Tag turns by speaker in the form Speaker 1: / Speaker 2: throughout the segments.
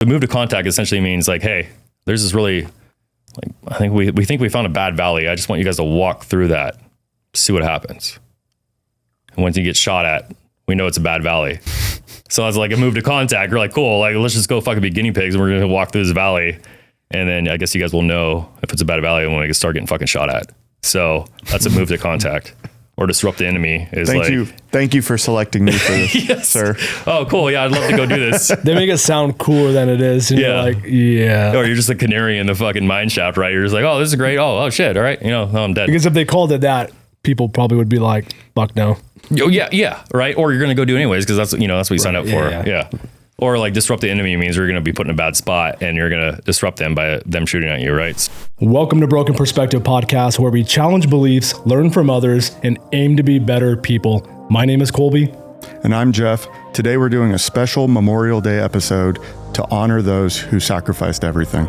Speaker 1: The move to contact essentially means like, hey, there's this really, like, I think we think we found a bad valley. I just want you guys to walk through that, see what happens. And once you get shot at, we know it's a bad valley. So it's like a move to contact. We're like, cool, like let's just go fucking be guinea pigs and we're gonna walk through this valley. And then I guess you guys will know if it's a bad valley when we start getting fucking shot at. So that's a move to contact. Or disrupt the enemy is
Speaker 2: Thank you for selecting me for this,
Speaker 1: yes.
Speaker 2: sir.
Speaker 1: Oh, cool. Yeah, I'd love to go do this.
Speaker 3: They make it sound cooler than it is. And
Speaker 1: Yeah.
Speaker 3: you're like, yeah.
Speaker 1: Or you're just a canary in the fucking mine shaft, right? You're just like, oh, this is great. Oh shit. All right. No, I'm dead.
Speaker 3: Because if they called it that, people probably would be like, fuck no.
Speaker 1: Oh, yeah. Right. Or you're going to go do it anyways. Cause that's what you signed up for. Yeah. Or like disrupt the enemy means you're going to be put in a bad spot and you're going to disrupt them by them shooting at you. Right.
Speaker 3: Welcome to Broken Perspective Podcast, where we challenge beliefs, learn from others, and aim to be better people. My name is Colby.
Speaker 2: And I'm Jeff. Today we're doing a special Memorial Day episode to honor those who sacrificed everything.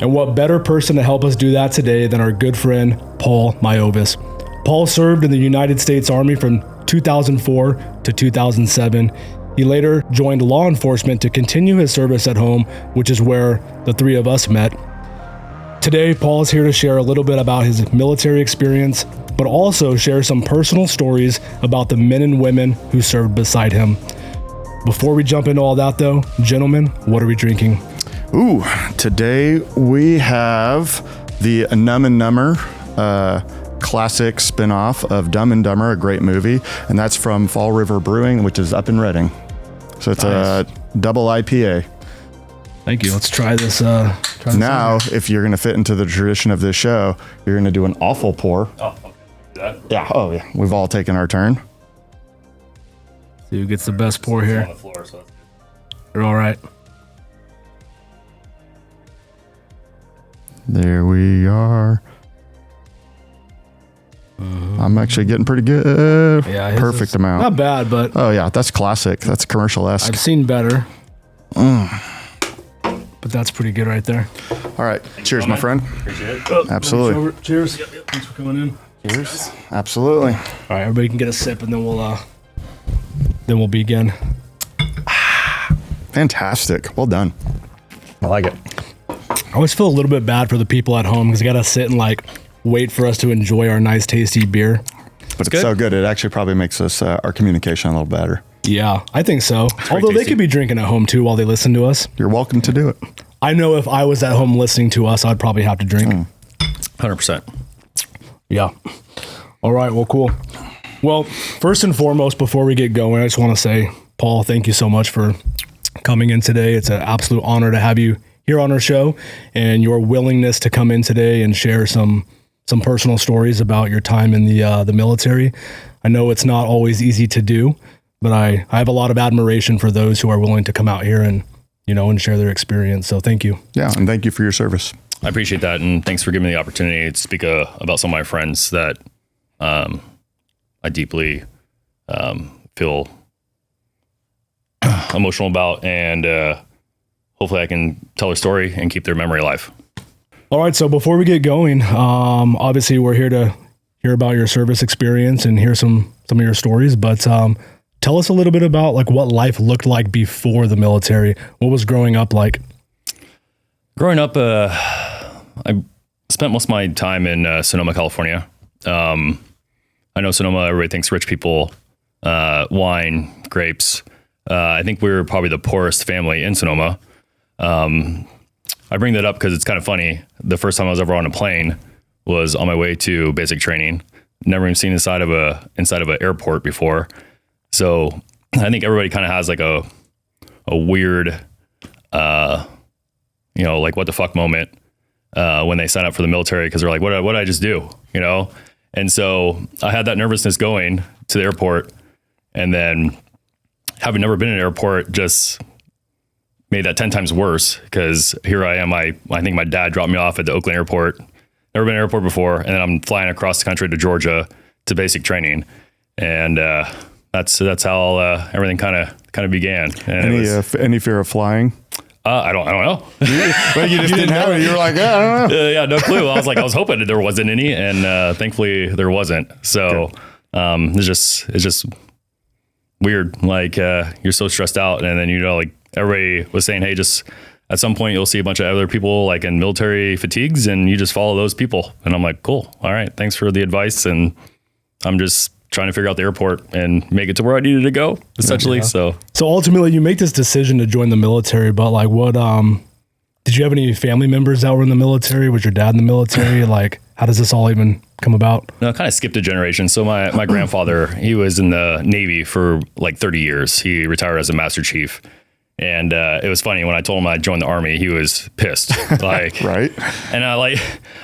Speaker 3: And what better person to help us do that today than our good friend, Paul Miovas. Paul served in the United States Army from 2004 to 2007. He later joined law enforcement to continue his service at home, which is where the three of us met. Today, Paul is here to share a little bit about his military experience, but also share some personal stories about the men and women who served beside him. Before we jump into all that though, gentlemen, what are we drinking?
Speaker 2: Ooh, today we have the Numb and Number classic spinoff of Dumb and Dumber, a great movie, and that's from Fall River Brewing, which is up in Reading. So it's a double IPA.
Speaker 3: Thank you. Let's try this.
Speaker 2: Now, if you're going to fit into the tradition of this show, you're going to do an awful pour.
Speaker 1: Oh, okay.
Speaker 2: Yeah. Oh, yeah. We've all taken our turn.
Speaker 3: See who gets the best pour here.
Speaker 1: On the floor, so that's good.
Speaker 3: You're all right.
Speaker 2: There we are. I'm actually getting pretty good.
Speaker 3: Yeah,
Speaker 2: perfect amount.
Speaker 3: Not bad, but
Speaker 2: Oh yeah, that's classic. That's commercial-esque.
Speaker 3: I've seen better. But that's pretty good right there.
Speaker 2: All right. Cheers, my friend.
Speaker 1: Appreciate it.
Speaker 2: Absolutely.
Speaker 3: Cheers. Thanks for coming in.
Speaker 2: Cheers. Absolutely.
Speaker 3: All right, everybody can get a sip, and then we'll begin.
Speaker 2: Fantastic. Well done. I like it.
Speaker 3: I always feel a little bit bad for the people at home because they got to sit and like wait for us to enjoy our nice, tasty beer.
Speaker 2: But it's so good. It actually probably makes us our communication a little better.
Speaker 3: Yeah, I think so. Although they could be drinking at home too while they listen to us.
Speaker 2: You're welcome to do it.
Speaker 3: I know if I was at home listening to us, I'd probably have to drink.
Speaker 1: 100%.
Speaker 3: Yeah. All right. Well, cool. Well, first and foremost, before we get going, I just want to say, Paul, thank you so much for coming in today. It's an absolute honor to have you here on our show, and your willingness to come in today and share some personal stories about your time in the military. I know it's not always easy to do, but I have a lot of admiration for those who are willing to come out here and share their experience. So thank you.
Speaker 2: Yeah, and thank you for your service.
Speaker 1: I appreciate that. And thanks for giving me the opportunity to speak about some of my friends that I deeply feel emotional about. And hopefully I can tell their story and keep their memory alive.
Speaker 3: All right. So before we get going, obviously we're here to hear about your service experience and hear some of your stories, but tell us a little bit about like what life looked like before the military. What was growing up like?
Speaker 1: Growing up, I spent most of my time in Sonoma, California. I know Sonoma, everybody thinks rich people, wine, grapes. I think we were probably the poorest family in Sonoma. I bring that up because it's kind of funny. The first time I was ever on a plane was on my way to basic training. Never even seen inside of an airport before. So I think everybody kind of has like a weird, like what the fuck moment when they sign up for the military because they're like, what did I just do? And so I had that nervousness going to the airport, and then having never been in an airport just made that 10 times worse because here I am. I think my dad dropped me off at the Oakland airport. Never been in an airport before. And then I'm flying across the country to Georgia to basic training. And that's how everything kind of began. And
Speaker 2: any fear of flying?
Speaker 1: I don't know.
Speaker 2: But you just didn't have it. You were like, yeah, I don't know.
Speaker 1: Yeah, no clue. I was hoping there wasn't any. And thankfully there wasn't. So it's just weird. Like you're so stressed out. And then, like everybody was saying, hey, just at some point you'll see a bunch of other people like in military fatigues, and you just follow those people. And I'm like, cool. All right. Thanks for the advice. And I'm just trying to figure out the airport and make it to where I needed to go, essentially.
Speaker 3: So ultimately you make this decision to join the military, but like what, did you have any family members that were in the military? Was your dad in the military? Like, how does this all even come about?
Speaker 1: No, I kind of skipped a generation. So my grandfather, he was in the Navy for like 30 years. He retired as a Master Chief. And it was funny when I told him I joined the Army, he was pissed. Like,
Speaker 2: right.
Speaker 1: And I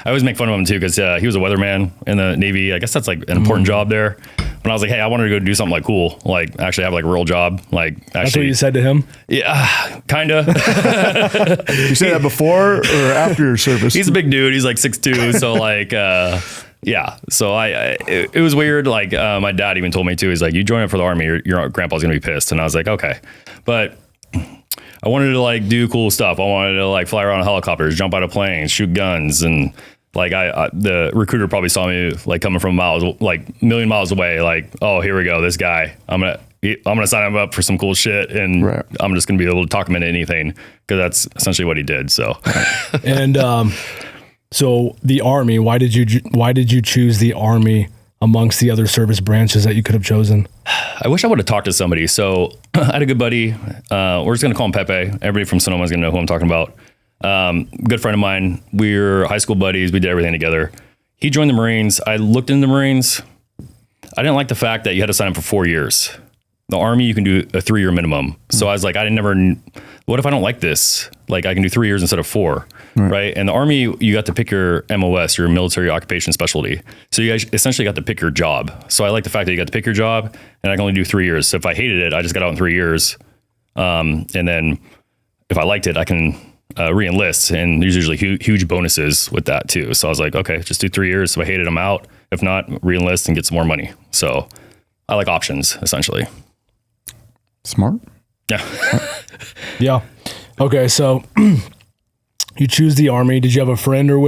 Speaker 1: always make fun of him too, because he was a weatherman in the Navy. I guess that's like an important job there. When I was like, hey, I wanted to go do something like cool, like actually have like a real job. Like, actually,
Speaker 3: that's what you said to him?
Speaker 1: Yeah, kind of.
Speaker 2: You say that before or after your service?
Speaker 1: He's a big dude. He's like 6'2". So like, yeah. So it was weird. Like my dad even told me too. He's like, you join up for the Army, your grandpa's gonna be pissed. And I was like, okay, but I wanted to like do cool stuff. I wanted to like fly around helicopters, jump out of planes, shoot guns, and like the recruiter probably saw me like coming from like million miles away. Like, oh, here we go, this guy. I'm gonna sign him up for some cool shit, and right. I'm just gonna be able to talk him into anything, because that's essentially what he did. So,
Speaker 3: and so the Army. Why did you choose the Army amongst the other service branches that you could have chosen?
Speaker 1: I wish I would have talked to somebody. So I had a good buddy. We're just going to call him Pepe. Everybody from Sonoma is going to know who I'm talking about. Good friend of mine. We're high school buddies. We did everything together. He joined the Marines. I looked into the Marines. I didn't like the fact that you had to sign up for 4 years. The Army, you can do a 3-year minimum. So I was like, what if I don't like this? Like, I can do 3 years instead of 4, right? And the Army, you got to pick your MOS, your military occupation specialty. So you guys essentially got to pick your job. So I like the fact that you got to pick your job, and I can only do 3 years. So if I hated it, I just got out in 3 years. And then if I liked it, I can re-enlist. And there's usually huge bonuses with that too. So I was like, okay, just do 3 years. If I hated, I'm out. If not, re-enlist and get some more money. So I like options, essentially.
Speaker 2: Smart.
Speaker 1: Yeah.
Speaker 3: Yeah. Okay. So you choose the Army. Did you have a friend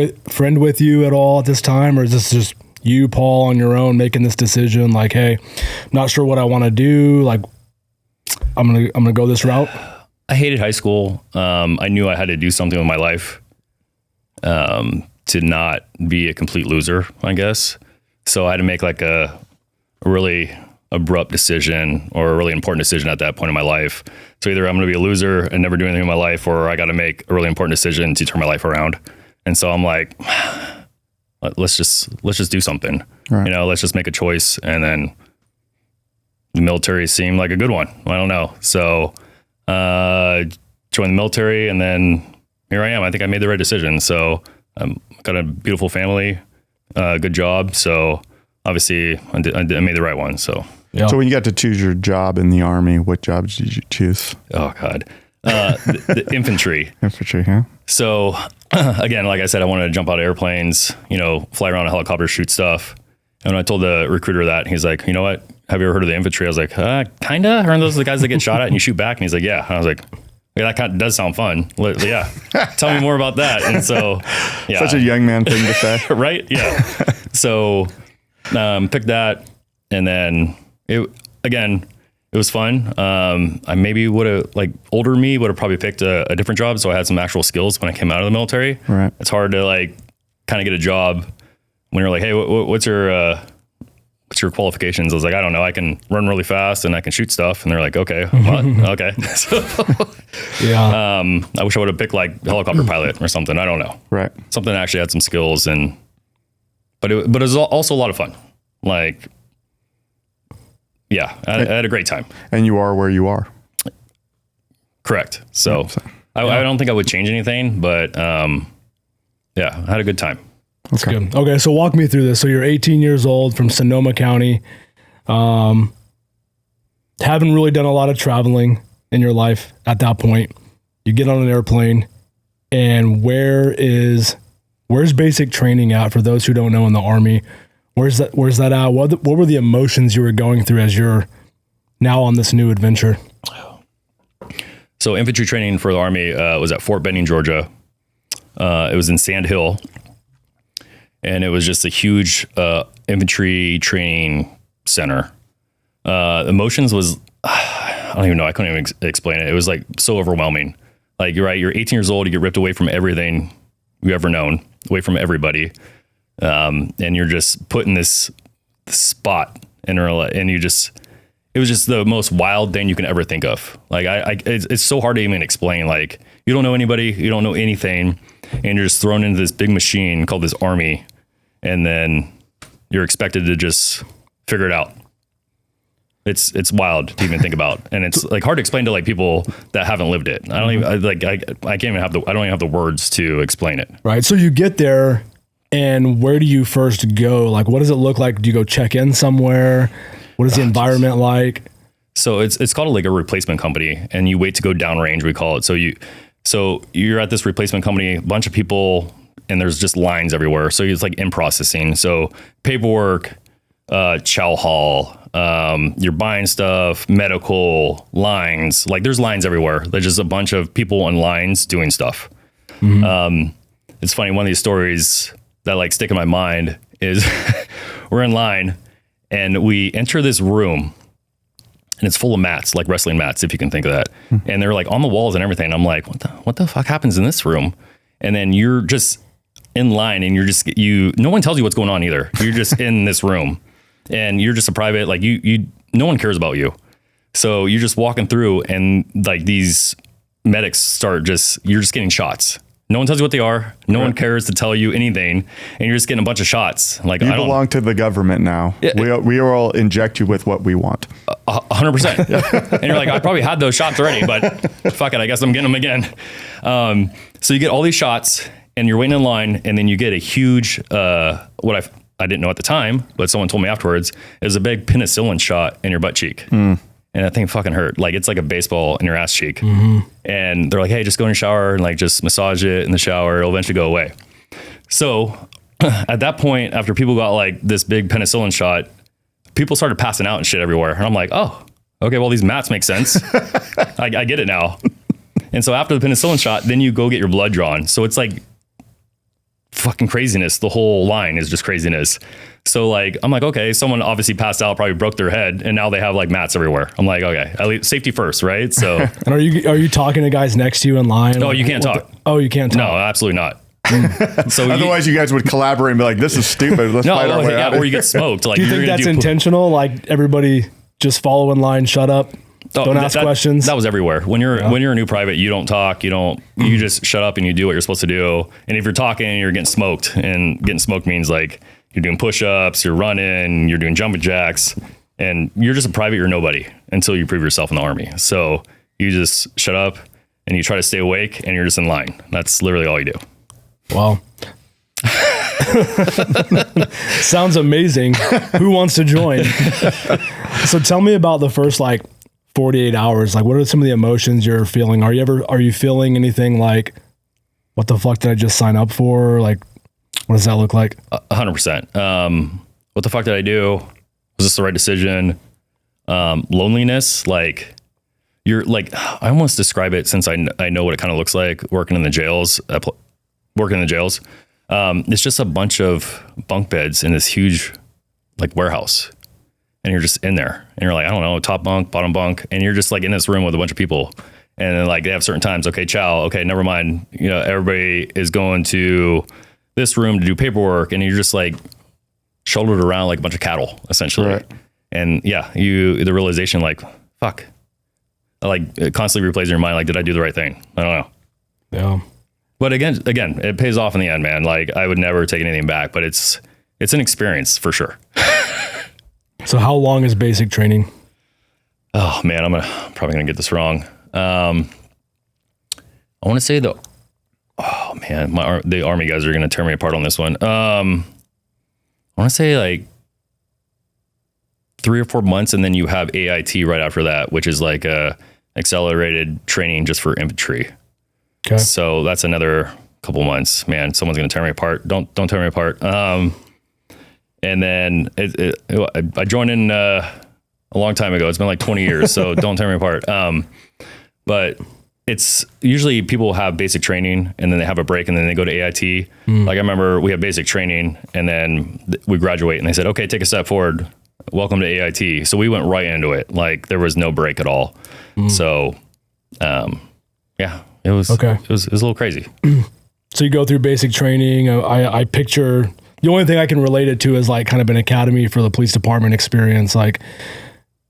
Speaker 3: with you at all at this time? Or is this just you, Paul, on your own making this decision? Like, hey, I'm not sure what I want to do. Like, I'm going to go this route.
Speaker 1: I hated high school. I knew I had to do something with my life, to not be a complete loser, I guess. So I had to make like a really abrupt decision, or a really important decision at that point in my life. So either I'm going to be a loser and never do anything in my life, or I got to make a really important decision to turn my life around. And so I'm like, let's just do something, right. Let's just make a choice. And then the military seemed like a good one. I don't know. So, joined the military, and then here I am. I think I made the right decision. So got a beautiful family, good job. So obviously I made the right one. So.
Speaker 2: Yeah. So when you got to choose your job in the Army, what jobs did you choose?
Speaker 1: Oh God. The infantry.
Speaker 2: Infantry, huh?
Speaker 1: So again, like I said, I wanted to jump out of airplanes, fly around a helicopter, shoot stuff. And when I told the recruiter that, he's like, you know what? Have you ever heard of the infantry? I was like, kinda. Aren't those the guys that get shot at and you shoot back? And he's like, yeah. And I was like, yeah, that kind of does sound fun. Yeah. Tell me more about that. And so, yeah.
Speaker 2: Such a young man thing to say.
Speaker 1: Right? Yeah. So picked that, and then it was fun. I maybe would have, like, older me would have probably picked a different job. So I had some actual skills when I came out of the military.
Speaker 2: Right.
Speaker 1: It's hard to like kind of get a job when you're like, hey, what's your qualifications? I was like, I don't know. I can run really fast and I can shoot stuff. And they're like, okay, what? Okay. So,
Speaker 3: yeah.
Speaker 1: I wish I would have picked like helicopter pilot or something. I don't know.
Speaker 2: Right.
Speaker 1: Something that actually had some skills, but it was also a lot of fun. Like, yeah, I had a great time.
Speaker 2: And you are where you are.
Speaker 1: Correct. So I don't think I would change anything, but yeah, I had a good time.
Speaker 3: That's good. Okay, so walk me through this. So you're 18 years old from Sonoma County. Haven't really done a lot of traveling in your life at that point. You get on an airplane, and where's basic training at for those who don't know in the Army? Where's that at? What were the emotions you were going through as you're now on this new adventure?
Speaker 1: So infantry training for the Army was at Fort Benning, Georgia. It was in Sand Hill. And it was just a huge infantry training center. Emotions was, I don't even know. I couldn't even explain it. It was like so overwhelming. Like, you're right. You're 18 years old. You get ripped away from everything you've ever known, away from everybody. And you're just put in this spot and you just, it was just the most wild thing you can ever think of. Like, it's so hard to even explain. Like, you don't know anybody, you don't know anything, and you're just thrown into this big machine called this army. And then you're expected to just figure it out. It's wild to even think about, and it's like hard to explain to like people that haven't lived it. I don't even I can't even have I don't even have the words to explain it.
Speaker 3: Right. So you get there, and where do you first go? Like, what does it look like? Do you go check in somewhere? What is the environment like?
Speaker 1: So it's called like a replacement company, and you wait to go downrange, we call it. So you're at this replacement company, a bunch of people, and there's just lines everywhere. So it's like in processing. So paperwork, chow hall, you're buying stuff, medical lines, like there's lines everywhere. There's just a bunch of people in lines doing stuff. It's funny. One of these stories that like stick in my mind is we're in line and we enter this room and it's full of mats, like wrestling mats, if you can think of that. And they're like on the walls and everything. I'm like, what the fuck happens in this room? And then you're just in line and no one tells you what's going on either. You're just in this room. And you're just a private, like no one cares about you. So you're just walking through and like these medics you're just getting shots. No one tells you what they are. No one cares to tell you anything. And you're just getting a bunch of shots. Like,
Speaker 2: you belong to the government now. Yeah. We will inject you with what we want.
Speaker 1: 100%. And you're like, I probably had those shots already, but fuck it. I guess I'm getting them again. So you get all these shots and you're waiting in line, and then you get a huge, I didn't know at the time, but someone told me afterwards, it was a big penicillin shot in your butt cheek. And that thing fucking hurt. Like, it's like a baseball in your ass cheek. And they're like, hey, just go in the shower and like just massage it in the shower. It'll eventually go away. So at that point, after people got like this big penicillin shot, people started passing out and shit everywhere. And I'm like, oh, okay, well, these mats make sense. I get it now. And so after the penicillin shot, then you go get your blood drawn. So it's like fucking craziness. The whole line is just craziness. So like, I'm like, okay, someone obviously passed out, probably broke their head, and now they have like mats everywhere. I'm like, okay, at least safety first, right? So
Speaker 3: and are you talking to guys next to you in line?
Speaker 1: No, you can't talk.
Speaker 3: You can't talk.
Speaker 1: No, absolutely not. So
Speaker 2: otherwise you guys would collaborate and be like, this is stupid. Let's fight our way out.
Speaker 1: Or you get smoked. Like,
Speaker 3: do you think that's intentional? Like, everybody just follow in line, shut up, don't ask questions?
Speaker 1: That was everywhere. When you're a new private, you don't talk. You just shut up and you do what you're supposed to do. And if you're talking, you're getting smoked. And getting smoked means like you're doing push-ups, you're running, you're doing jumping jacks, and you're just a private. You're nobody until you prove yourself in the Army. So you just shut up and you try to stay awake, and you're just in line. That's literally all you do.
Speaker 3: Wow. Sounds amazing. Who wants to join? So tell me about the first like 48 hours. Like, what are some of the emotions you're feeling? Are you feeling anything like, what the fuck did I just sign up for? Like, what does that look like?
Speaker 1: 100%. What the fuck did I do? Was this the right decision? Loneliness. Like, you're like, I almost describe it, since I know what it kind of looks like working in the jails, it's just a bunch of bunk beds in this huge like warehouse. And you're just in there and you're like, I don't know, top bunk, bottom bunk. And you're just like in this room with a bunch of people. And then like they have certain times. Okay, chow. Okay, never mind. You know, everybody is going to this room to do paperwork. And you're just like shouldered around like a bunch of cattle, essentially. Right. And yeah, the realization like, fuck. Like, it constantly replays in your mind, like, did I do the right thing? I don't know.
Speaker 3: Yeah.
Speaker 1: But again, it pays off in the end, man. Like, I would never take anything back, but it's an experience for sure.
Speaker 3: So how long is basic training?
Speaker 1: Oh man, I'm probably gonna get this wrong. I want to say the Army guys are gonna tear me apart on this one. I want to say like 3 or 4 months, and then you have AIT right after that, which is like a accelerated training just for infantry. Okay. So that's another couple months. Man, someone's gonna tear me apart. Don't tear me apart. And then I joined in a long time ago. It's been like 20 years, so don't tear me apart. But it's usually people have basic training and then they have a break and then they go to AIT. Like, I remember we had basic training and then we graduate and they said, okay, take a step forward. Welcome to AIT. So we went right into it. Like, there was no break at all. So, yeah, it was
Speaker 3: Okay.
Speaker 1: It was a little crazy.
Speaker 3: So you go through basic training. I picture the only thing I can relate it to is like kind of an academy for the police department experience, like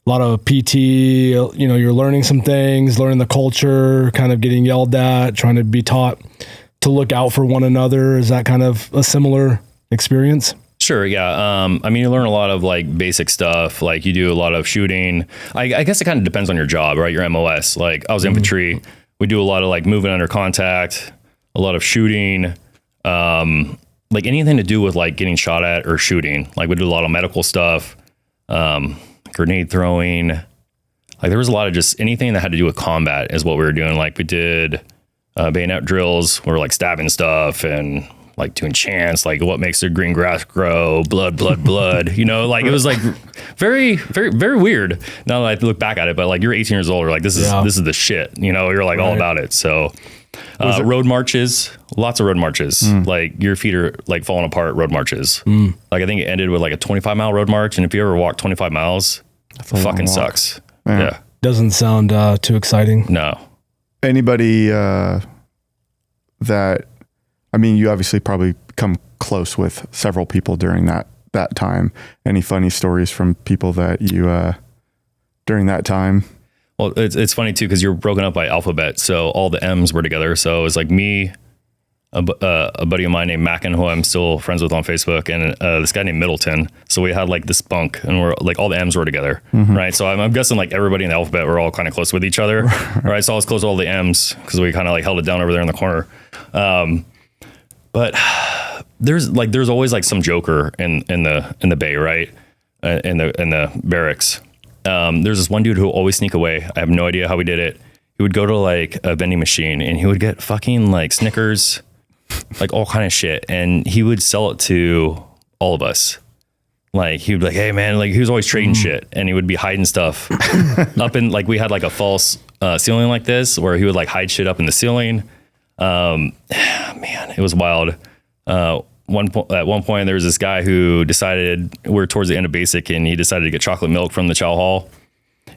Speaker 3: a lot of PT, you know, you're learning some things, learning the culture, kind of getting yelled at, trying to be taught to look out for one another. Is that kind of a similar experience?
Speaker 1: Sure. Yeah. I mean, you learn a lot of like basic stuff. Like you do a lot of shooting. I guess it kind of depends on your job, right? Your MOS. Like I was infantry. We do a lot of like moving under contact, a lot of shooting, like anything to do with like getting shot at or shooting. Like we did a lot of medical stuff, grenade throwing. Like there was a lot of just anything that had to do with combat is what we were doing. Like we did bayonet drills. We were like stabbing stuff and like doing chants, like what makes the green grass grow, blood, blood, blood, you know, like it was like very, very, very weird. Now that I look back at it, but like you're 18 years old, you're like, this is the shit, you know, you're like all about it. So road marches, lots of road marches, like your feet are like falling apart road marches. Like I think it ended with like a 25-mile road march. And if you ever walk 25 miles, it fucking sucks. Yeah.
Speaker 3: Doesn't sound too exciting.
Speaker 1: No.
Speaker 2: Anybody that, I mean, you obviously probably come close with several people during that time. Any funny stories from people that you, during that time?
Speaker 1: Well, it's funny too, because you're broken up by alphabet. So all the M's were together. So it was like me, a buddy of mine named Mackin, who I'm still friends with on Facebook, and this guy named Middleton. So we had like this bunk, and we're like all the M's were together, right? So I'm guessing like everybody in the alphabet were all kind of close with each other, right? So I was close to all the M's because we kind of like held it down over there in the corner. But there's always like some joker in the bay, right? In the barracks. There's this one dude who would always sneak away. I have no idea how he did it. He would go to like a vending machine and he would get fucking like Snickers, like all kind of shit. And he would sell it to all of us. Like he would be like, hey man, like he was always trading shit, and he would be hiding stuff up in, like we had like a false ceiling like this where he would like hide shit up in the ceiling. Man, it was wild. At one point there was this guy who decided, we're towards the end of basic, and he decided to get chocolate milk from the chow hall,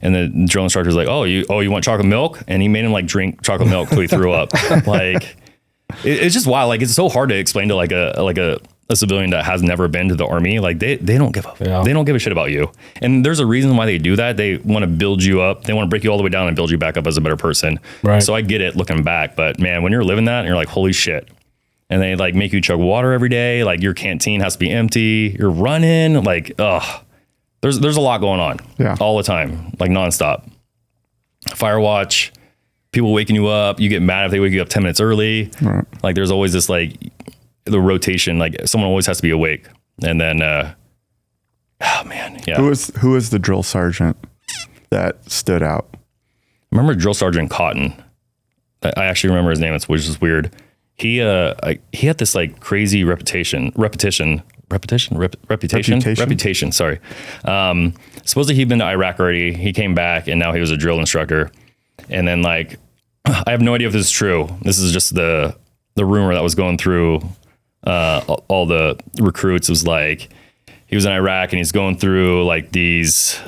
Speaker 1: and the drill instructor was like, oh you want chocolate milk? And he made him like drink chocolate milk till he threw up. Like it's just wild. Like it's so hard to explain to like a civilian that has never been to the army. Like they don't give up. Yeah. They don't give a shit about you. And there's a reason why they do that. They want to build you up. They want to break you all the way down and build you back up as a better person. Right. So I get it looking back, but man, when you're living that and you're like, holy shit. And they like make you chug water every day. Like your canteen has to be empty. You're running like, there's a lot going on all the time, like nonstop. Fire watch, people waking you up. You get mad if they wake you up 10 minutes early. Right. Like there's always this like the rotation, like someone always has to be awake. And then, oh man. Yeah.
Speaker 2: Who was the drill sergeant that stood out?
Speaker 1: I remember Drill Sergeant Cotton. I actually remember his name, which is weird. He had this like crazy reputation. Sorry. Supposedly he'd been to Iraq already. He came back and now he was a drill instructor. And then like, I have no idea if this is true. This is just the rumor that was going through all the recruits. It was like, he was in Iraq and he's going through like these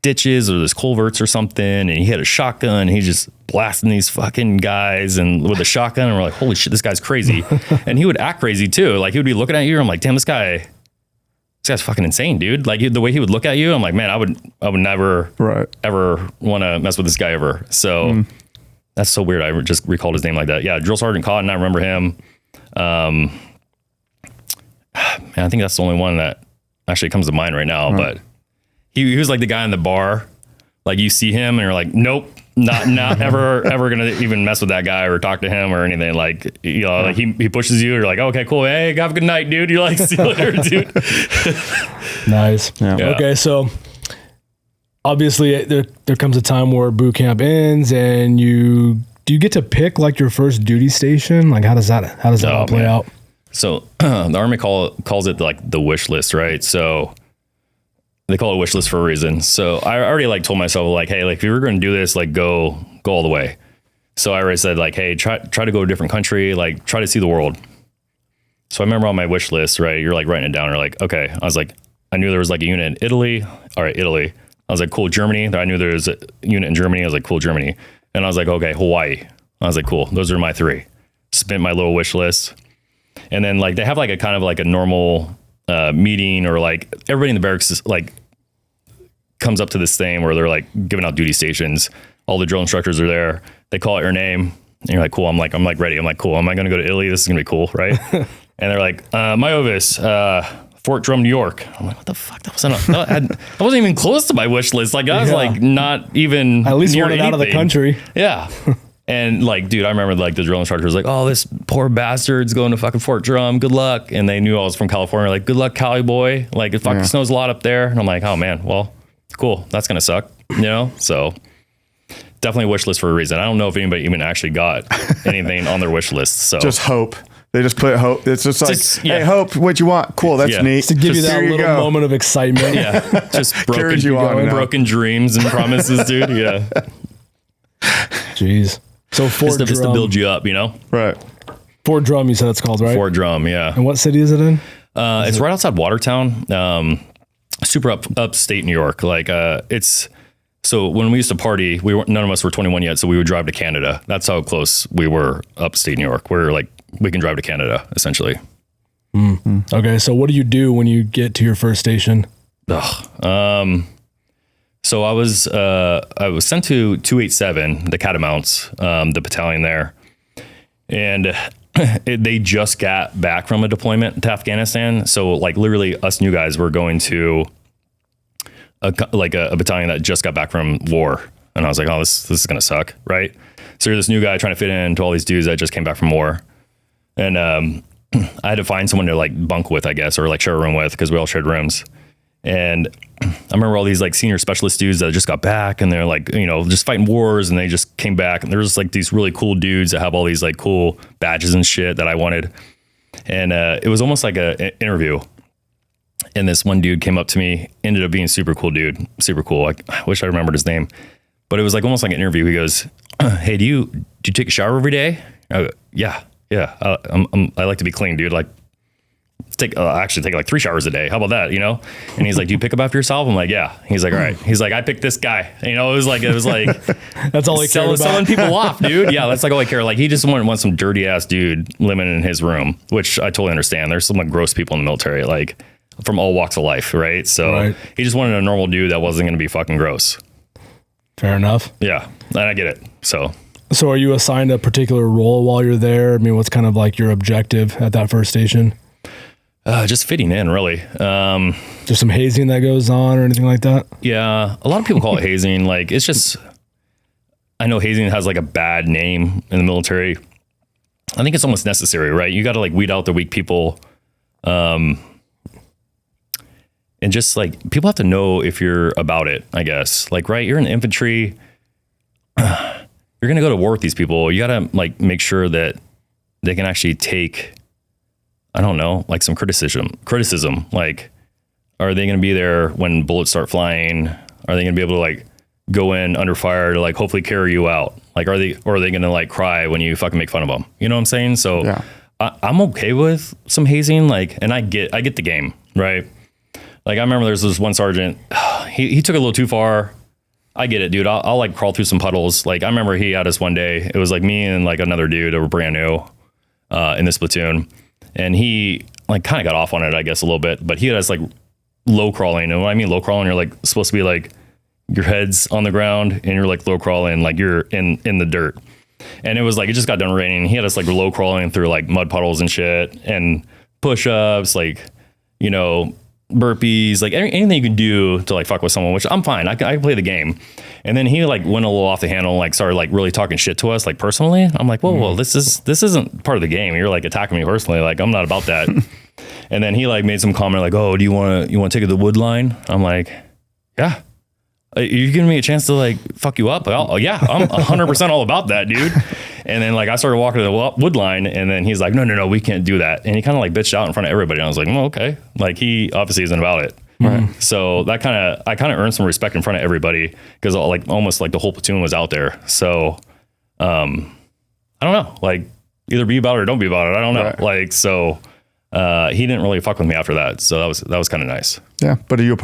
Speaker 1: ditches or these culverts or something, and he had a shotgun. And he just blasting these fucking guys and with a shotgun, and we're like, holy shit, this guy's crazy. And he would act crazy too. Like he would be looking at you, and I'm like, damn, this guy's fucking insane, dude. Like the way he would look at you, I'm like, man, I would never ever want to mess with this guy ever. So that's so weird. I just recalled his name like that. Yeah, Drill Sergeant Cotton. I remember him. Man, I think that's the only one that actually comes to mind right now. But he was like the guy in the bar. Like you see him and you're like, nope, not ever gonna even mess with that guy or talk to him or anything. Like, you know, like he pushes you. You're like, okay, cool. Hey, have a good night, dude. You're like, see you later, dude.
Speaker 3: Nice. Yeah. Okay, so obviously there comes a time where boot camp ends, and do you get to pick like your first duty station? Like how does that all play out? So the Army calls it like the wish list, right? So they call it a wish list for a reason. So I already like told myself like, hey, like if you were going to do this, like go all the way. So I already said like, hey, try to go to a different country, like try to see the world. So I remember on my wish list, right? You're like writing it down. You're like, okay. I was like, I knew there was like a unit in Italy. All right, Italy. I was like, cool, Germany. I knew there was a unit in Germany. I was like, cool, Germany.
Speaker 1: And I was like, okay, Hawaii. I was like, cool. Those are my 3. Spent my little wish list. And then like they have like a kind of like a normal meeting, or like everybody in the barracks is like comes up to this thing where they're like giving out duty stations. All the drill instructors are there. They call out your name and you're like, cool. I'm like ready. I'm like, cool. Am I going to go to Italy? This is gonna be cool. Right. And they're like, Miovas, Fort Drum, New York. I'm like, what the fuck? That wasn't even close to my wish list. Like I was like not even
Speaker 3: at least
Speaker 1: near
Speaker 3: wanted out of the
Speaker 1: anything.
Speaker 3: country.
Speaker 1: Yeah. And like, dude, I remember like the drill instructor was like, oh, this poor bastard's going to fucking Fort Drum. Good luck. And they knew I was from California. Like, good luck, Cali boy. Like, it fucking snows a lot up there. And I'm like, oh man, well, cool. That's going to suck, you know? So definitely a wish list for a reason. I don't know if anybody even actually got anything on their wish list. So
Speaker 2: just hope. They just put hope. It's just like, hey, hope, what you want. Cool. That's neat.
Speaker 3: To give you that little moment of excitement.
Speaker 1: Yeah. Just broken dreams and promises, dude. Yeah.
Speaker 3: Jeez. So Fort Drum.
Speaker 1: Just to build you up, you know?
Speaker 2: Right.
Speaker 3: Fort Drum, you said it's called, right?
Speaker 1: Fort Drum, yeah.
Speaker 3: And what city is it in?
Speaker 1: It's right outside Watertown, super upstate New York. Like it's so when we used to party, none of us were 21 yet, so we would drive to Canada. That's how close we were upstate New York. We're like we can drive to Canada essentially.
Speaker 3: Mm-hmm. Okay, so what do you do when you get to your first station?
Speaker 1: So I was sent to 287, the Catamounts, the battalion there, and they just got back from a deployment to Afghanistan. So like literally us new guys were going to a battalion that just got back from war. And I was like, oh, this is going to suck. Right. So you're this new guy trying to fit into all these dudes that just came back from war. And I had to find someone to like bunk with, I guess, or like share a room with, because we all shared rooms. And I remember all these like senior specialist dudes that just got back, and they're like, you know, just fighting wars, and they just came back, and there's like these really cool dudes that have all these like cool badges and shit that I wanted. And it was almost like an interview. And this one dude came up to me, ended up being a super cool dude, super cool. I wish I remembered his name, but it was like almost like an interview. He goes, hey, do you take a shower every day? I go, yeah. I like to be clean, dude. Like actually take like 3 showers a day. How about that? You know? And he's like, do you pick up after yourself? I'm like, yeah. He's like, all right. He's like, I picked this guy. You know, it was like
Speaker 3: that's all he cared about.
Speaker 1: Selling people off, dude. Yeah. That's like all I care. Like he just want some dirty ass dude living in his room, which I totally understand. There's some like gross people in the military, like from all walks of life. Right. So he just wanted a normal dude that wasn't going to be fucking gross.
Speaker 3: Fair enough.
Speaker 1: Yeah. And I get it. So
Speaker 3: are you assigned a particular role while you're there? I mean, what's kind of like your objective at that first station?
Speaker 1: Just fitting in, really.
Speaker 3: There's some hazing that goes on or anything like that?
Speaker 1: Yeah. A lot of people call it hazing. Like, it's just, I know hazing has like a bad name in the military. I think it's almost necessary, right? You got to like weed out the weak people. And just like, people have to know if you're about it, I guess. Like, right, you're in infantry. You're going to go to war with these people. You got to like make sure that they can actually take, I don't know, like some criticism. Like, are they going to be there when bullets start flying? Are they going to be able to like go in under fire to like hopefully carry you out? Like, are they going to like cry when you fucking make fun of them? You know what I'm saying? So yeah. I'm okay with some hazing. Like, and I get the game, right? Like I remember there's this one sergeant, he took it a little too far. I get it, dude. I'll like crawl through some puddles. Like I remember he had us one day. It was like me and like another dude that were brand new in this platoon, and he like kind of got off on it, I guess, a little bit. But he had us like low crawling, and when I mean low crawling, you're like supposed to be like your head's on the ground and you're like low crawling, like you're in the dirt. And it was like it just got done raining. He had us like low crawling through like mud puddles and shit, and push-ups, like you know. Burpees, like anything you can do to like fuck with someone, which I'm fine. I can play the game. And then he like went a little off the handle and like started like really talking shit to us like personally. I'm like, whoa, this isn't part of the game. You're like attacking me personally. Like I'm not about that. And then he like made some comment like, oh, do you want to take it to the wood line? I'm like, yeah. You're giving me a chance to like fuck you up? Yeah, I'm 100% all about that, dude. And then like I started walking to the wood line, and then he's like, no, we can't do that. And he kind of like bitched out in front of everybody. And I was like, okay. Like he obviously isn't about it. Right. So that I kind of earned some respect in front of everybody because like almost like the whole platoon was out there. So I don't know, like either be about it or don't be about it. I don't know. Right. Like so he didn't really fuck with me after that. So that was kind of nice.
Speaker 2: Yeah, but are you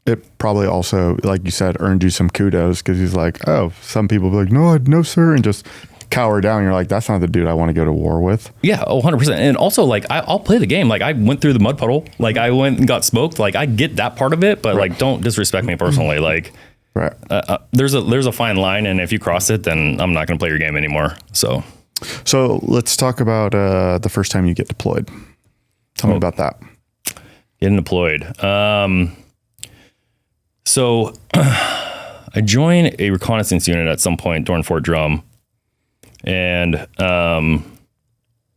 Speaker 2: it probably also, like you said, earned you some kudos because he's like, oh, some people be like, no, sir, and just cower down. You're like, that's not the dude I want to go to war with.
Speaker 1: Yeah, 100%. And also, like, I'll play the game. Like, I went through the mud puddle. Like, I went and got smoked. Like, I get that part of it, but like, don't disrespect me personally. Like,
Speaker 2: right.
Speaker 1: There's a fine line, and if you cross it, then I'm not going to play your game anymore. So
Speaker 2: let's talk about the first time you get deployed. Tell me about that.
Speaker 1: Getting deployed. So I joined a reconnaissance unit at some point during Fort Drum. And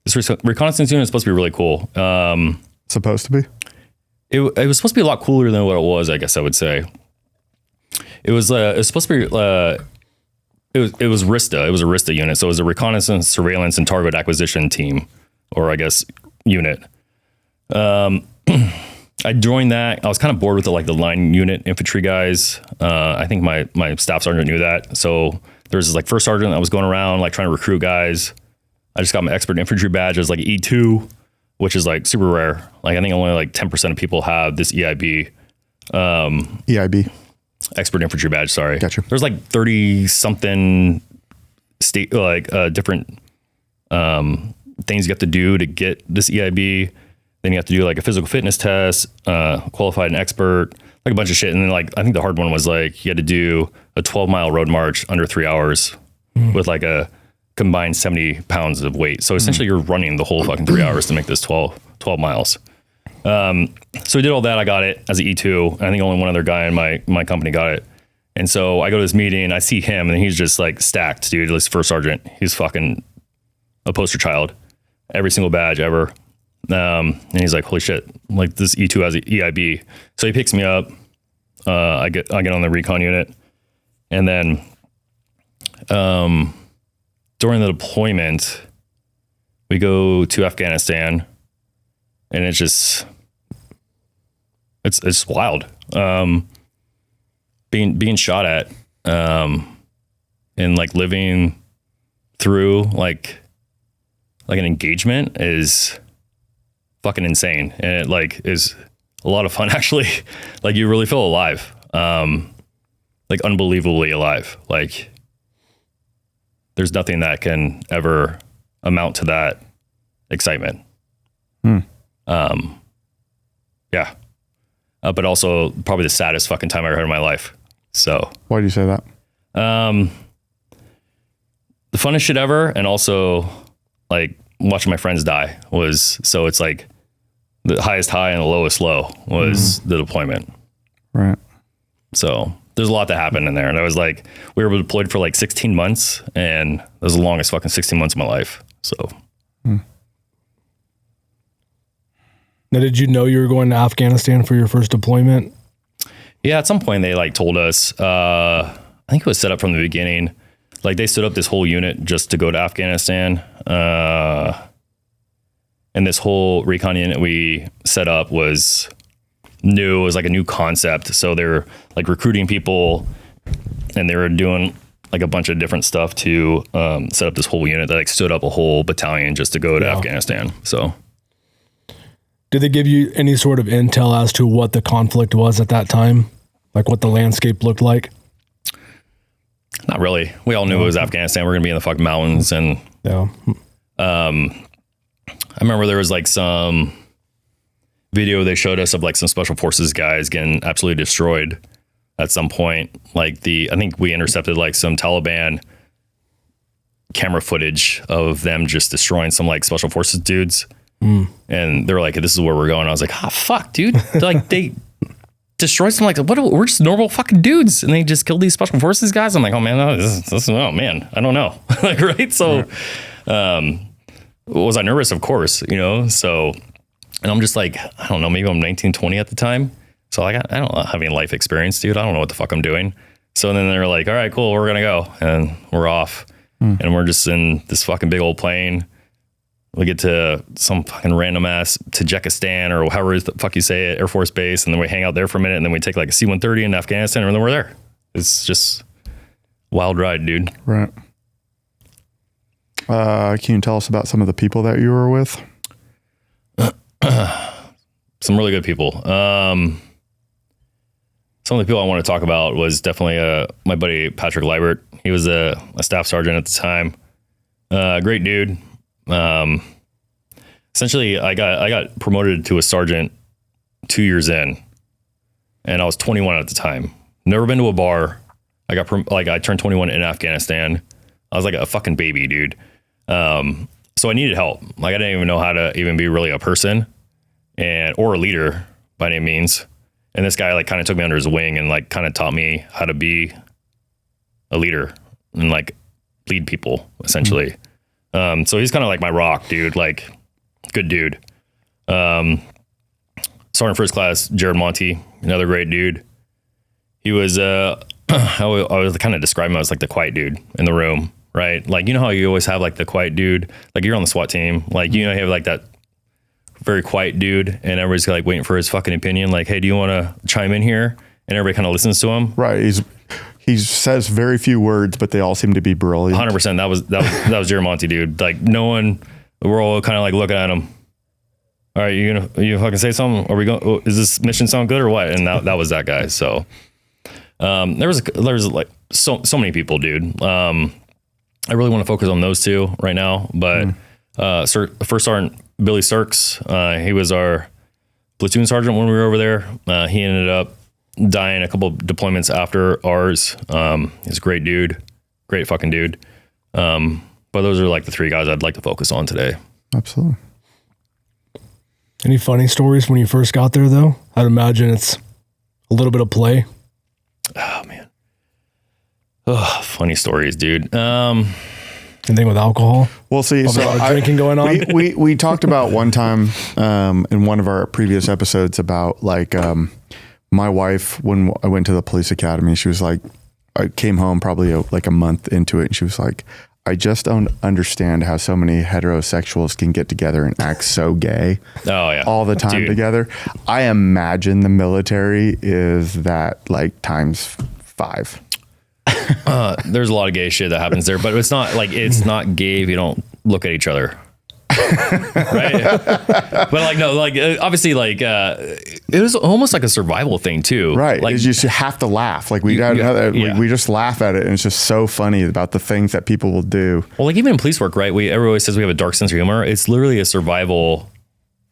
Speaker 1: this reconnaissance unit is supposed to be really cool.
Speaker 2: Supposed to be?
Speaker 1: It was supposed to be a lot cooler than what it was, I guess I would say. It was supposed to be it was RISTA. It was a RISTA unit. So it was a reconnaissance, surveillance, and target acquisition team, or I guess unit. I joined that. I was kind of bored with the line unit infantry guys. I think my staff sergeant knew that. So there's this like first sergeant that was going around like trying to recruit guys. I just got my expert infantry badge as like E2, which is like super rare. Like I think only like 10% of people have this EIB.
Speaker 2: EIB.
Speaker 1: Expert infantry badge. Sorry.
Speaker 2: Gotcha.
Speaker 1: There's like 30 something different things you have to do to get this EIB. Then you have to do like a physical fitness test, qualified and expert, like a bunch of shit. And then like, I think the hard one was like, you had to do a 12-mile road march under 3 hours with like a combined 70 pounds of weight. So essentially you're running the whole fucking 3 hours to make this 12 miles. So we did all that. I got it as an E2. And I think only one other guy in my company got it. And so I go to this meeting, I see him and he's just like stacked, dude. At least first sergeant, he's fucking a poster child, every single badge ever. And he's like, holy shit, like this E2 has an EIB. So he picks me up. I get on the recon unit. And then during the deployment, we go to Afghanistan and it's just, it's wild. Being shot at, and like living through like an engagement is fucking insane. And it like is a lot of fun actually. Like you really feel alive. Like unbelievably alive. Like there's nothing that can ever amount to that excitement. Yeah. But also probably the saddest fucking time I ever had in my life. So
Speaker 2: why do you say that?
Speaker 1: The funnest shit ever. And also like watching my friends die was, so it's like the highest high and the lowest low was the deployment.
Speaker 2: Right.
Speaker 1: So there's a lot that happened in there. And I was like, we were deployed for like 16 months and that was the longest fucking 16 months of my life. So.
Speaker 3: Now, did you know you were going to Afghanistan for your first deployment?
Speaker 1: Yeah, at some point they like told us, I think it was set up from the beginning. Like they stood up this whole unit just to go to Afghanistan. And this whole recon unit we set up was new. It was like a new concept. So they're like recruiting people and they were doing like a bunch of different stuff to set up this whole unit that like stood up a whole battalion just to go to Afghanistan. So.
Speaker 3: Did they give you any sort of intel as to what the conflict was at that time? Like what the landscape looked like?
Speaker 1: Not really. We all knew it was Afghanistan. We're going to be in the fucking mountains. And I remember there was like some video they showed us of like some special forces guys getting absolutely destroyed at some point. Like I think we intercepted like some Taliban camera footage of them just destroying some like special forces dudes. And they were like, this is where we're going. I was like, fuck, dude. Like they destroyed some, like, we're just normal fucking dudes. And they just killed these special forces guys. I'm like, oh man, oh man, I don't know. Like, right. So, was I nervous? Of course, you know? So, and I'm just like, I don't know, maybe I'm 19, 20 at the time. So like, I don't have any life experience, dude. I don't know what the fuck I'm doing. So then they're like, all right, cool. We're going to go. And we're off. And we're just in this fucking big old plane. We get to some fucking random ass Tajikistan or however the fuck you say it, Air Force Base. And then we hang out there for a minute and then we take like a C-130 in Afghanistan and then we're there. It's just wild ride, dude.
Speaker 2: Right. Can you tell us about some of the people that you were with?
Speaker 1: Some really good people. So some of the people I want to talk about was definitely my buddy Patrick Liebert. He was a staff sergeant at the time. Great dude. Essentially, I got promoted to a sergeant 2 years in, and I was 21 at the time. Never been to a bar. I turned 21 in Afghanistan. I was like a fucking baby, dude. So I needed help. Like I didn't even know how to even be really a person or a leader by any means. And this guy like kind of took me under his wing and like kind of taught me how to be a leader and like lead people essentially. So he's kind of like my rock, dude. Like good dude. Sergeant First Class Jared Monty, another great dude. He was I was kind of describe him as like the quiet dude in the room, right? Like you know how you always have like the quiet dude, like you're on the SWAT team, like you know you have like that very quiet dude, and everybody's like waiting for his fucking opinion. Like, hey, do you want to chime in here? And everybody kind of listens to him.
Speaker 2: Right. He says very few words, but they all seem to be brilliant.
Speaker 1: 100%. That was Jared Monty, dude. Like no one. We're all kind of like looking at him. All right, you fucking say something? Are we going? Is this mission sound good or what? And that was that guy. So there was like so many people, dude. I really want to focus on those two right now, but First Sergeant Billy Sirks, he was our platoon sergeant when we were over there. He ended up dying a couple of deployments after ours. He's a great dude, great fucking dude. But those are like the three guys I'd like to focus on today.
Speaker 2: Absolutely.
Speaker 3: Any funny stories when you first got there, though? I'd imagine it's a little bit of play.
Speaker 1: Oh, man. Oh, funny stories, dude.
Speaker 3: Anything with alcohol?
Speaker 2: We'll see.
Speaker 3: So a lot of drinking going on?
Speaker 2: We talked about one time in one of our previous episodes about like my wife, when I went to the police academy, she was like, I came home probably like a month into it, and she was like, I just don't understand how so many heterosexuals can get together and act so gay all the time together. I imagine the military is that like times 5.
Speaker 1: There's a lot of gay shit that happens there, but it's not gay if you don't look at each other. Right? But like, no, like obviously like it was almost like a survival thing too.
Speaker 2: Right.
Speaker 1: Like
Speaker 2: you just have to laugh. Like we just laugh at it, and it's just so funny about the things that people will do.
Speaker 1: Well, like even in police work, right? Everybody always says we have a dark sense of humor. It's literally a survival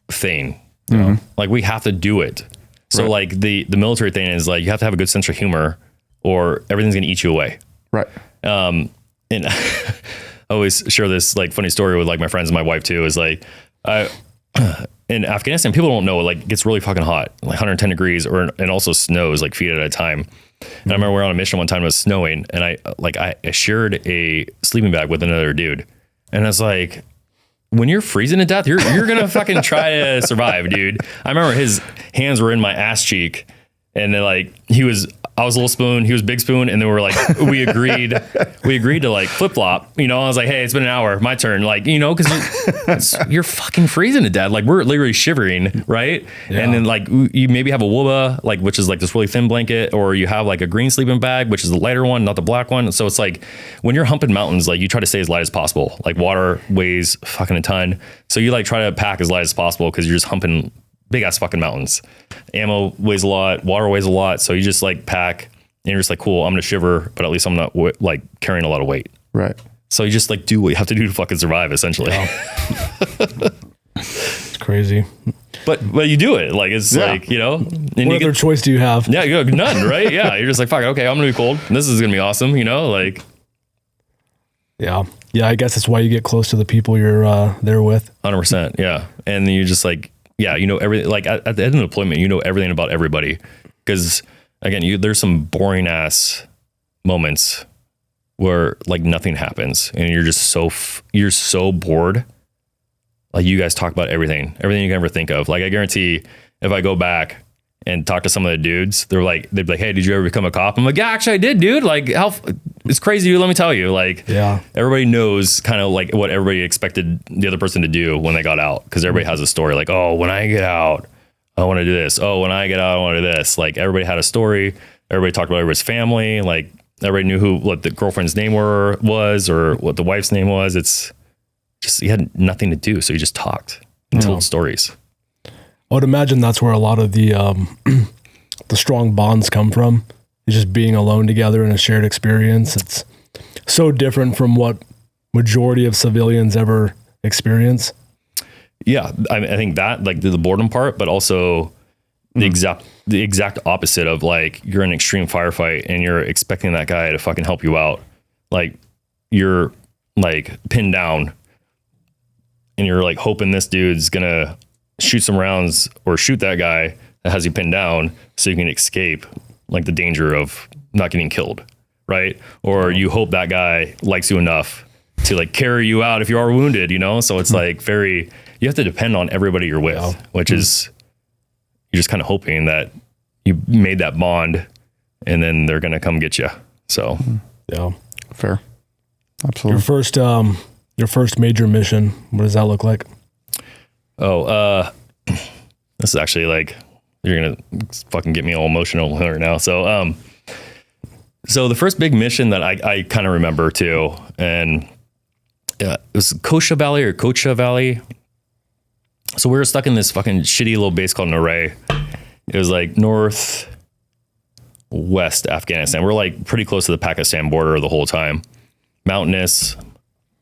Speaker 1: thing. You know? Like we have to do it. So like the military thing is like you have to have a good sense of humor, or everything's gonna eat you away.
Speaker 2: Right.
Speaker 1: And I always share this like funny story with like my friends and my wife too, is like in Afghanistan, people don't know, it like gets really fucking hot, like 110 degrees, and also snows like feet at a time. And I remember we were on a mission one time, it was snowing, and I shared a sleeping bag with another dude. And I was like, when you're freezing to death, you're gonna fucking try to survive, dude. I remember his hands were in my ass cheek, and then like I was Little Spoon, he was Big Spoon, and then we agreed to like flip flop. You know, I was like, hey, it's been an hour, my turn. Like, you know, because you're fucking freezing to death. Like we're literally shivering, right? Yeah. And then like you maybe have a WUBA, like which is like this really thin blanket, or you have like a green sleeping bag, which is the lighter one, not the black one. So it's like when you're humping mountains, like you try to stay as light as possible. Like water weighs fucking a ton, so you like try to pack as light as possible because you're just humping big ass fucking mountains. Ammo weighs a lot, water weighs a lot, so you just like pack, and you're just like, cool, I'm gonna shiver, but at least I'm not like carrying a lot of weight. Right. So you just like do what you have to do to fucking survive, essentially. Wow.
Speaker 3: It's crazy.
Speaker 1: But you do it. Like it's like, you know.
Speaker 3: What other choice do you have?
Speaker 1: Yeah, you have none, right? Yeah, you're just like, fuck, okay, I'm gonna be cold. This is gonna be awesome, you know, like.
Speaker 3: Yeah. Yeah, I guess that's why you get close to the people you're there with.
Speaker 1: 100%. Yeah, and then you just like. Yeah, you know everything. Like at the end of the deployment, you know everything about everybody. Because again, there's some boring ass moments where like nothing happens, and you're just you're so bored. Like you guys talk about everything you can ever think of. Like I guarantee, if I go back and talk to some of the dudes, they'd be like, hey, did you ever become a cop? I'm like, yeah, actually I did, dude. Like it's crazy. Let me tell you, like, yeah, everybody knows kind of like what everybody expected the other person to do when they got out. Cause everybody has a story like, oh, when I get out, I want to do this. Oh, when I get out, I want to do this. Like everybody had a story. Everybody talked about everybody's family. Like everybody knew what the girlfriend's name was or what the wife's name was. It's just, you had nothing to do. So you just talked and told stories.
Speaker 3: I would imagine that's where a lot of the the strong bonds come from. It's just being alone together in a shared experience. It's so different from what majority of civilians ever experience.
Speaker 1: Yeah, I think that, like, the boredom part, but also the exact opposite of, like, you're in an extreme firefight and you're expecting that guy to fucking help you out. Like, you're like pinned down and you're like hoping this dude's gonna shoot some rounds or shoot that guy that has you pinned down so you can escape like the danger of not getting killed, right? Or you hope that guy likes you enough to like carry you out if you are wounded, you know? So it's like you have to depend on everybody you're with, which is, you're just kind of hoping that you made that bond and then they're going to come get you. So,
Speaker 3: yeah.
Speaker 2: Fair. Absolutely.
Speaker 3: Your first major mission, what does that look like?
Speaker 1: Oh, this is actually like, you're going to fucking get me all emotional right now. So, so the first big mission that I kind of remember too, and it was Kocha Valley. So we were stuck in this fucking shitty little base called Naray. It was like northwest Afghanistan. We're like pretty close to the Pakistan border the whole time. Mountainous,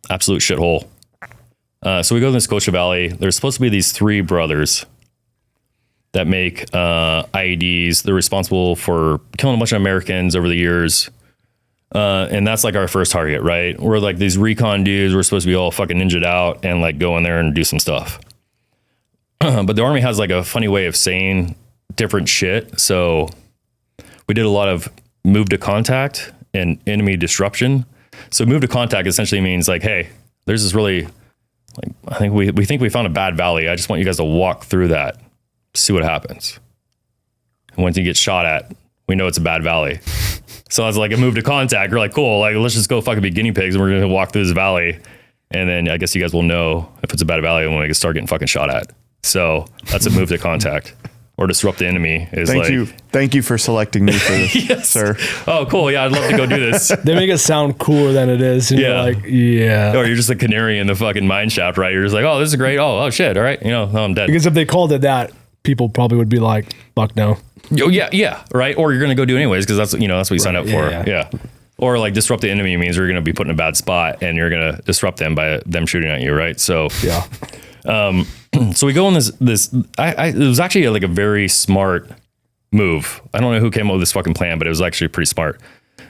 Speaker 1: absolute shithole. So we go to this Kocha Valley. There's supposed to be these three brothers that make IEDs. They're responsible for killing a bunch of Americans over the years. And that's like our first target, right? We're like these recon dudes. We're supposed to be all fucking ninja'd out and like go in there and do some stuff. But the Army has like a funny way of saying different shit. So we did a lot of move to contact and enemy disruption. So move to contact essentially means like, hey, there's this really, like, I think we think we found a bad valley. I just want you guys to walk through that, see what happens. And once you get shot at, we know it's a bad valley. So I was like, a move to contact. We're like, cool, like, let's just go fucking be guinea pigs and we're going to walk through this valley. And then I guess you guys will know if it's a bad valley when we start getting fucking shot at. So that's a move to contact or disrupt the enemy.
Speaker 2: Thank you for selecting me for this,
Speaker 1: yes.
Speaker 2: sir.
Speaker 1: Oh, cool. Yeah, I'd love to go do this.
Speaker 3: They make it sound cooler than it is. And you're like, yeah.
Speaker 1: Or you're just a canary in the fucking mine shaft, right? You're just like, oh, this is great. Oh shit. All right. You know, I'm dead.
Speaker 3: Because if they called it that, people probably would be like, fuck no.
Speaker 1: Oh, yeah. Right. Or you're going to go do anyways because that's what you signed up for. Yeah. Or like disrupt the enemy means you're going to be put in a bad spot and you're going to disrupt them by them shooting at you, right? So
Speaker 3: yeah.
Speaker 1: So we go on this. It was actually like a very smart move. I don't know who came up with this fucking plan, but it was actually pretty smart.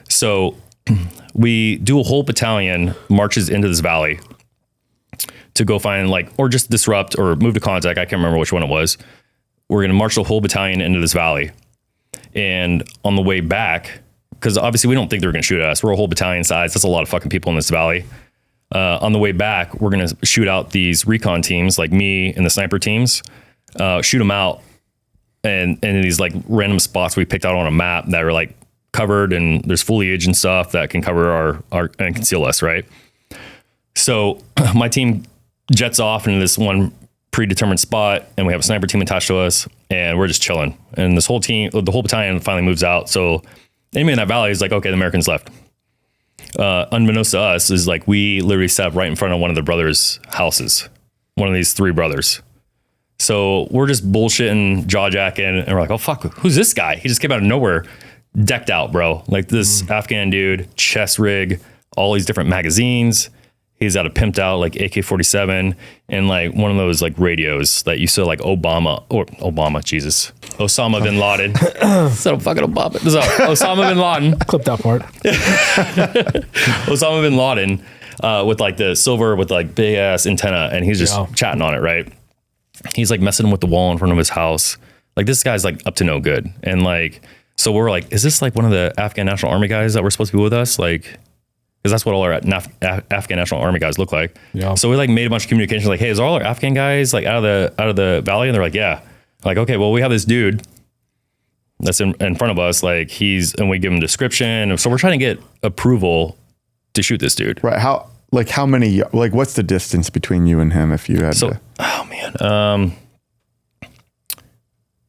Speaker 1: So we do a whole battalion marches into this valley to go find like, or just disrupt or move to contact. I can't remember which one it was. We're going to march the whole battalion into this valley. And on the way back, because obviously we don't think they're going to shoot at us. We're a whole battalion size. That's a lot of fucking people in this valley. On the way back, we're going to shoot out these recon teams like me and the sniper teams, shoot them out and in these like random spots we picked out on a map that are like covered and there's foliage and stuff that can cover our and conceal us. Right. So my team jets off into this one predetermined spot and we have a sniper team attached to us and we're just chilling. And this whole team, the whole battalion finally moves out. So anybody in that valley is like, okay, the Americans left. Unbeknownst to us is like we literally sat right in front of one of the brothers' houses, one of these three brothers. So we're just bullshitting, jaw jacking, and we're like, oh fuck, who's this guy? He just came out of nowhere, decked out, bro. Like this Afghan dude, chest rig, all these different magazines. He's got a pimped out like AK-47 and like one of those like radios that you saw like Osama bin Laden. So fucking Obama. So Osama bin Laden.
Speaker 3: Clip that part.
Speaker 1: Osama bin Laden with like the silver with like big ass antenna and he's just chatting on it, right? He's like messing with the wall in front of his house. Like this guy's like up to no good. And like, so we're like, is this like one of the Afghan National Army guys that were supposed to be with us? Like, because that's what all our Afghan National Army guys look like. Yeah. So we like made a bunch of communication like, hey, is all our Afghan guys like out of the valley? And they're like, yeah. Like, okay, well, we have this dude that's in front of us. Like and we give him a description. So we're trying to get approval to shoot this dude.
Speaker 2: Right. How many, like what's the distance between you and him if you had to?
Speaker 1: Oh man.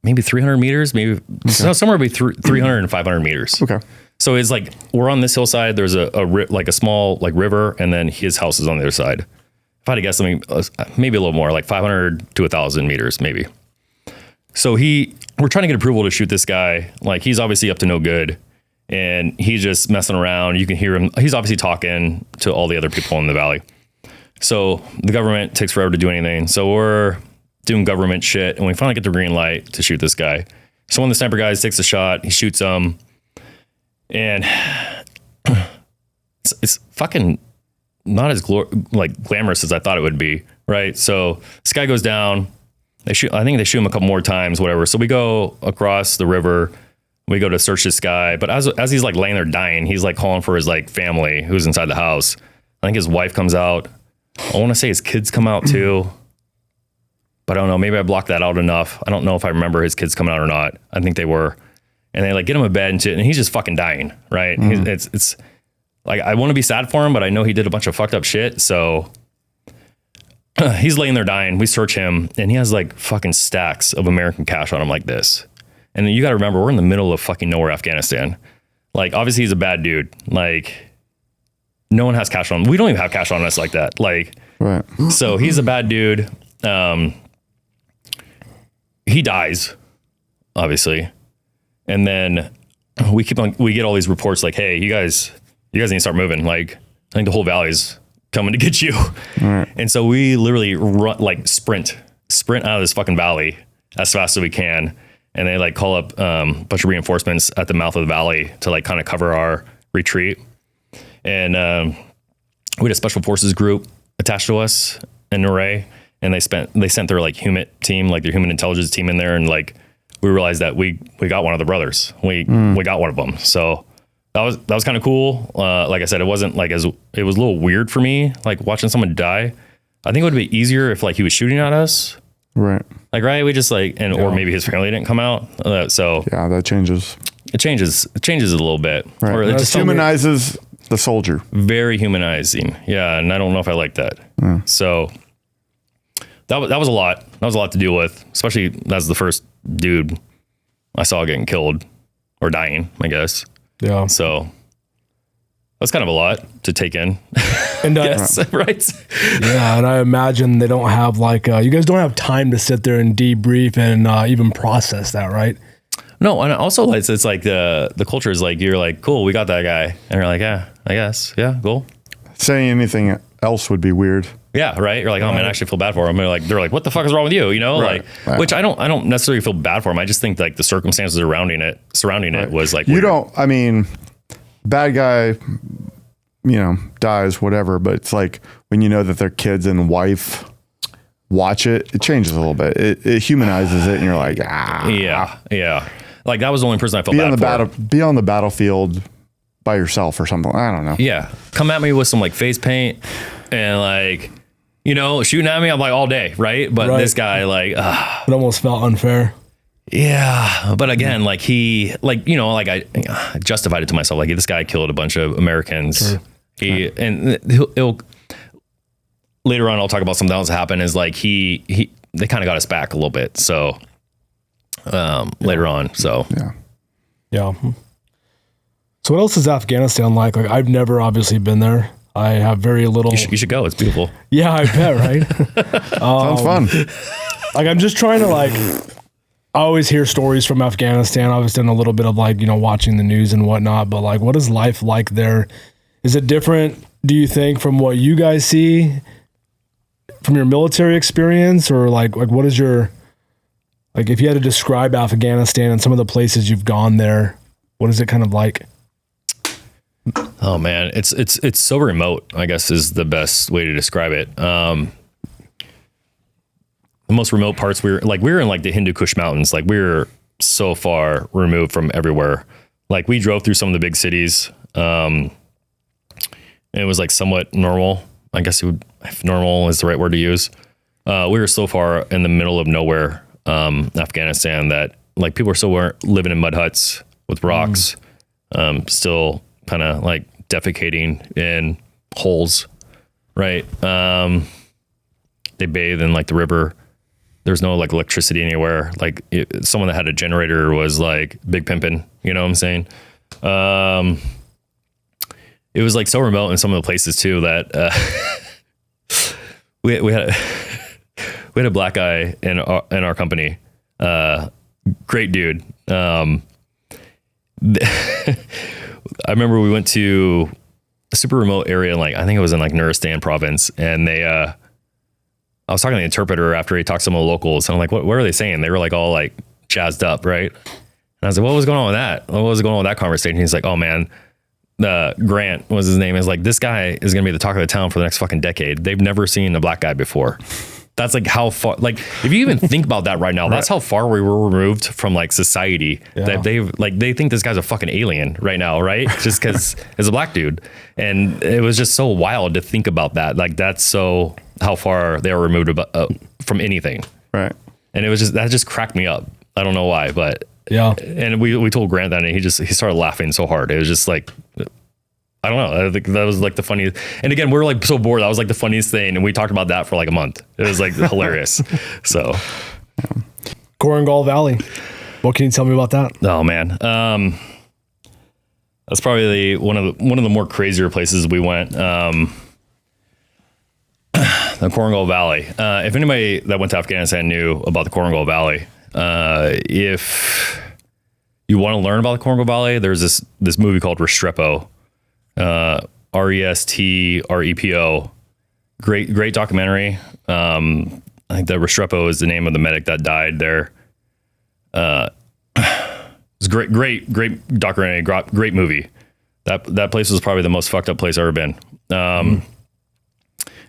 Speaker 1: Maybe 300 meters, maybe somewhere between 300 and 500 meters.
Speaker 2: Okay.
Speaker 1: So it's like we're on this hillside. There's a small like river, and then his house is on the other side. If I had to guess, maybe a little more, like 500 to 1,000 meters, maybe. So he we're trying to get approval to shoot this guy. Like, he's obviously up to no good, and he's just messing around. You can hear him. He's obviously talking to all the other people in the valley. So the government takes forever to do anything. So we're doing government shit, and we finally get the green light to shoot this guy. So one of the sniper guys takes a shot. He shoots him, and it's fucking not as glamorous as I thought it would be, right? So this guy goes down. I think they shoot him a couple more times, whatever. So we go across the river. We go to search this guy. But as he's like laying there dying, he's like calling for his like family who's inside the house. I think his wife comes out. I want to say his kids come out too. But I don't know. Maybe I blocked that out enough. I don't know if I remember his kids coming out or not. I think they were. And they like get him a bed and shit. And he's just fucking dying, right? It's like, I want to be sad for him, but I know he did a bunch of fucked up shit. So he's laying there dying. We search him, and he has like fucking stacks of American cash on him like this. And then you got to remember, we're in the middle of fucking nowhere, Afghanistan. Like, obviously he's a bad dude. Like, no one has cash on him. We don't even have cash on us like that. Like,
Speaker 2: right.
Speaker 1: So he's a bad dude. He dies, obviously. And then we get all these reports like, hey, you guys need to start moving. Like, I think the whole valley's coming to get you. Right. And so we literally run, like sprint out of this fucking valley as fast as we can. And they like call up a bunch of reinforcements at the mouth of the valley to like kind of cover our retreat. And we had a special forces group attached to us in Nuray, and they sent their like human team, like their human intelligence team in there. And like, we realized that we got one of the brothers. We got one of them. So that was kind of cool. Like I said, it wasn't like it was a little weird for me, like watching someone die. I think it would be easier if like he was shooting at us.
Speaker 2: Right.
Speaker 1: Like, right. We just like, or maybe his family didn't come out. So
Speaker 2: yeah, that changes.
Speaker 1: It changes a little bit.
Speaker 2: Right.
Speaker 1: Or it
Speaker 2: just humanizes the soldier. Very
Speaker 1: humanizing. Yeah. And I don't know if I like that. Yeah. So that was a lot. That was a lot to deal with, especially as the first dude I saw getting killed or dying, I guess.
Speaker 3: Yeah.
Speaker 1: So that's kind of a lot to take in.
Speaker 3: And
Speaker 1: yes, right.
Speaker 3: Yeah, and I imagine they don't have like you guys don't have time to sit there and debrief and even process that, right?
Speaker 1: No, and also it's like the culture is like, you're like, cool, we got that guy, and you're like, yeah, I guess, yeah, cool.
Speaker 2: Saying anything else would be weird.
Speaker 1: Yeah, right. You're like, oh man, I actually feel bad for him. They're like, what the fuck is wrong with you? You know, right. Like, which I don't necessarily feel bad for him. I just think like the circumstances surrounding it was like,
Speaker 2: weird. I mean, bad guy, dies, whatever. But it's like when you know that their kids and wife watch it, it changes a little bit. It humanizes it, and you're like,
Speaker 1: yeah. Like that was the only person I felt bad for.
Speaker 2: Be on the battlefield by yourself or something. I don't know.
Speaker 1: Yeah, come at me with some like face paint and like, shooting at me. I'm like all day, right? But this guy, like,
Speaker 3: it almost felt unfair.
Speaker 1: Yeah, but again, like he, like I justified it to myself. Like this guy killed a bunch of Americans. Sure. And he'll later on, I'll talk about something else that happened. Is like they kind of got us back a little bit. So later on, so
Speaker 3: yeah. So what else is Afghanistan like? Like I've never obviously been there. I have very little.
Speaker 1: You should go. It's beautiful.
Speaker 3: Yeah, I bet, right?
Speaker 2: Sounds fun.
Speaker 3: Like I'm just trying to like. I always hear stories from Afghanistan. I've done a little bit of like watching the news and whatnot. But like, what is life like there? Is it different? Do you think from what you guys see from your military experience, or like what is your like if you had to describe Afghanistan and some of the places you've gone there, what is it kind of like?
Speaker 1: Oh man, it's so remote, I guess is the best way to describe it. The most remote parts we were in like the Hindu Kush mountains. Like we were so far removed from everywhere. Like we drove through some of the big cities. And it was like somewhat normal. I guess if normal is the right word to use. We were so far in the middle of nowhere, Afghanistan, that like people were living in mud huts with rocks, still kind of like defecating in holes, right? They bathe in like the river. There's no like electricity anywhere. Like someone that had a generator was like big pimping, you know what I'm saying? It was like so remote in some of the places too that we had a black guy in our company great dude. I remember we went to a super remote area, like I think it was in like Nuristan province, and I was talking to the interpreter after he talked to some of the locals, and I'm like, what are they saying? They were like all like jazzed up, right? And I was like, what was going on with that? What was going on with that conversation? He's like, oh man, Grant was his name. Is like, this guy is going to be the talk of the town for the next fucking decade. They've never seen a black guy before. That's like how far, like if you even think about that right now, that's how far we were removed from like society. That they think this guy's a fucking alien right now, right? Just because it's a black dude. And it was just so wild to think about that. Like that's so how far they were removed from anything.
Speaker 2: Right.
Speaker 1: And it was just, that just cracked me up. I don't know why, but
Speaker 3: yeah.
Speaker 1: And we told Grant that, and he started laughing so hard. It was just like, I don't know. I think that was like the funniest. And again, we were like so bored. That was like the funniest thing. And we talked about that for like a month. It was like hilarious. So
Speaker 3: Korengal Valley. What can you tell me about that?
Speaker 1: Oh man. That's probably one of the more crazier places we went. The Korengal Valley. If anybody that went to Afghanistan knew about the Korengal Valley, if you want to learn about the Korengal Valley, there's this movie called Restrepo. Restrepo. Great documentary. I think that Restrepo is the name of the medic that died there. It's great documentary, great movie. That place was probably the most fucked up place I've ever been.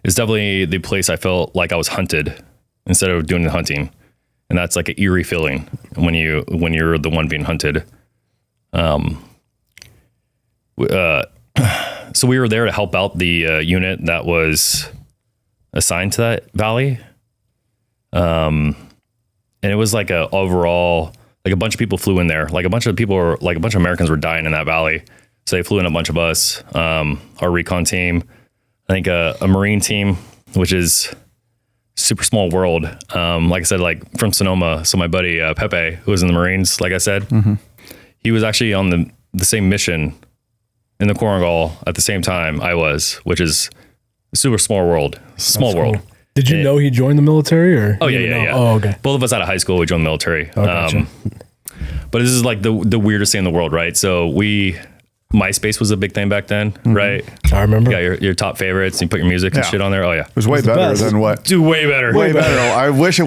Speaker 1: It's definitely the place I felt like I was hunted instead of doing the hunting. And that's like an eerie feeling when you're the one being hunted. So we were there to help out the unit that was assigned to that valley. And it was like a overall, like a bunch of people flew in there. Like a bunch of Americans were dying in that valley. So they flew in a bunch of us, our recon team, I think a Marine team, which is super small world. Like I said, like from Sonoma. So my buddy, Pepe, who was in the Marines, like I said, he was actually on the same mission in the Korengal at the same time I was, which is a super small world. Small world.
Speaker 3: Cool. Did you know he joined the military or?
Speaker 1: Oh yeah.
Speaker 3: Oh, okay.
Speaker 1: Both of us out of high school, we joined the military.
Speaker 3: Oh, gotcha.
Speaker 1: But this is like the weirdest thing in the world, right? So MySpace was a big thing back then, right?
Speaker 3: I remember.
Speaker 1: You got your top favorites, and you put your music and shit on there. Oh yeah.
Speaker 2: It was way better than what?
Speaker 1: Dude, way better.
Speaker 2: Way better. I wish it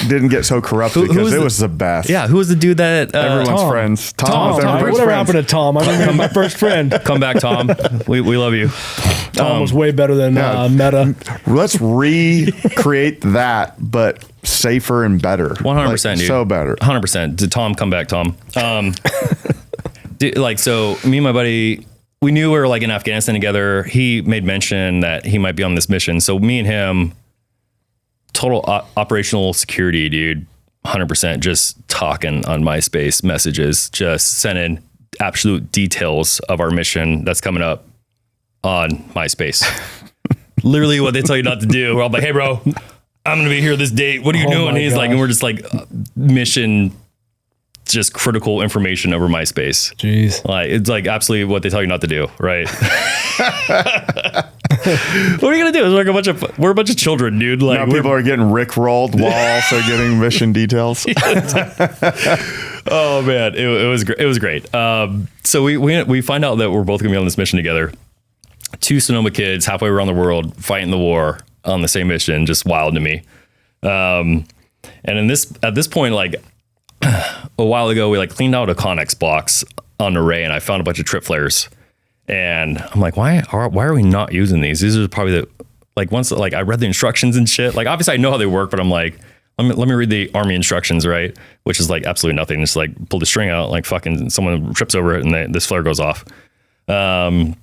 Speaker 2: didn't get so corrupted because it was the best.
Speaker 1: Yeah, who was the dude that
Speaker 2: everyone's
Speaker 3: Tom.
Speaker 2: friends?
Speaker 3: Tom. Whatever happened to Tom? I remember my first friend.
Speaker 1: Come back, Tom. We love you.
Speaker 3: Tom was way better than Meta.
Speaker 2: Let's recreate that, but safer and better.
Speaker 1: 100%, dude.
Speaker 2: So better.
Speaker 1: 100%. Did Tom come back, Tom? So me and my buddy, we knew we were like in Afghanistan together. He made mention that he might be on this mission. So me and him, total operational security, dude, 100% just talking on MySpace messages, just sending absolute details of our mission that's coming up on MySpace. Literally what they tell you not to do. We're all like, hey bro, I'm going to be here this date. What are you doing? He's like, and we're just like mission, just critical information over MySpace.
Speaker 3: Jeez.
Speaker 1: Like it's like absolutely what they tell you not to do, right? What are you gonna do? We're a bunch of children, dude. Like
Speaker 2: now people are getting rickrolled while also getting mission details.
Speaker 1: Oh man, it was great. It was great. So we find out that we're both gonna be on this mission together. 2 Sonoma kids halfway around the world fighting the war on the same mission, just wild to me. And at this point, like a while ago, we like cleaned out a Connex box on an array, and I found a bunch of trip flares. And I'm like, why are we not using these? These are probably once I read the instructions and shit. Like obviously I know how they work, but I'm like, let me read the Army instructions, right? Which is like absolutely nothing. Just like pull the string out, like fucking someone trips over it, and this flare goes off. I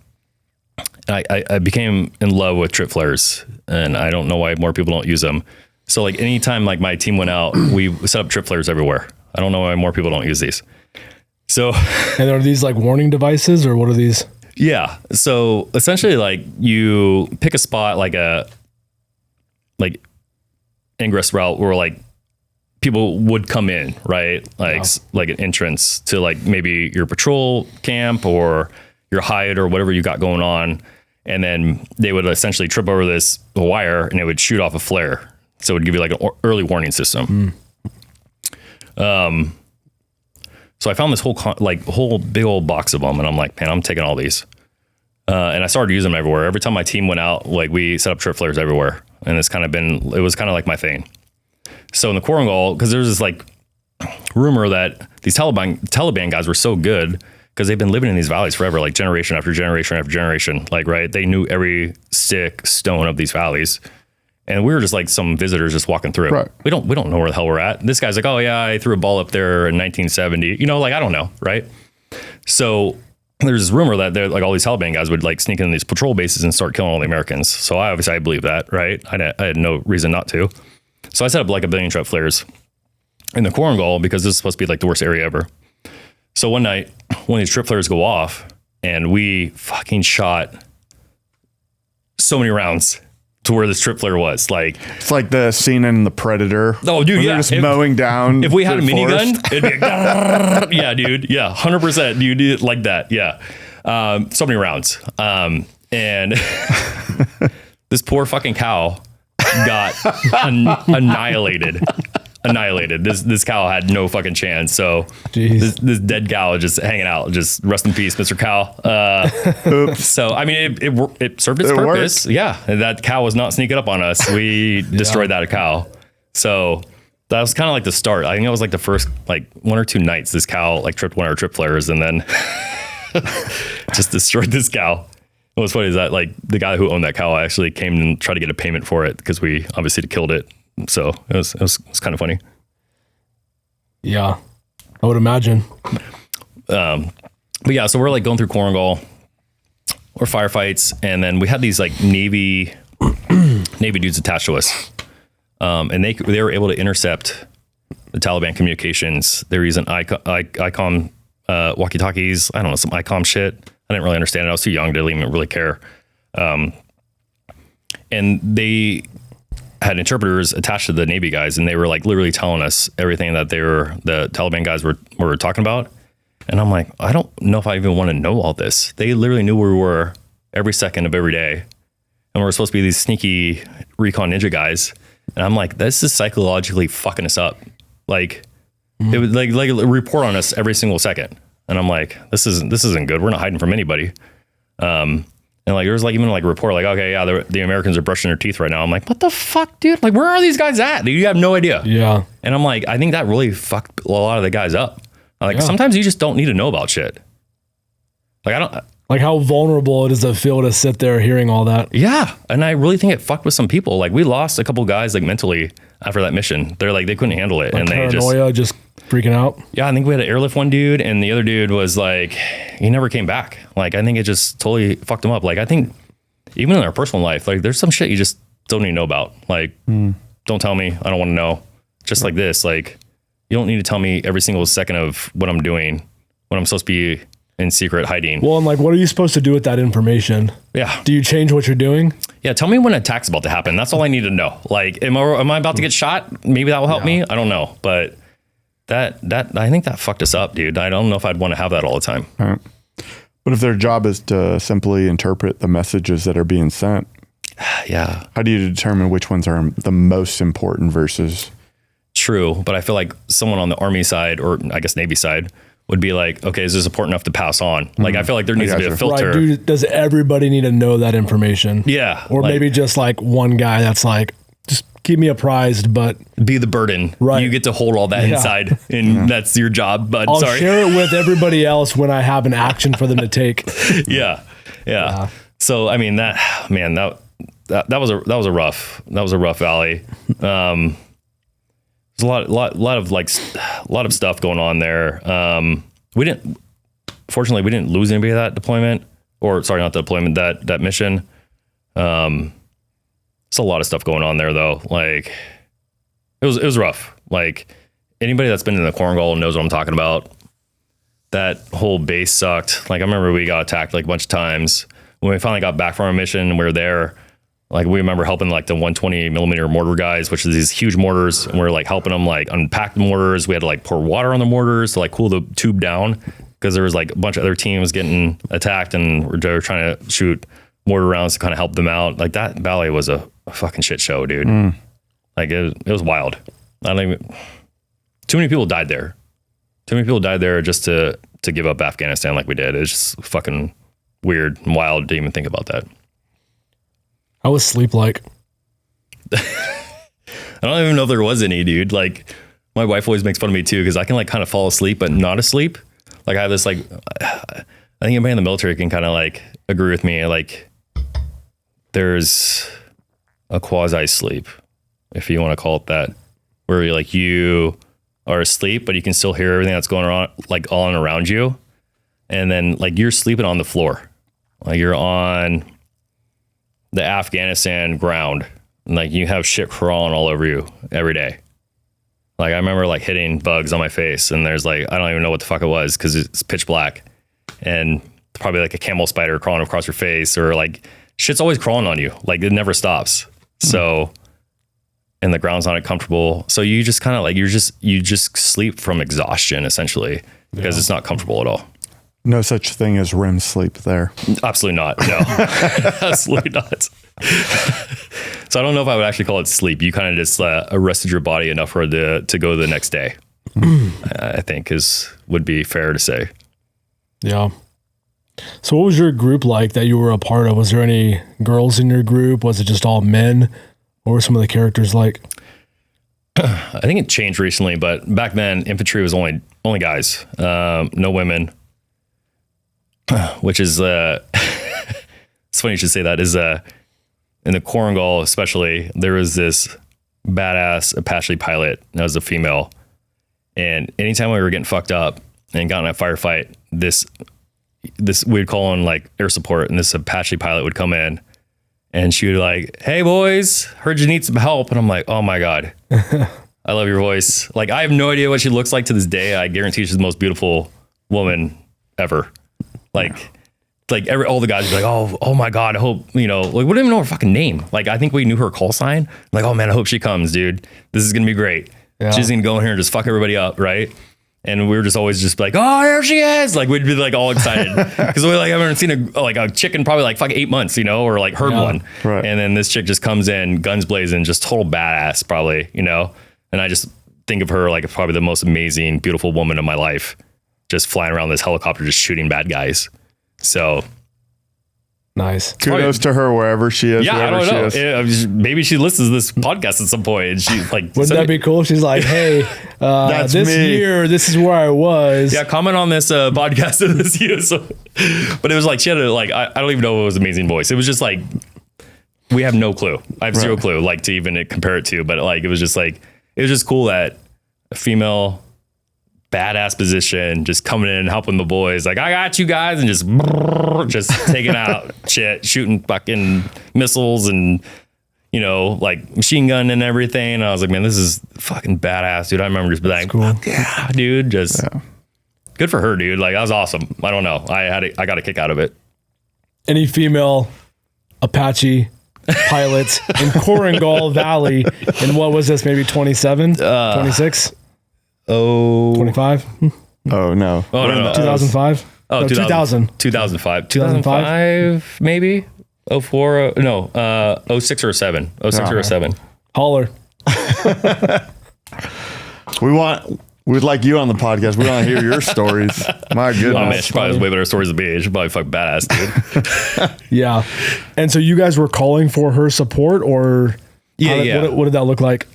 Speaker 1: became in love with trip flares, and I don't know why more people don't use them. So like anytime like my team went out, we set up trip flares everywhere. I don't know why more people don't use these. So, and
Speaker 3: are these like warning devices or what are these?
Speaker 1: Yeah. So essentially like you pick a spot, like ingress route where like people would come in, right? Like an entrance to like maybe your patrol camp or your hide or whatever you got going on. And then they would essentially trip over this wire and it would shoot off a flare. So it would give you like an early warning system. So I found this whole big old box of them, and I'm like, man, I'm taking all these. And I started using them everywhere. Every time my team went out, like we set up trip flares everywhere, and it was kind of like my thing. So in the Korangal, because there's this like rumor that these Taliban guys were so good because they've been living in these valleys forever, like generation after generation after generation. Like, right, they knew every stick, stone of these valleys. And we were just like some visitors just walking through.
Speaker 2: Right.
Speaker 1: We don't know where the hell we're at. This guy's like, oh yeah, I threw a ball up there in 1970. You know, like I don't know, right? So there's this rumor that they're like all these Taliban guys would like sneak in these patrol bases and start killing all the Americans. So I believe that, right? I had no reason not to. So I set up like 1 billion trip flares in the Korangal because this is supposed to be like the worst area ever. So one night, one of these trip flares go off, and we fucking shot so many rounds to where this trip flare was. Like,
Speaker 2: it's like the scene in The Predator.
Speaker 1: Oh, dude, yeah.
Speaker 2: They're just mowing down.
Speaker 1: If we had a
Speaker 2: the
Speaker 1: minigun,
Speaker 2: forest.
Speaker 1: it'd be like, yeah, dude. Yeah, 100%. You did it like that. Yeah. So many rounds. And this poor fucking cow got annihilated. This cow had no fucking chance. So this dead cow just hanging out. Just rest in peace, Mr. Cow. So I mean, it served its purpose.
Speaker 2: Worked.
Speaker 1: Yeah, that cow was not sneaking up on us. We destroyed that cow. So that was kind of like the start. I think that was like the first like 1 or 2 nights this cow like tripped one of our trip flares and then just destroyed this cow. What's funny is that like the guy who owned that cow actually came and tried to get a payment for it because we obviously killed it. So it was kind of funny.
Speaker 3: Yeah, I would imagine.
Speaker 1: But yeah, so we're like going through Korangal or firefights, and then we had these like Navy dudes attached to us, and they were able to intercept the Taliban communications. They were using ICOM walkie-talkies. I don't know, some ICOM shit. I didn't really understand it. I was too young to even really care. And they had interpreters attached to the Navy guys, and they were like literally telling us everything that the Taliban guys were talking about. And I'm like, I don't know if I even want to know all this. They literally knew where we were every second of every day. And we're supposed to be these sneaky recon ninja guys. And I'm like, this is psychologically fucking us up. Like it would like a report on us every single second. And I'm like, this isn't good. We're not hiding from anybody. And like, there's like even like a report like, okay, yeah, the Americans are brushing their teeth right now. I'm like, what the fuck, dude? Like, where are these guys at? Dude, you have no idea.
Speaker 3: Yeah.
Speaker 1: And I'm like, I think that really fucked a lot of the guys up. Like, sometimes you just don't need to know about shit. Like, I don't.
Speaker 3: Like how vulnerable it is to feel to sit there hearing all that.
Speaker 1: Yeah. And I really think it fucked with some people. Like, we lost a couple guys like mentally after that mission. They're like, they couldn't handle it.
Speaker 3: Like
Speaker 1: and they
Speaker 3: paranoia, just freaking out.
Speaker 1: Yeah, I think we had to airlift one dude, and the other dude was like, he never came back. Like, I think it just totally fucked him up. Like, I think even in our personal life, like, there's some shit you just don't need to know about. Like, don't tell me. I don't want to know. Just like this, like, you don't need to tell me every single second of what I'm doing when I'm supposed to be in secret hiding.
Speaker 3: Well, and like, what are you supposed to do with that information?
Speaker 1: Yeah.
Speaker 3: Do you change what you're doing?
Speaker 1: Yeah, tell me when an attack's about to happen. That's all I need to know. Like, am I about to get shot? Maybe that will help me. I don't know, but that I think that fucked us up, dude. I don't know if I'd want to have that all the time.
Speaker 2: Right. But if their job is to simply interpret the messages that are being sent,
Speaker 1: yeah,
Speaker 2: how do you determine which ones are the most important versus?
Speaker 1: True, but I feel like someone on the Army side, or I guess Navy side, would be like, okay, is this important enough to pass on? Like, I feel like there needs to be a filter.
Speaker 3: Right, does everybody need to know that information?
Speaker 1: Yeah.
Speaker 3: Or
Speaker 1: like,
Speaker 3: maybe just like one guy that's like, just keep me apprised, but
Speaker 1: be the burden.
Speaker 3: Right.
Speaker 1: You get to hold all that inside, and that's your job, bud.
Speaker 3: I'll
Speaker 1: Sorry.
Speaker 3: share it with everybody else when I have an action for them to take.
Speaker 1: Yeah. So, I mean, that was a rough valley. There's a lot of stuff going on there. Fortunately, we didn't lose anybody of that deployment, or sorry, not the deployment, that mission. It's a lot of stuff going on there though. Like, it was rough. Like, anybody that's been in the Korangal knows what I'm talking about. That whole base sucked. Like, I remember we got attacked like a bunch of times. When we finally got back from our mission, we were there. Like, we remember helping like the 120 millimeter mortar guys, which is these huge mortars. And we're like helping them like unpack the mortars. We had to like pour water on the mortars to like cool the tube down, because there was like a bunch of other teams getting attacked, and they were trying to shoot mortar rounds to kind of help them out. Like, that valley was a fucking shit show, dude. Like, it was wild. too many people died there. Too many people died there just to give up Afghanistan like we did. It's just fucking weird and wild to even think about that.
Speaker 3: How was sleep like?
Speaker 1: I don't even know if there was any, dude. Like, my wife always makes fun of me too, because I can like kind of fall asleep, but not asleep. Like, I have this like, I think anybody in the military can kind of like agree with me. Like, there's a quasi sleep, if you want to call it that, where you are asleep, but you can still hear everything that's going on, like all around you. And then like you're sleeping on the floor, like you're on the Afghanistan ground, and like you have shit crawling all over you every day. Like, I remember like hitting bugs on my face, and there's like, I don't even know what the fuck it was, because it's pitch black, and probably like a camel spider crawling across your face, or like shit's always crawling on you. Like, it never stops. So, and the ground's not comfortable. So you just kind of like, you just sleep from exhaustion essentially, because it's not comfortable at all.
Speaker 2: No such thing as REM sleep there.
Speaker 1: Absolutely not. No, absolutely not. So I don't know if I would actually call it sleep. You kind of just arrested your body enough for it to go the next day. I think would be fair to say.
Speaker 3: Yeah. So what was your group like that you were a part of? Was there any girls in your group? Was it just all men? What were some of the characters like?
Speaker 1: I think it changed recently, but back then infantry was only guys, no women. Which is it's funny you should say that. Is in the Korengal especially, there was this badass Apache pilot that was a female, and anytime we were getting fucked up and got in a firefight, this we'd call on like air support, and this Apache pilot would come in, and she would be like, "Hey boys, heard you need some help," and I'm like, "Oh my god, I love your voice." Like, I have no idea what she looks like to this day. I guarantee she's the most beautiful woman ever. Like all the guys would be like, oh my God, I hope, like, we didn't even know her fucking name. Like, I think we knew her call sign. Like, oh man, I hope she comes, dude. This is going to be great. Yeah. She's going to go in here and just fuck everybody up. Right. And we were just always just like, oh, there she is. Like, we'd be like all excited because we like haven't seen a chick in probably like fucking 8 months, or like heard one. Right. And then this chick just comes in, guns blazing, just total badass probably, and I just think of her like probably the most amazing, beautiful woman of my life. Just flying around this helicopter, just shooting bad guys. So
Speaker 3: nice.
Speaker 2: Kudos to her wherever she is.
Speaker 1: Yeah, I don't know. Maybe she listens to this podcast at some point, and she's like,
Speaker 3: "Wouldn't that be cool?" She's like, "Hey, this year, this is where I was."
Speaker 1: Yeah, comment on this podcast of this year. So, but it was like she had I don't even know if it was amazing voice. It was just like we have no clue. I have zero clue, like to even compare it to. But like it was just cool that a female badass position, just coming in and helping the boys. Like, I got you guys, and just taking out shit, shooting fucking missiles and, like machine gun and everything. And I was like, man, this is fucking badass, dude. I remember just being like, cool. Yeah, dude, good for her, dude. Like, that was awesome. I don't know. I got a kick out of it. Any
Speaker 3: female Apache pilots in Korengal Valley in what was this, maybe 27, 26? 25?
Speaker 2: Oh, no.
Speaker 1: Oh, no.
Speaker 3: 2005?
Speaker 1: Oh, no, 2000. 2005. 2005, maybe? 04? No, 06 or 07. 06 or 07.
Speaker 3: Holler.
Speaker 2: We'd like you on the podcast. We want to hear your stories. My goodness.
Speaker 1: Oh, man, she probably has way better stories than me. She's probably fucking badass, dude.
Speaker 3: Yeah. And so you guys were calling for her support, or
Speaker 1: yeah.
Speaker 3: What did that look like?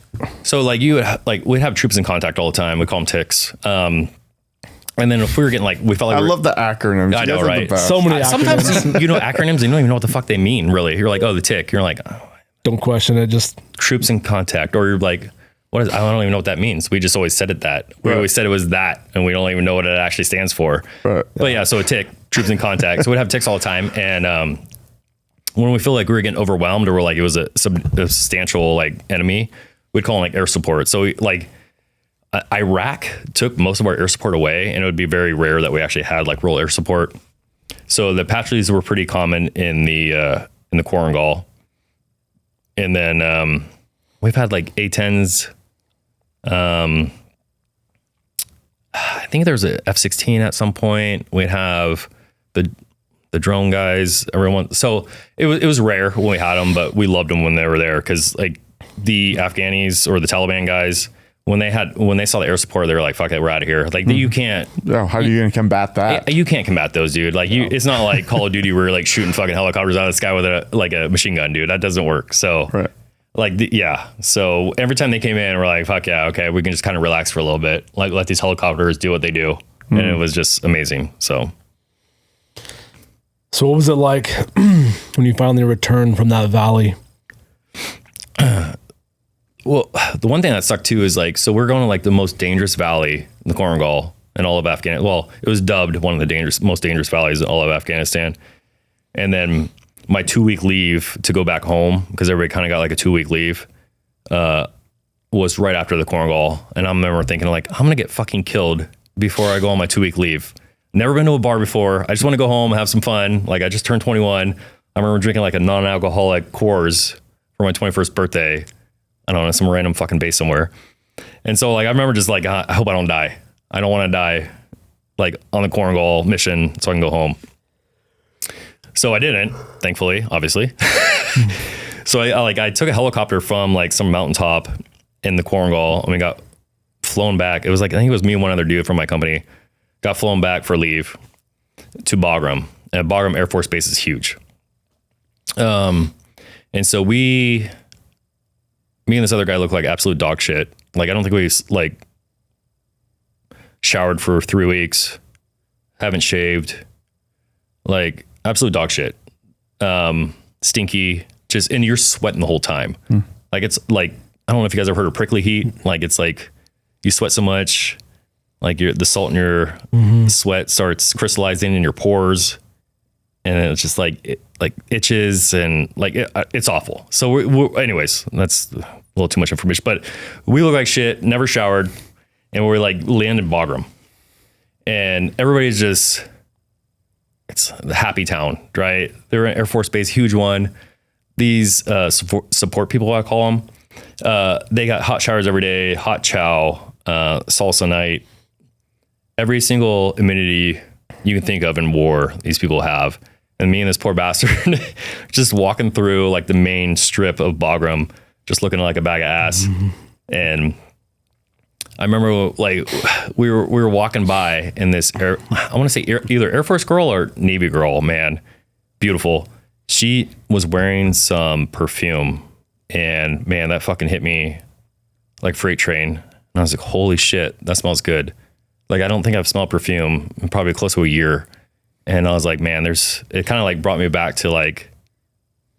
Speaker 1: So like we'd have troops in contact all the time. We call them ticks. And then if we were getting we felt like
Speaker 2: I love the acronyms.
Speaker 1: I know, right?
Speaker 3: So many acronyms.
Speaker 1: Sometimes acronyms, you don't even know what the fuck they mean, really. You're like, oh, the tick. You're like, oh.
Speaker 3: Don't question it. Just
Speaker 1: troops in contact, or you're like, what is? I don't even know what that means. We just always said it that. We always said it was that, and we don't even know what it actually stands for. Right. But yeah, so a tick, troops in contact. So we'd have ticks all the time, and when we feel like we were getting overwhelmed, or it was a substantial enemy, we'd call them air support. So Iraq took most of our air support away, and it would be very rare that we actually had real air support. So the Apaches were pretty common in the Korengal, and then we've had A-10s. I think there was a F-16 at some point. We'd have the drone guys, everyone. So it was rare when we had them, but we loved them when they were there, because the Afghanis or the Taliban guys when they saw the air support, they were like, fuck it, we're out of here. Like you can't.
Speaker 2: Oh, how are you going to combat that?
Speaker 1: You can't combat those, dude. Like it's not like Call of Duty where you're like shooting fucking helicopters out of the sky with a machine gun, dude. That doesn't work. So So every time they came in, we're like, fuck yeah, okay, we can just kind of relax for a little bit. Like let these helicopters do what they do. And it was just amazing. So
Speaker 3: what was it like when you finally returned from that valley?
Speaker 1: Well, the one thing that sucked too is like, so we're going to like the most dangerous valley in the Korengal in all of Afghanistan. Well, it was dubbed one of the most dangerous valleys in all of Afghanistan. And then my 2-week leave to go back home, because everybody kind of got like a 2-week leave, was right after the Korengal. And I remember thinking like, I'm going to get fucking killed before I go on my 2-week leave. Never been to a bar before. I just want to go home and have some fun. Like I just turned 21. I remember drinking like a non-alcoholic Coors for my 21st birthday. I don't know, some random fucking base somewhere. And so like, I remember just like, I hope I don't die. I don't want to die like on the Korengal mission so I can go home. So I didn't, thankfully, obviously. So I took a helicopter from like some mountaintop in the Korengal and we got flown back. It was like, I think it was me and one other dude from my company got flown back for leave to Bagram. And Bagram Air Force Base is huge. And so me and this other guy looked like absolute dog shit. Like, I don't think we like showered for 3 weeks, haven't shaved, like absolute dog shit. Stinky, and you're sweating the whole time. Like, it's like, I don't know if you guys ever heard of prickly heat. Like, it's like you sweat so much, like the salt in your sweat starts crystallizing in your pores. And it's just like, it like itches and like, it's awful. So anyways, that's a little too much information, but we look like shit, never showered. And we're like landed in Bagram and everybody's just, it's the happy town, right? They're an Air Force Base, huge one. These support people, I call them, they got hot showers every day, hot chow, salsa night, every single amenity you can think of in war, these people have. And me and this poor bastard just walking through like the main strip of Bagram, just looking like a bag of ass. And I remember like we were walking by in this I want to say either Air Force girl or Navy girl, man, beautiful. She was wearing some perfume and man, that fucking hit me like freight train. And I was like, holy shit, that smells good. Like, I don't think I've smelled perfume in probably close to a year. And I was like, man, it kind of like brought me back to like,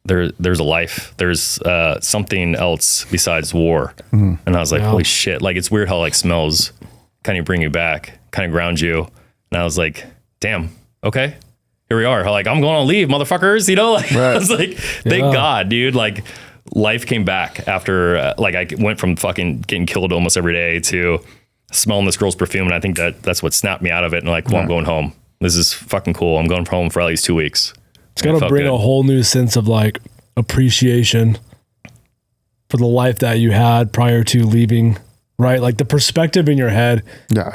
Speaker 1: there's a life, there's something else besides war. And I was like, holy shit. Like, it's weird how like smells kind of bring you back, kind of ground you. And I was like, damn, okay, here we are. Like, I'm going on leave, motherfuckers, you know? Like, right. I was like, thank God, dude. Like, life came back after like I went from fucking getting killed almost every day to smelling this girl's perfume. And I think that's what snapped me out of it. And like, well, I'm going home. This is fucking cool. I'm going home for at least 2 weeks.
Speaker 3: It's got to bring a whole new sense of like appreciation for the life that you had prior to leaving, right? Like the perspective in your head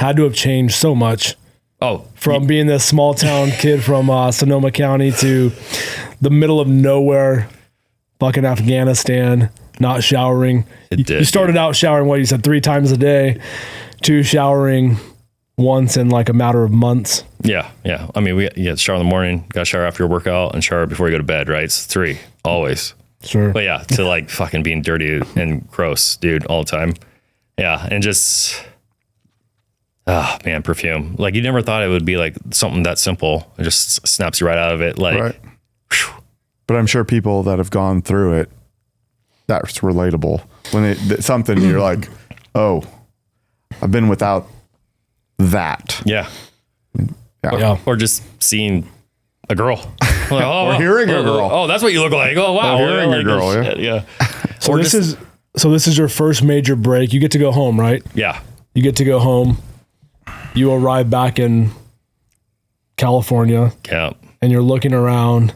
Speaker 3: had to have changed so much. From being this small town kid from Sonoma County to the middle of nowhere, fucking Afghanistan, not showering. You started out showering, what you said, 3 times a day, to showering once in like a matter of months. Yeah.
Speaker 1: I mean, you got to shower in the morning, got to shower after your workout, and shower before you go to bed, right? It's 3, always.
Speaker 3: Sure.
Speaker 1: But yeah, to like fucking being dirty and gross, dude, all the time. Yeah, and just, oh man, perfume. Like, you never thought it would be like something that simple. It just snaps you right out of it. Like,
Speaker 2: right. But I'm sure people that have gone through it, that's relatable. When something you're like, oh, I've been without that.
Speaker 1: Yeah. Or just seeing a girl. Like,
Speaker 2: or hearing a girl.
Speaker 1: Oh, that's what you look like. Oh, wow.
Speaker 2: Or hearing a girl.
Speaker 1: Yeah.
Speaker 3: So this is your first major break. You get to go home, right?
Speaker 1: Yeah.
Speaker 3: You get to go home. You arrive back in California.
Speaker 1: Yeah.
Speaker 3: And you're looking around.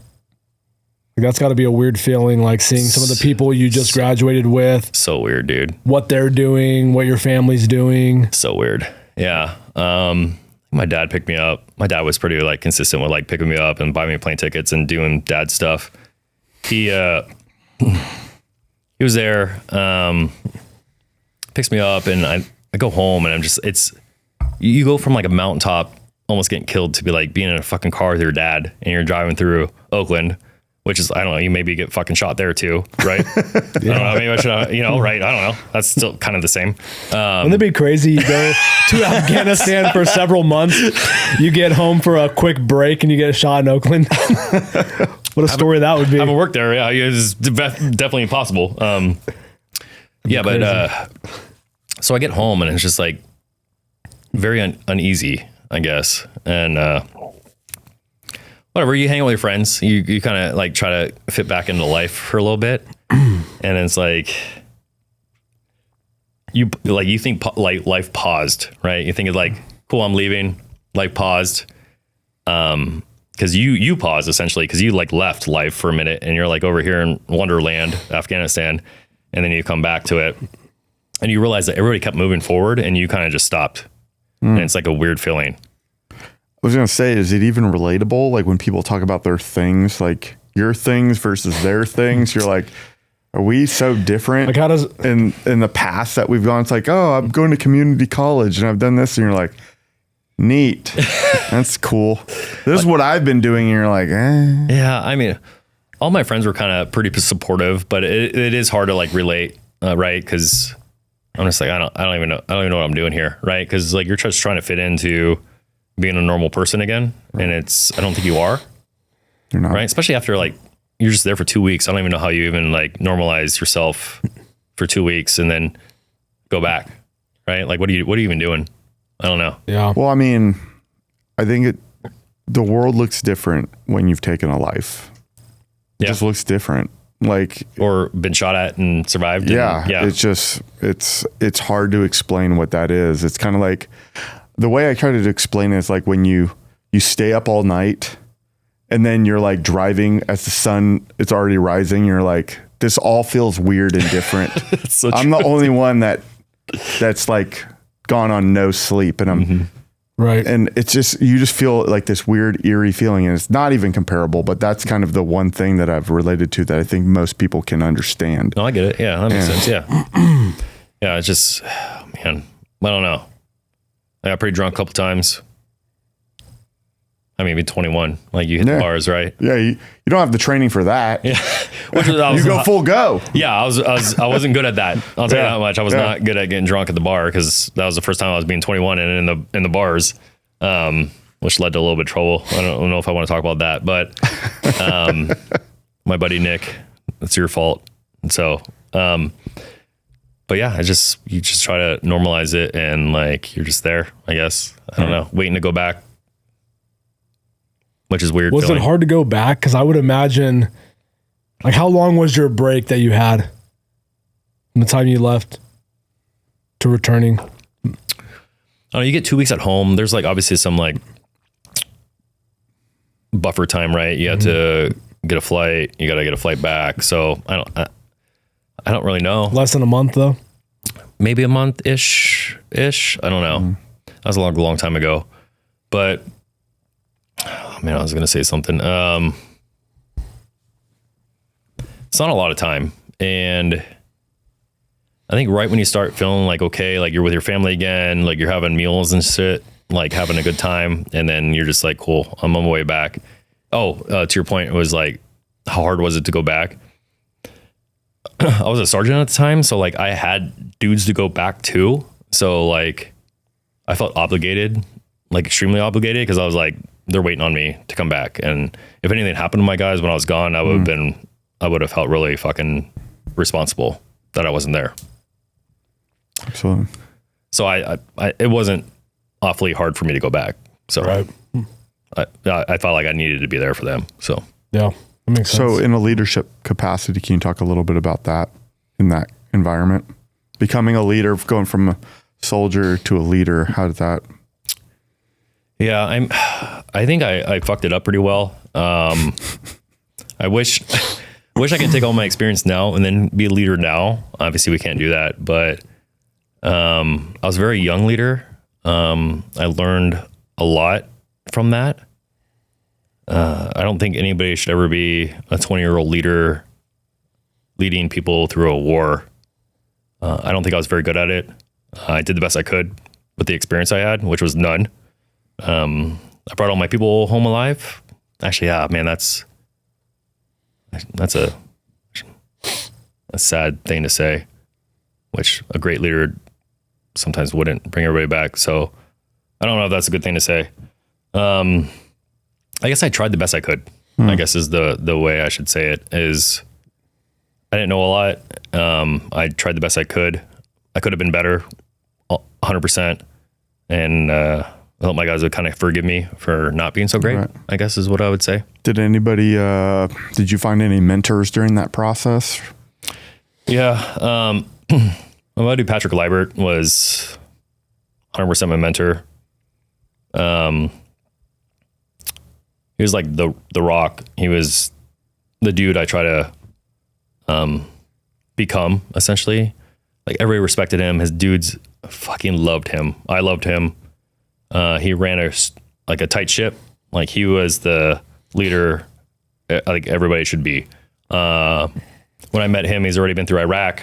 Speaker 3: That's got to be a weird feeling, like seeing some of the people you just graduated with.
Speaker 1: So weird, dude.
Speaker 3: What they're doing, what your family's doing.
Speaker 1: So weird. Yeah. My dad picked me up. My dad was pretty like consistent with like picking me up and buying me plane tickets and doing dad stuff. He was there, picked picks me up, and I go home, and I'm just, you go from like a mountaintop almost getting killed to be like being in a fucking car with your dad, and you're driving through Oakland, which is, I don't know, you maybe get fucking shot there too, right? I don't know, maybe I should, right? I don't know. That's still kind of the same.
Speaker 3: Wouldn't it be crazy? You go to Afghanistan for several months, you get home for a quick break, and you get shot in Oakland. What a story that would be.
Speaker 1: I haven't worked there. Yeah, it's definitely impossible. So I get home, and it's just like very uneasy, I guess. And whatever, you hang out with your friends, you kind of like try to fit back into life for a little bit. And it's like, you think like life paused, right? You think it's like, cool, I'm leaving, life paused. Cause you paused essentially, cause you like left life for a minute, and you're like over here in Wonderland, Afghanistan. And then you come back to it, and you realize that everybody kept moving forward, and you kind of just stopped. And it's like a weird feeling.
Speaker 2: I was going to say, is it even relatable? Like when people talk about their things, like your things versus their things, you're like, are we so different?
Speaker 3: Like how does
Speaker 2: in the past that we've gone? It's like, oh, I'm going to community college and I've done this, and you're like, neat, that's cool. This is what I've been doing, and you're like, eh.
Speaker 1: Yeah, I mean, all my friends were kind of pretty supportive, but it is hard to like relate, right? Because I'm just like, I don't even know what I'm doing here, right? Because like you're just trying to fit into being a normal person again, and I don't think you are.
Speaker 2: You're not,
Speaker 1: right? Especially after like you're just there for 2 weeks. I don't even know how you even like normalize yourself for 2 weeks and then go back, right? Like what are you even doing? I don't know.
Speaker 3: Yeah.
Speaker 2: Well, I mean, I think the world looks different when you've taken a life. It just looks different. Like,
Speaker 1: or been shot at and survived.
Speaker 2: Yeah.
Speaker 1: And,
Speaker 2: It's just, it's hard to explain what that is. It's kind of like, the way I try to explain it is like when you stay up all night, and then you're like driving as the sun, it's already rising. You're like, this all feels weird and different.
Speaker 1: so
Speaker 2: I'm the only one that's like gone on no sleep, and I'm
Speaker 3: right.
Speaker 2: And it's just, you just feel like this weird, eerie feeling, and it's not even comparable, but that's kind of the one thing that I've related to that I think most people can understand.
Speaker 1: No, I get it. Yeah, that makes sense. Yeah. Yeah. It's just, man, I don't know. I got pretty drunk a couple times. I mean, maybe 21, like you hit the bars, right?
Speaker 2: Yeah. You don't have the training for that.
Speaker 1: Yeah.
Speaker 2: You go full go.
Speaker 1: Yeah. I wasn't good at that. I'll tell you that much. I was not good at getting drunk at the bar, because that was the first time I was being 21 and in the bars, which led to a little bit of trouble. I don't know if I want to talk about that, but, my buddy, Nick, it's your fault. And so, but yeah, you just try to normalize it, and like, you're just there, I guess. I don't know, waiting to go back, which is weird.
Speaker 3: Was it hard to go back? Because I would imagine, like, how long was your break that you had from the time you left to returning?
Speaker 1: Oh, you get 2 weeks at home. There's like obviously some like buffer time, right? You have to get a flight. You got to get a flight back. So I don't really know.
Speaker 3: Less than a month though.
Speaker 1: Maybe a month ish. I don't know. That was a long time ago. But oh, man, I was gonna say something. It's not a lot of time, and I think right when you start feeling like okay, like you're with your family again, like you're having meals and shit, like having a good time, and then you're just like, cool, I'm on my way back. Oh, to your point, it was like, how hard was it to go back? I was a sergeant at the time, so like I had dudes to go back to, so like I felt obligated, like extremely obligated, because I was like, they're waiting on me to come back, and if anything happened to my guys when I was gone, I would have felt really fucking responsible that I wasn't there.
Speaker 2: Absolutely.
Speaker 1: So I it wasn't awfully hard for me to go back. So
Speaker 3: Right.
Speaker 1: I felt like I needed to be there for them. So
Speaker 3: Yeah, that makes sense.
Speaker 2: So in a leadership capacity, can you talk a little bit about that in that environment? Becoming a leader, going from a soldier to a leader, how did that?
Speaker 1: yeah, I think I fucked it up pretty well. I wish I could take all my experience now and then be a leader now. Obviously we can't do that, but I was a very young leader. I learned a lot from that. I don't think anybody should ever be a 20-year-old leader leading people through a war. I don't think I was very good at it. I did the best I could with the experience I had, which was none. I brought all my people home alive. Actually, yeah, man, that's a sad thing to say, which a great leader sometimes wouldn't bring everybody back. So I don't know if that's a good thing to say. I guess I tried the best I could, I guess is the way I should say it. Is I didn't know a lot. I tried the best I could. I could have been better 100%. And I hope my guys would kind of forgive me for not being so great, right. I guess is what I would say.
Speaker 2: Did you find any mentors during that process?
Speaker 1: Yeah. My buddy Patrick Liebert was 100% my mentor. He was like the rock. He was the dude I try to become, essentially. Like everybody respected him. His dudes fucking loved him. I loved him. He ran a tight ship. Like he was the leader like everybody should be. When I met him, he's already been through Iraq.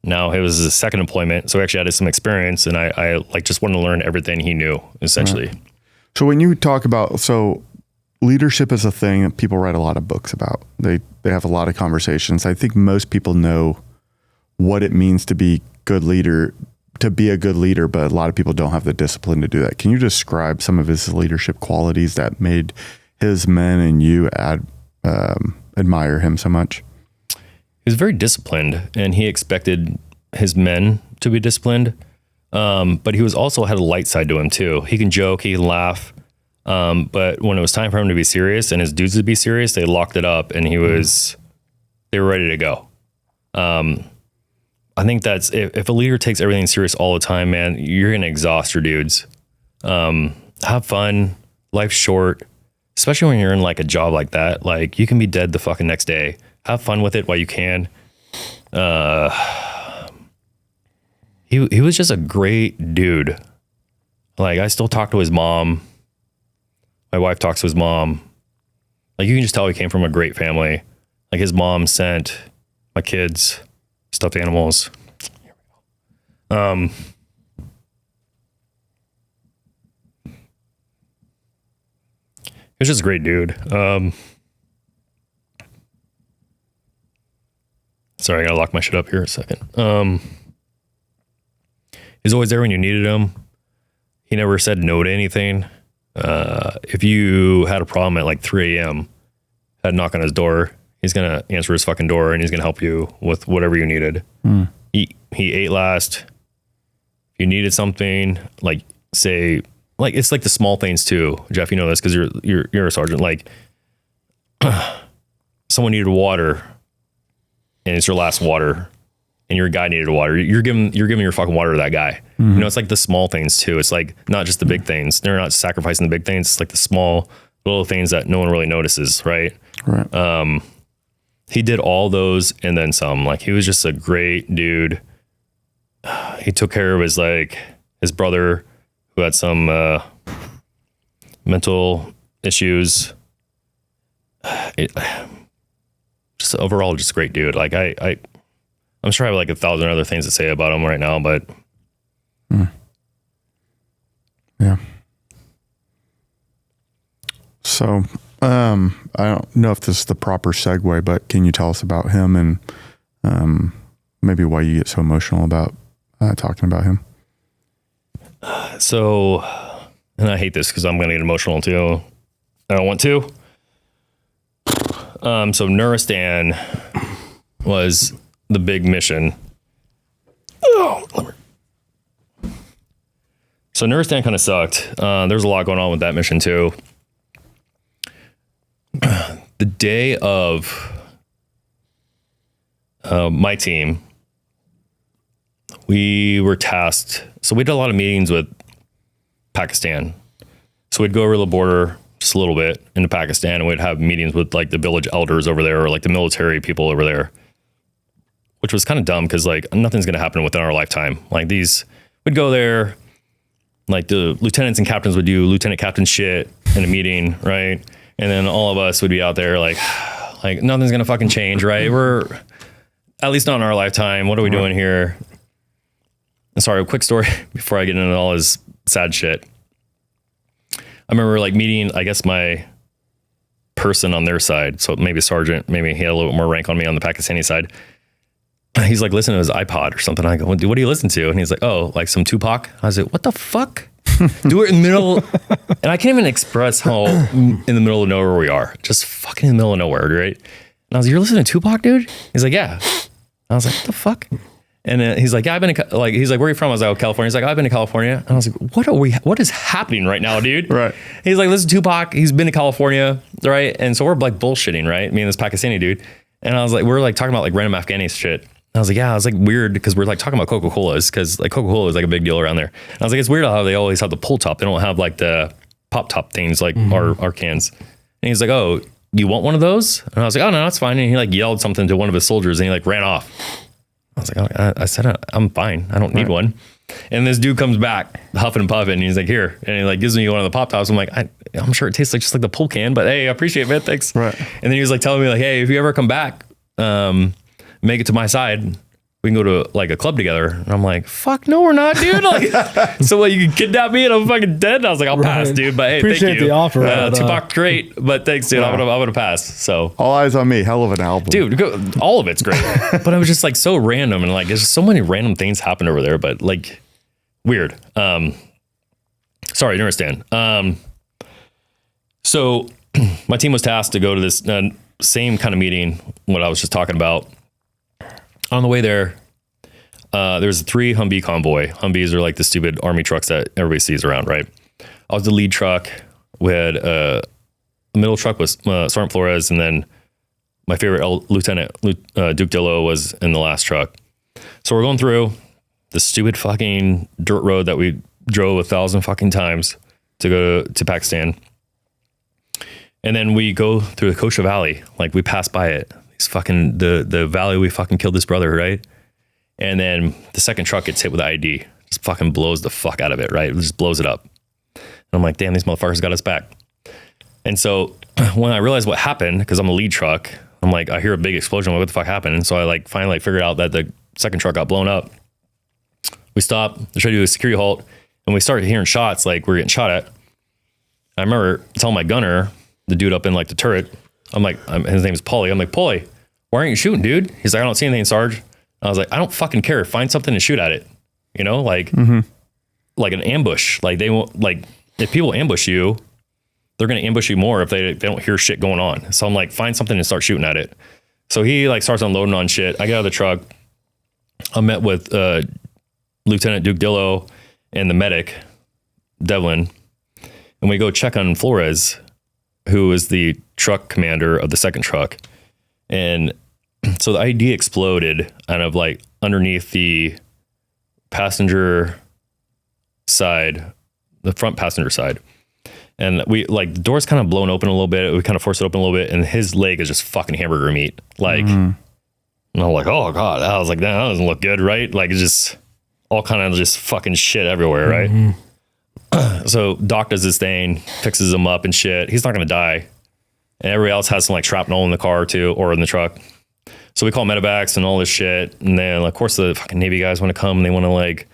Speaker 1: Now it was his second employment, so he actually had some experience, and I like just wanted to learn everything he knew, essentially. Right.
Speaker 2: So when you talk about, leadership is a thing that people write a lot of books about. They have a lot of conversations. I think most people know what it means to be a good leader, but a lot of people don't have the discipline to do that. Can you describe some of his leadership qualities that made his men and you admire him so much?
Speaker 1: He was very disciplined, and he expected his men to be disciplined. But he was also had a light side to him too. He can joke, he can laugh. But when it was time for him to be serious and his dudes to be serious, they locked it up, and they were ready to go. I think that's if a leader takes everything serious all the time, man, you're going to exhaust your dudes. Have fun. Life's short, especially when you're in like a job like that. Like you can be dead the fucking next day. Have fun with it while you can. He was just a great dude. Like I still talk to his mom. My wife talks to his mom. Like you can just tell he came from a great family. Like his mom sent my kids stuffed animals. Here we go. He was just a great dude. Sorry, I gotta lock my shit up here a second. He's always there when you needed him. He never said no to anything. If you had a problem at like 3 a.m., had a knock on his door, he's gonna answer his fucking door and he's gonna help you with whatever you needed. He ate last. If you needed something, like say, like it's like the small things too, Jeff. You know this because you're a sergeant. Like someone needed water, and it's your last water, and your guy needed water. You're giving your fucking water to that guy. Mm-hmm. You know, it's like the small things too. It's like not just the big things. They're not sacrificing the big things. It's like the small little things that no one really notices, right?
Speaker 2: Right.
Speaker 1: He did all those and then some. Like he was just a great dude. He took care of his brother who had some mental issues. Just overall, just a great dude. Like I'm sure I have like 1,000 other things to say about him right now, but
Speaker 2: yeah. So I don't know if this is the proper segue, but can you tell us about him and maybe why you get so emotional about talking about him?
Speaker 1: So, and I hate this because I'm going to get emotional too. I don't want to. So Nuristan was the big mission. So Nuristan kind of sucked. There's a lot going on with that mission too. The day of my team, we were tasked. So we did a lot of meetings with Pakistan. So we'd go over the border just a little bit into Pakistan, and we'd have meetings with like the village elders over there or like the military people over there, which was kind of dumb because like nothing's going to happen within our lifetime. Like we'd go there, like the lieutenants and captains would do lieutenant captain shit in a meeting, right? And then all of us would be out there like nothing's going to fucking change, right? at least not in our lifetime. What are we doing here? Sorry, a quick story before I get into all this sad shit. I remember like meeting, I guess, my person on their side. So maybe sergeant, maybe he had a little bit more rank on me on the Pakistani side. He's like listening to his iPod or something. I go, what do you listen to? And he's like, oh, like some Tupac. I was like, what the fuck? Do it in the middle. And I can't even express how in the middle of nowhere we are. Just fucking in the middle of nowhere, right? And I was like, you're listening to Tupac, dude? He's like, yeah. I was like, what the fuck? And he's like, yeah, I've been he's like, where are you from? I was like, oh, California. He's like, oh, I've been to California. And I was like, what is happening right now, dude?
Speaker 2: Right.
Speaker 1: He's like, listen to Tupac. He's been to California, right? And so we're like bullshitting, right? Me and this Pakistani dude. And I was like, we're like talking about like random Afghani shit. And I was like, yeah, I was like weird because we're like talking about Coca-Colas because like Coca-Cola is like a big deal around there. And I was like, it's weird how they always have the pull top. They don't have like the pop top things like our cans. And he's like, oh, you want one of those? And I was like, oh no, that's fine. And he like yelled something to one of his soldiers and he like ran off. I was like, I said, I'm fine. I don't need one. And this dude comes back huffing and puffing and he's like, here. And he like gives me one of the pop tops. I'm like, I'm sure it tastes like just like the pull can, but hey, I appreciate it, man. Thanks.
Speaker 2: Right.
Speaker 1: And then he was like telling me like, hey, if you ever come back, make it to my side, we can go to like a club together. And I'm like, fuck no, we're not, dude. Like, so what, you can kidnap me and I'm fucking dead? And I was like, I'll pass, dude. But hey,
Speaker 3: Appreciate
Speaker 1: thank you.
Speaker 3: the offer.
Speaker 1: Tupac, great. But thanks, dude. I'm gonna pass. So
Speaker 2: All Eyes on Me, hell of an album.
Speaker 1: dude, all of it's great. But it was just like so random. And like, there's just so many random things happen over there, but like weird. Sorry, you understand. So my team was tasked to go to this same kind of meeting, what I was just talking about. On the way there, there's a 3 Humvee convoy. Humvees are like the stupid army trucks that everybody sees around, right? I was the lead truck. We had the middle truck was Sergeant Flores, and then my favorite Lieutenant Duke Dillo was in the last truck. So we're going through the stupid fucking dirt road that we drove 1,000 fucking times to go to Pakistan. And then we go through the Kosha Valley. Like we pass by it. It's fucking the valley we fucking killed this brother, right? And then the second truck gets hit with ID. Just fucking blows the fuck out of it, right? It just blows it up. And I'm like, damn, these motherfuckers got us back. And so when I realized what happened, because I'm a lead truck, I'm like, I hear a big explosion. I'm like, what the fuck happened? And so I like finally figured out that the second truck got blown up. We stopped, tried to do a security halt, and we started hearing shots like we're getting shot at. I remember telling my gunner, the dude up in like the turret, I'm like, his name is Paulie. I'm like, Paulie, why aren't you shooting, dude? He's like, I don't see anything, Sarge. I was like, I don't fucking care. Find something to shoot at it. You know, like, like an ambush. Like they won't, like if people ambush you, they're going to ambush you more if they don't hear shit going on. So I'm like, find something and start shooting at it. So he like starts unloading on shit. I get out of the truck. I met with Lieutenant Duke Dillo and the medic, Devlin, and we go check on Flores, who is the truck commander of the second truck. And so the ID exploded kind of like underneath the passenger side, the front passenger side. And we like the door's kind of blown open a little bit. We kind of forced it open a little bit and his leg is just fucking hamburger meat. Like, and I'm like, oh God, I was like, that doesn't look good. Right. Like it's just all kind of just fucking shit everywhere. Right. So Doc does this thing, fixes him up and shit. He's not going to die. And everybody else has some like shrapnel in the car too, or in the truck. So we call medevacs and all this shit. And then of course the fucking Navy guys want to come and they want to like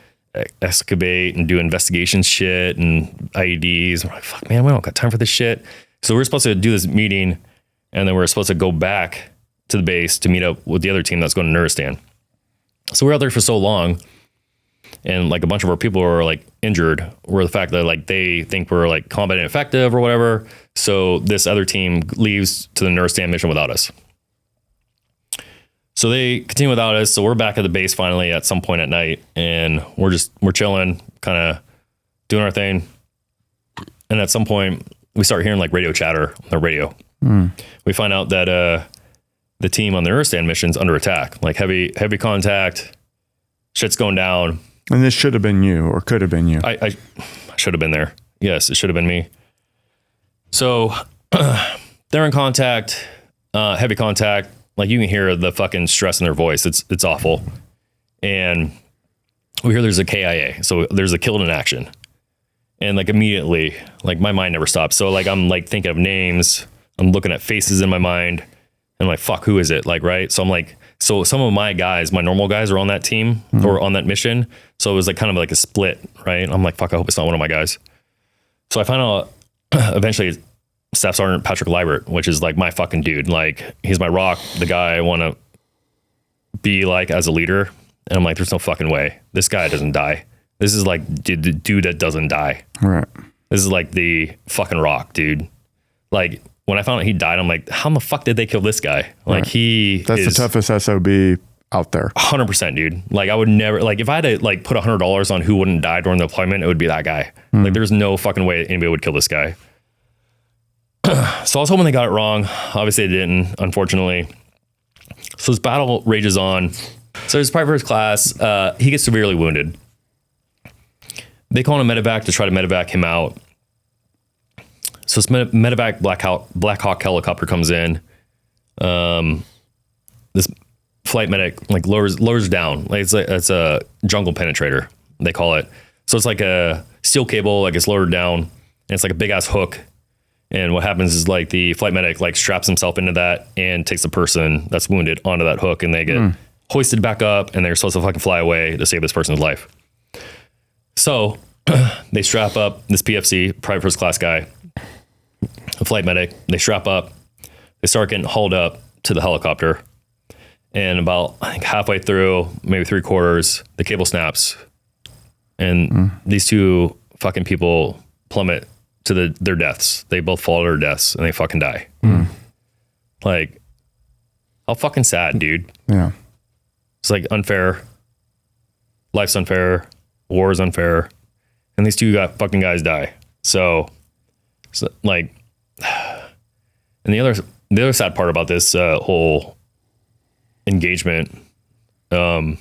Speaker 1: excavate and do investigation shit and IEDs. I'm like, fuck man, we don't got time for this shit. So we're supposed to do this meeting and then we're supposed to go back to the base to meet up with the other team that's going to Nuristan. So we're out there for so long. And like a bunch of our people are like injured, where the fact that like they think we're like combat ineffective or whatever. So this other team leaves to the Nuristan mission without us. So they continue without us. So we're back at the base finally at some point at night, and we're chilling, kind of doing our thing. And at some point we start hearing like radio chatter on the radio. We find out that the team on the Nuristan mission's under attack, like heavy contact, shit's going down.
Speaker 2: And this should have been you, or could have been you.
Speaker 1: I should have been there. Yes, it should have been me. So they're in contact, heavy contact. Like you can hear the fucking stress in their voice. It's awful. And we hear there's a KIA. So there's a killed in action. And like immediately, like my mind never stops. So like I'm like thinking of names. I'm looking at faces in my mind. And I'm like, fuck, who is it? Like, right? So I'm like So some of my guys, my normal guys, are on that team or on that mission. So it was like kind of like a split, right? I'm like, fuck, I hope it's not one of my guys. So I find out eventually Staff Sergeant Patrick Liebert, which is like my fucking dude. Like, he's my rock, the guy I want to be like as a leader. And I'm like, there's no fucking way. This guy doesn't die. This is like the dude that doesn't die.
Speaker 2: Right.
Speaker 1: This is like the fucking rock, dude. Like, when I found out he died, I'm like, how the fuck did they kill this guy? Like,
Speaker 2: That's the toughest SOB out there.
Speaker 1: 100%, dude. Like, I would never, like, if I had to like put $100 on who wouldn't die during the deployment, it would be that guy. Like, there's no fucking way anybody would kill this guy. So I was hoping they got it wrong. Obviously they didn't, unfortunately. So this battle rages on. So there's Private First Class. He gets severely wounded. They call in a medevac to try to medevac him out. So this medevac Black Hawk helicopter comes in. This flight medic like lowers down. Like it's a jungle penetrator, they call it. So it's like a steel cable, like it's lowered down, and it's like a big ass hook. And what happens is like the flight medic like straps himself into that and takes the person that's wounded onto that hook, and they get hoisted back up, and they're supposed to fucking fly away to save this person's life. So they strap up this PFC, Private First Class guy, a flight medic. They strap up. They start getting hauled up to the helicopter. And about, I think, halfway through, maybe 3/4, the cable snaps. And these two fucking people plummet to their deaths. They both fall to their deaths, and they fucking die. Like, how fucking sad, dude.
Speaker 2: Yeah.
Speaker 1: It's like unfair. Life's unfair. War is unfair. And these two fucking guys die. So like, and the other sad part about this whole engagement, you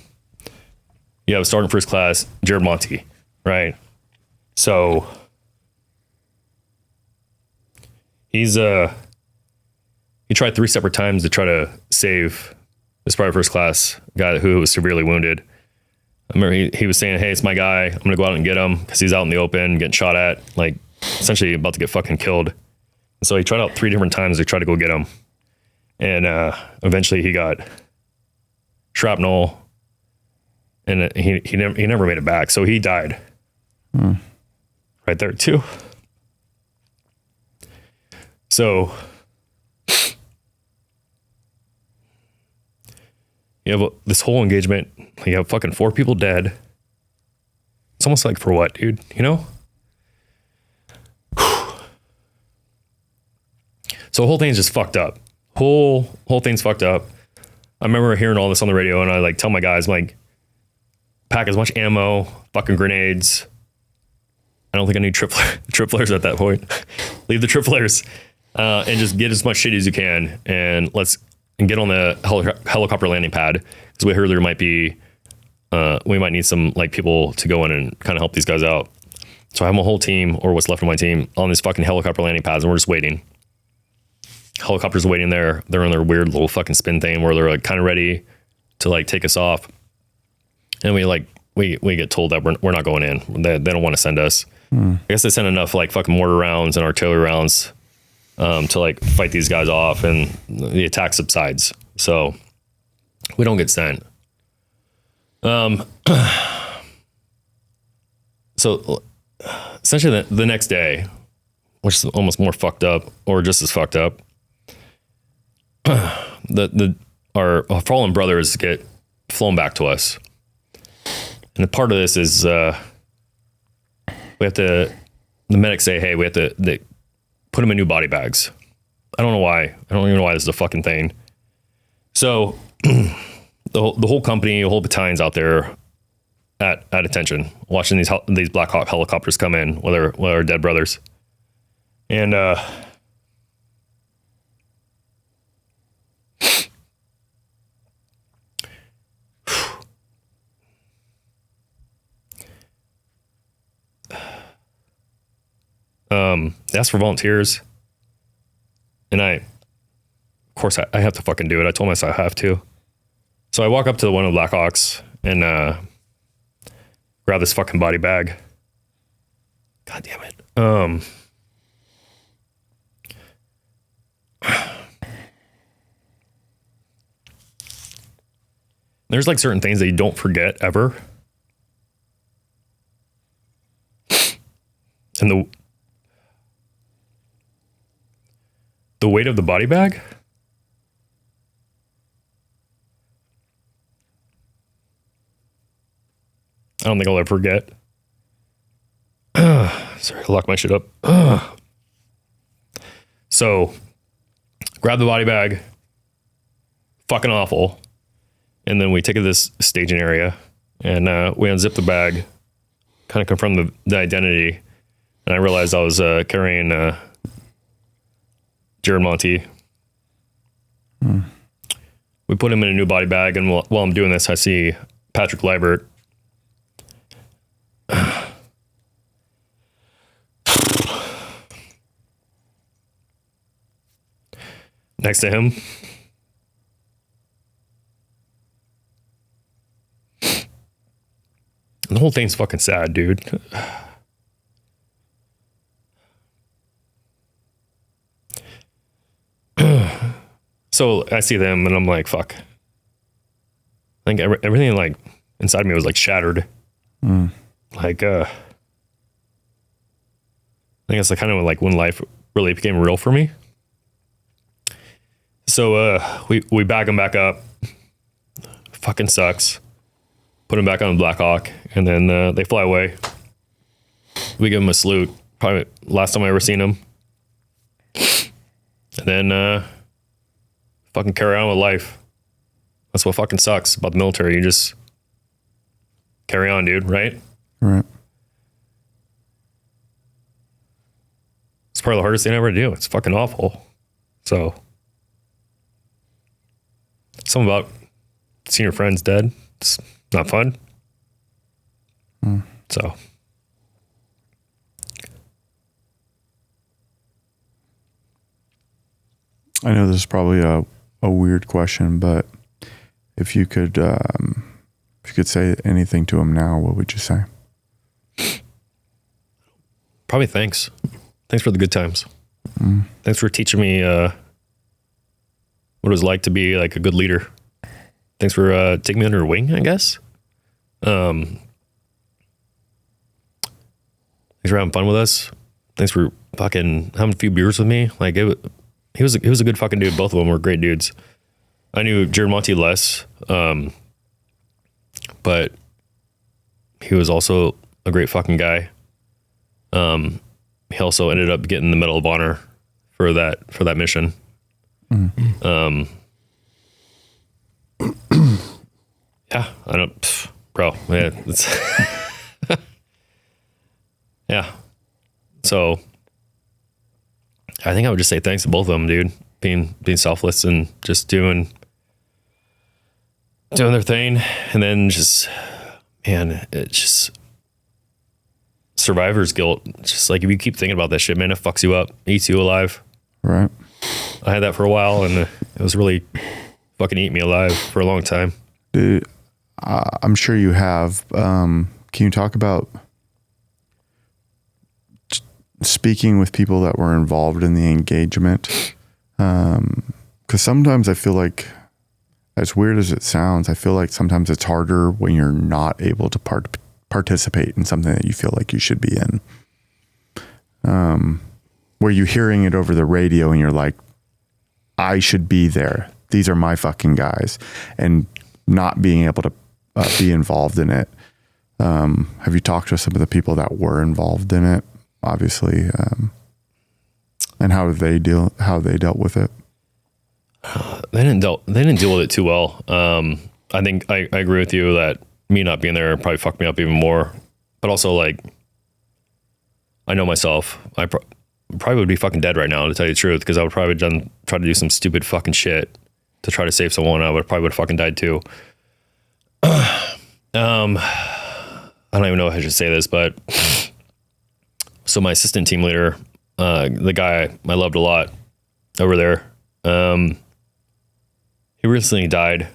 Speaker 1: have Sergeant First Class Jared Monty, right? So he tried 3 separate times to try to save this Private First Class guy who was severely wounded. I remember he was saying, hey, it's my guy. I'm going to go out and get him because he's out in the open getting shot at, like essentially about to get fucking killed. And so he tried out 3 different times to try to go get him. And eventually he got shrapnel, and he never made it back. So he died right there too. So you have this whole engagement. You have fucking 4 people dead. It's almost like, for what, dude? You know? So the whole thing's just fucked up. Whole thing's fucked up. I remember hearing all this on the radio, and I like tell my guys, like, pack as much ammo, fucking grenades. I don't think I need triplers at that point. Leave the triplers, and just get as much shit as you can, and get on the helicopter landing pad, because we heard there might be, we might need some like people to go in and kind of help these guys out. So I have my whole team, or what's left of my team, on these fucking helicopter landing pads, and we're just waiting. Helicopters waiting there. They're on their weird little fucking spin thing where they're like kind of ready to like take us off. And we get told that we're not going in. They don't want to send us. I guess they sent enough like fucking mortar rounds and artillery rounds to like fight these guys off, and the attack subsides. So we don't get sent. So essentially the next day, which is almost more fucked up, or just as fucked up, our fallen brothers get flown back to us. And the part of this is the medics say, hey, we have to put them in new body bags. I don't know why. I don't even know why this is a fucking thing. So the whole company, the whole battalion's out there at attention, watching these Black Hawk helicopters come in with our dead brothers. And they asked for volunteers, and of course I have to fucking do it. I told myself I have to. So I walk up to one of the Blackhawks and grab this fucking body bag. God damn it. There's like certain things that you don't forget ever. And the weight of the body bag. I don't think I'll ever forget. Sorry, I locked my shit up. So, grab the body bag. Fucking awful. And then we take it to this staging area and we unzip the bag, kind of confirm the identity. And I realized I was carrying Jared Monty. We put him in a new body bag, and while I'm doing this, I see Patrick Liebert. Next to him. And the whole thing's fucking sad, dude. So I see them and I'm like, fuck. I think everything like inside me was like shattered. Like, I think it's like kind of like when life really became real for me. So we bag them back up. Fucking sucks. Put them back on the Black Hawk, and then they fly away. We give them a salute. Probably last time I ever seen them. And then fucking carry on with life. That's what fucking sucks about the military. You just carry on, dude, right?
Speaker 2: Right.
Speaker 1: It's probably the hardest thing I ever do. It's fucking awful. So, something about seeing your friends dead. It's not fun. So.
Speaker 2: I know this is probably a weird question, but if you could say anything to him now, what would you say?
Speaker 1: Probably thanks. Thanks for the good times. Thanks for teaching me what it was like to be like a good leader. Thanks for taking me under your wing, I guess. Thanks for having fun with us. Thanks for fucking having a few beers with me. Like he was a good fucking dude. Both of them were great dudes. I knew Jared Monty less, but he was also a great fucking guy. He also ended up getting the Medal of Honor for that mission. Yeah, I don't, bro. Yeah, it's yeah. So I think I would just say thanks to both of them, dude. Being selfless and just doing their thing, and then just, man, it's just survivor's guilt. Just like if you keep thinking about that shit, man, it fucks you up, eats you alive.
Speaker 2: Right.
Speaker 1: I had that for a while, and it was really fucking eating me alive for a long time.
Speaker 2: Dude, I'm sure you have. Can you talk about speaking with people that were involved in the engagement? Because sometimes I feel like, as weird as it sounds, I feel like sometimes it's harder when you're not able to participate in something that you feel like you should be in. Where you're hearing it over the radio and you're like, I should be there. These are my fucking guys. And not being able to be involved in it. Have you talked to some of the people that were involved in it? Obviously, and how they dealt with it?
Speaker 1: They didn't deal with it too well. I think I agree with you that me not being there probably fucked me up even more. But also, like, I know myself. I probably would be fucking dead right now, to tell you the truth, because I would probably try to do some stupid fucking shit to try to save someone. I would probably fucking died too. I don't even know if I should say this, but so my assistant team leader, the guy I loved a lot over there, he recently died.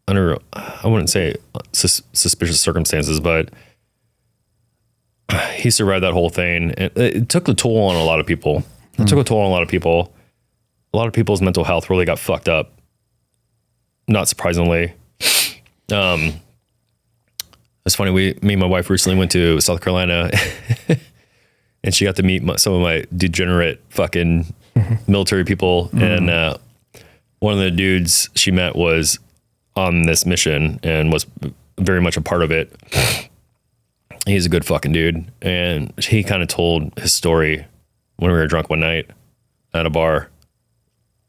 Speaker 1: Under, I wouldn't say suspicious circumstances, but he survived that whole thing. It took a toll on a lot of people. a lot of people's mental health really got fucked up. Not surprisingly. It's funny. Me and my wife recently went to South Carolina and she got to meet some of my degenerate fucking military people. And one of the dudes she met was on this mission and was very much a part of it. He's a good fucking dude. And he kind of told his story when we were drunk one night at a bar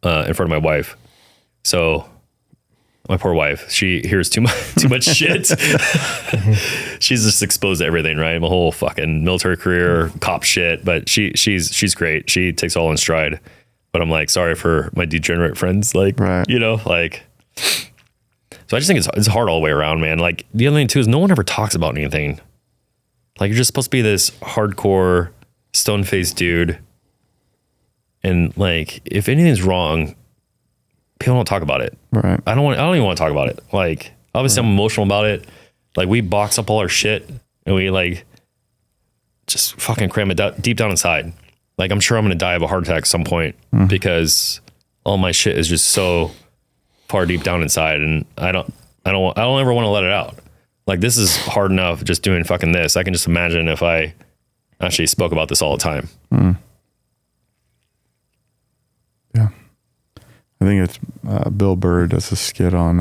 Speaker 1: in front of my wife. So my poor wife, she hears too much shit. She's just exposed to everything, right? My whole fucking military career, cop shit. But she's great. She takes all in stride. But I'm like, sorry for my degenerate friends. Like, you know, like, so I just think it's hard all the way around, man. Like the other thing too is no one ever talks about anything. Like you're just supposed to be this hardcore stone-faced dude. And like, if anything's wrong, people don't talk about it.
Speaker 2: Right.
Speaker 1: I don't even want to talk about it. Like, obviously I'm emotional about it. Like we box up all our shit and we like just fucking cram it deep down inside. Like I'm sure I'm going to die of a heart attack at some point because all my shit is just so far deep down inside. And I don't ever want to let it out. Like this is hard enough just doing fucking this. I can just imagine if I actually spoke about this all the time.
Speaker 2: Yeah. I think it's Bill Burr does a skit on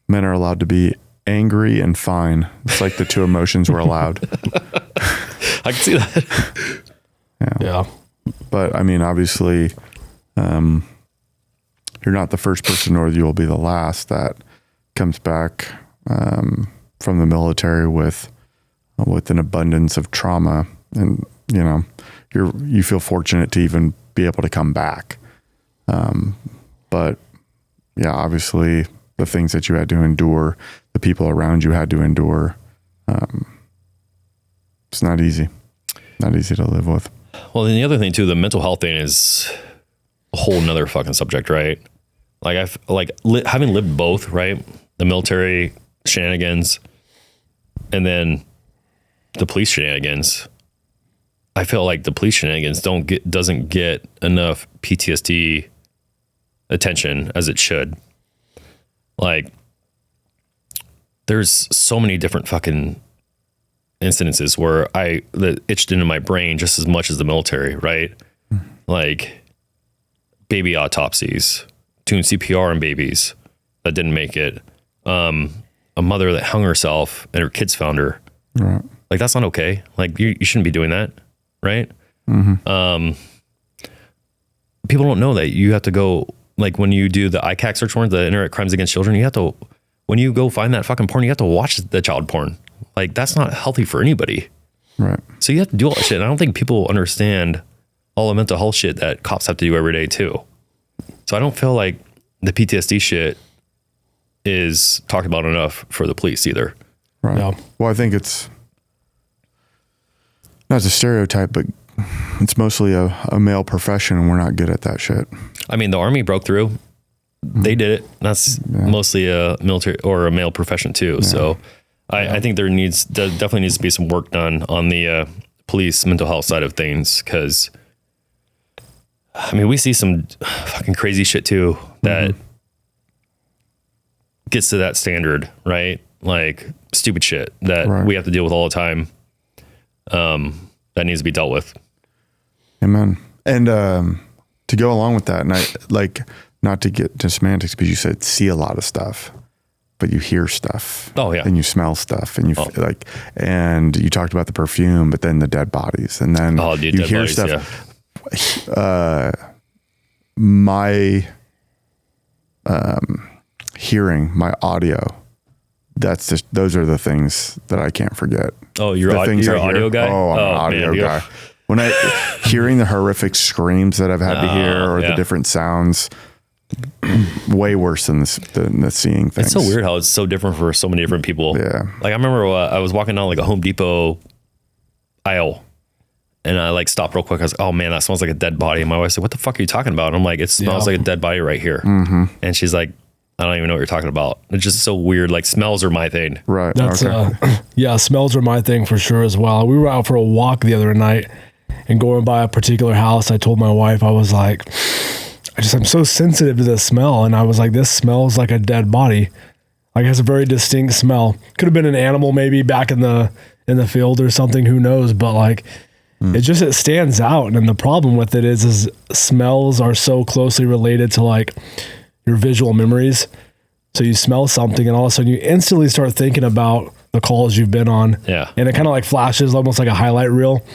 Speaker 2: men are allowed to be angry and fine. It's like the two emotions we're allowed.
Speaker 1: I can see that.
Speaker 3: Yeah.
Speaker 2: But I mean, obviously, you're not the first person, nor you will be the last that comes back from the military with an abundance of trauma, and you know, you feel fortunate to even be able to come back. But yeah, obviously the things that you had to endure, the people around you had to endure. It's not easy to live with.
Speaker 1: Well, then the other thing too, the mental health thing is a whole nother fucking subject, right? Like having lived both, right? The military shenanigans and then the police shenanigans. I feel like the police shenanigans doesn't get enough PTSD attention as it should. Like there's so many different fucking incidences where that itched into my brain just as much as the military, right? Like baby autopsies, doing CPR on babies that didn't make it. A mother that hung herself and her kids found her.
Speaker 2: Right.
Speaker 1: Like that's not okay. Like you shouldn't be doing that, right? People don't know that you have to go, like when you do the ICAC search warrant, the Internet Crimes Against Children, you have to, when you go find that fucking porn, you have to watch the child porn. Like that's not healthy for anybody.
Speaker 2: Right.
Speaker 1: So you have to do all that shit. And I don't think people understand all the mental health shit that cops have to do every day too. So I don't feel like the PTSD shit is talked about enough for the police either.
Speaker 2: Right.
Speaker 3: Yeah.
Speaker 2: Well, I think it's not a stereotype, but it's mostly a male profession, and we're not good at that shit.
Speaker 1: I mean, the Army broke through. They did it. That's mostly a military or a male profession too. Yeah. So I think there definitely needs to be some work done on the police mental health side of things. Cause I mean, we see some fucking crazy shit too that gets to that standard, right? Like stupid shit that we have to deal with all the time. That needs to be dealt with.
Speaker 2: Amen. And to go along with that, and I like not to get to semantics, but you said see a lot of stuff, but you hear stuff.
Speaker 1: Oh yeah.
Speaker 2: And you smell stuff, and you like, and you talked about the perfume, but then the dead bodies, and then you hear bodies, stuff. Yeah. My hearing, my audio. Those are the things that I can't forget.
Speaker 1: Oh, you're an audio guy?
Speaker 2: Oh, I'm an audio guy. When hearing the horrific screams that I've had to hear, or the different sounds, way worse than the seeing things.
Speaker 1: It's so weird how it's so different for so many different people.
Speaker 2: Yeah.
Speaker 1: Like I remember I was walking down like a Home Depot aisle, and I like stopped real quick. I was like, oh man, that smells like a dead body. And my wife said, what the fuck are you talking about? And I'm like, it smells like a dead body right here. And she's like, I don't even know what you're talking about. It's just so weird. Like smells are my thing.
Speaker 2: Right.
Speaker 3: That's smells are my thing for sure as well. We were out for a walk the other night and going by a particular house. I told my wife, I was like, I'm so sensitive to the smell. And I was like, this smells like a dead body. Like it has a very distinct smell. Could have been an animal maybe back in the field or something, who knows? But like, it stands out. And the problem with it is smells are so closely related to like your visual memories. So you smell something and all of a sudden you instantly start thinking about the calls you've been on.
Speaker 1: Yeah.
Speaker 3: And it kind of like flashes almost like a highlight reel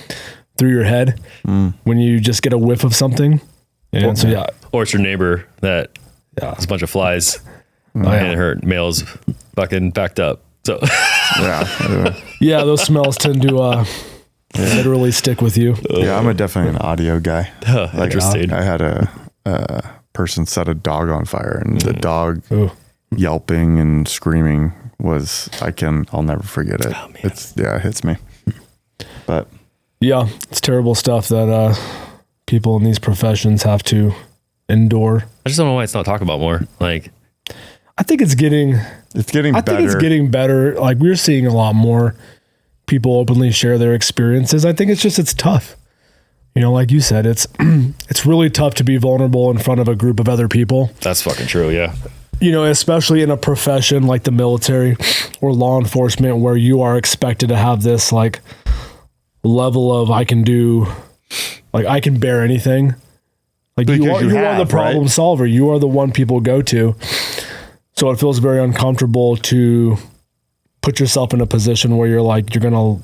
Speaker 3: through your head when you just get a whiff of something. And
Speaker 1: or it's your neighbor that has a bunch of flies and her mail's fucking backed up. So
Speaker 3: yeah, those smells tend to literally stick with you.
Speaker 2: Yeah, I'm definitely an audio guy. Like
Speaker 1: Interesting.
Speaker 2: I had a person set a dog on fire, and the dog yelping and screaming I'll never forget it.
Speaker 1: Oh,
Speaker 2: It hits me. But
Speaker 3: yeah, it's terrible stuff that people in these professions have to endure.
Speaker 1: I just don't know why it's not talked about more. Like,
Speaker 3: I think it's getting better. I think it's getting better. Like we're seeing a lot more people openly share their experiences. I think it's tough. You know, like you said, it's really tough to be vulnerable in front of a group of other people.
Speaker 1: that's fucking true. Yeah.
Speaker 3: You know, especially in a profession like the military or law enforcement, where you are expected to have this like level of I can bear anything. Like you are the problem solver. You are the one people go to. So it feels very uncomfortable to put yourself in a position where you're going to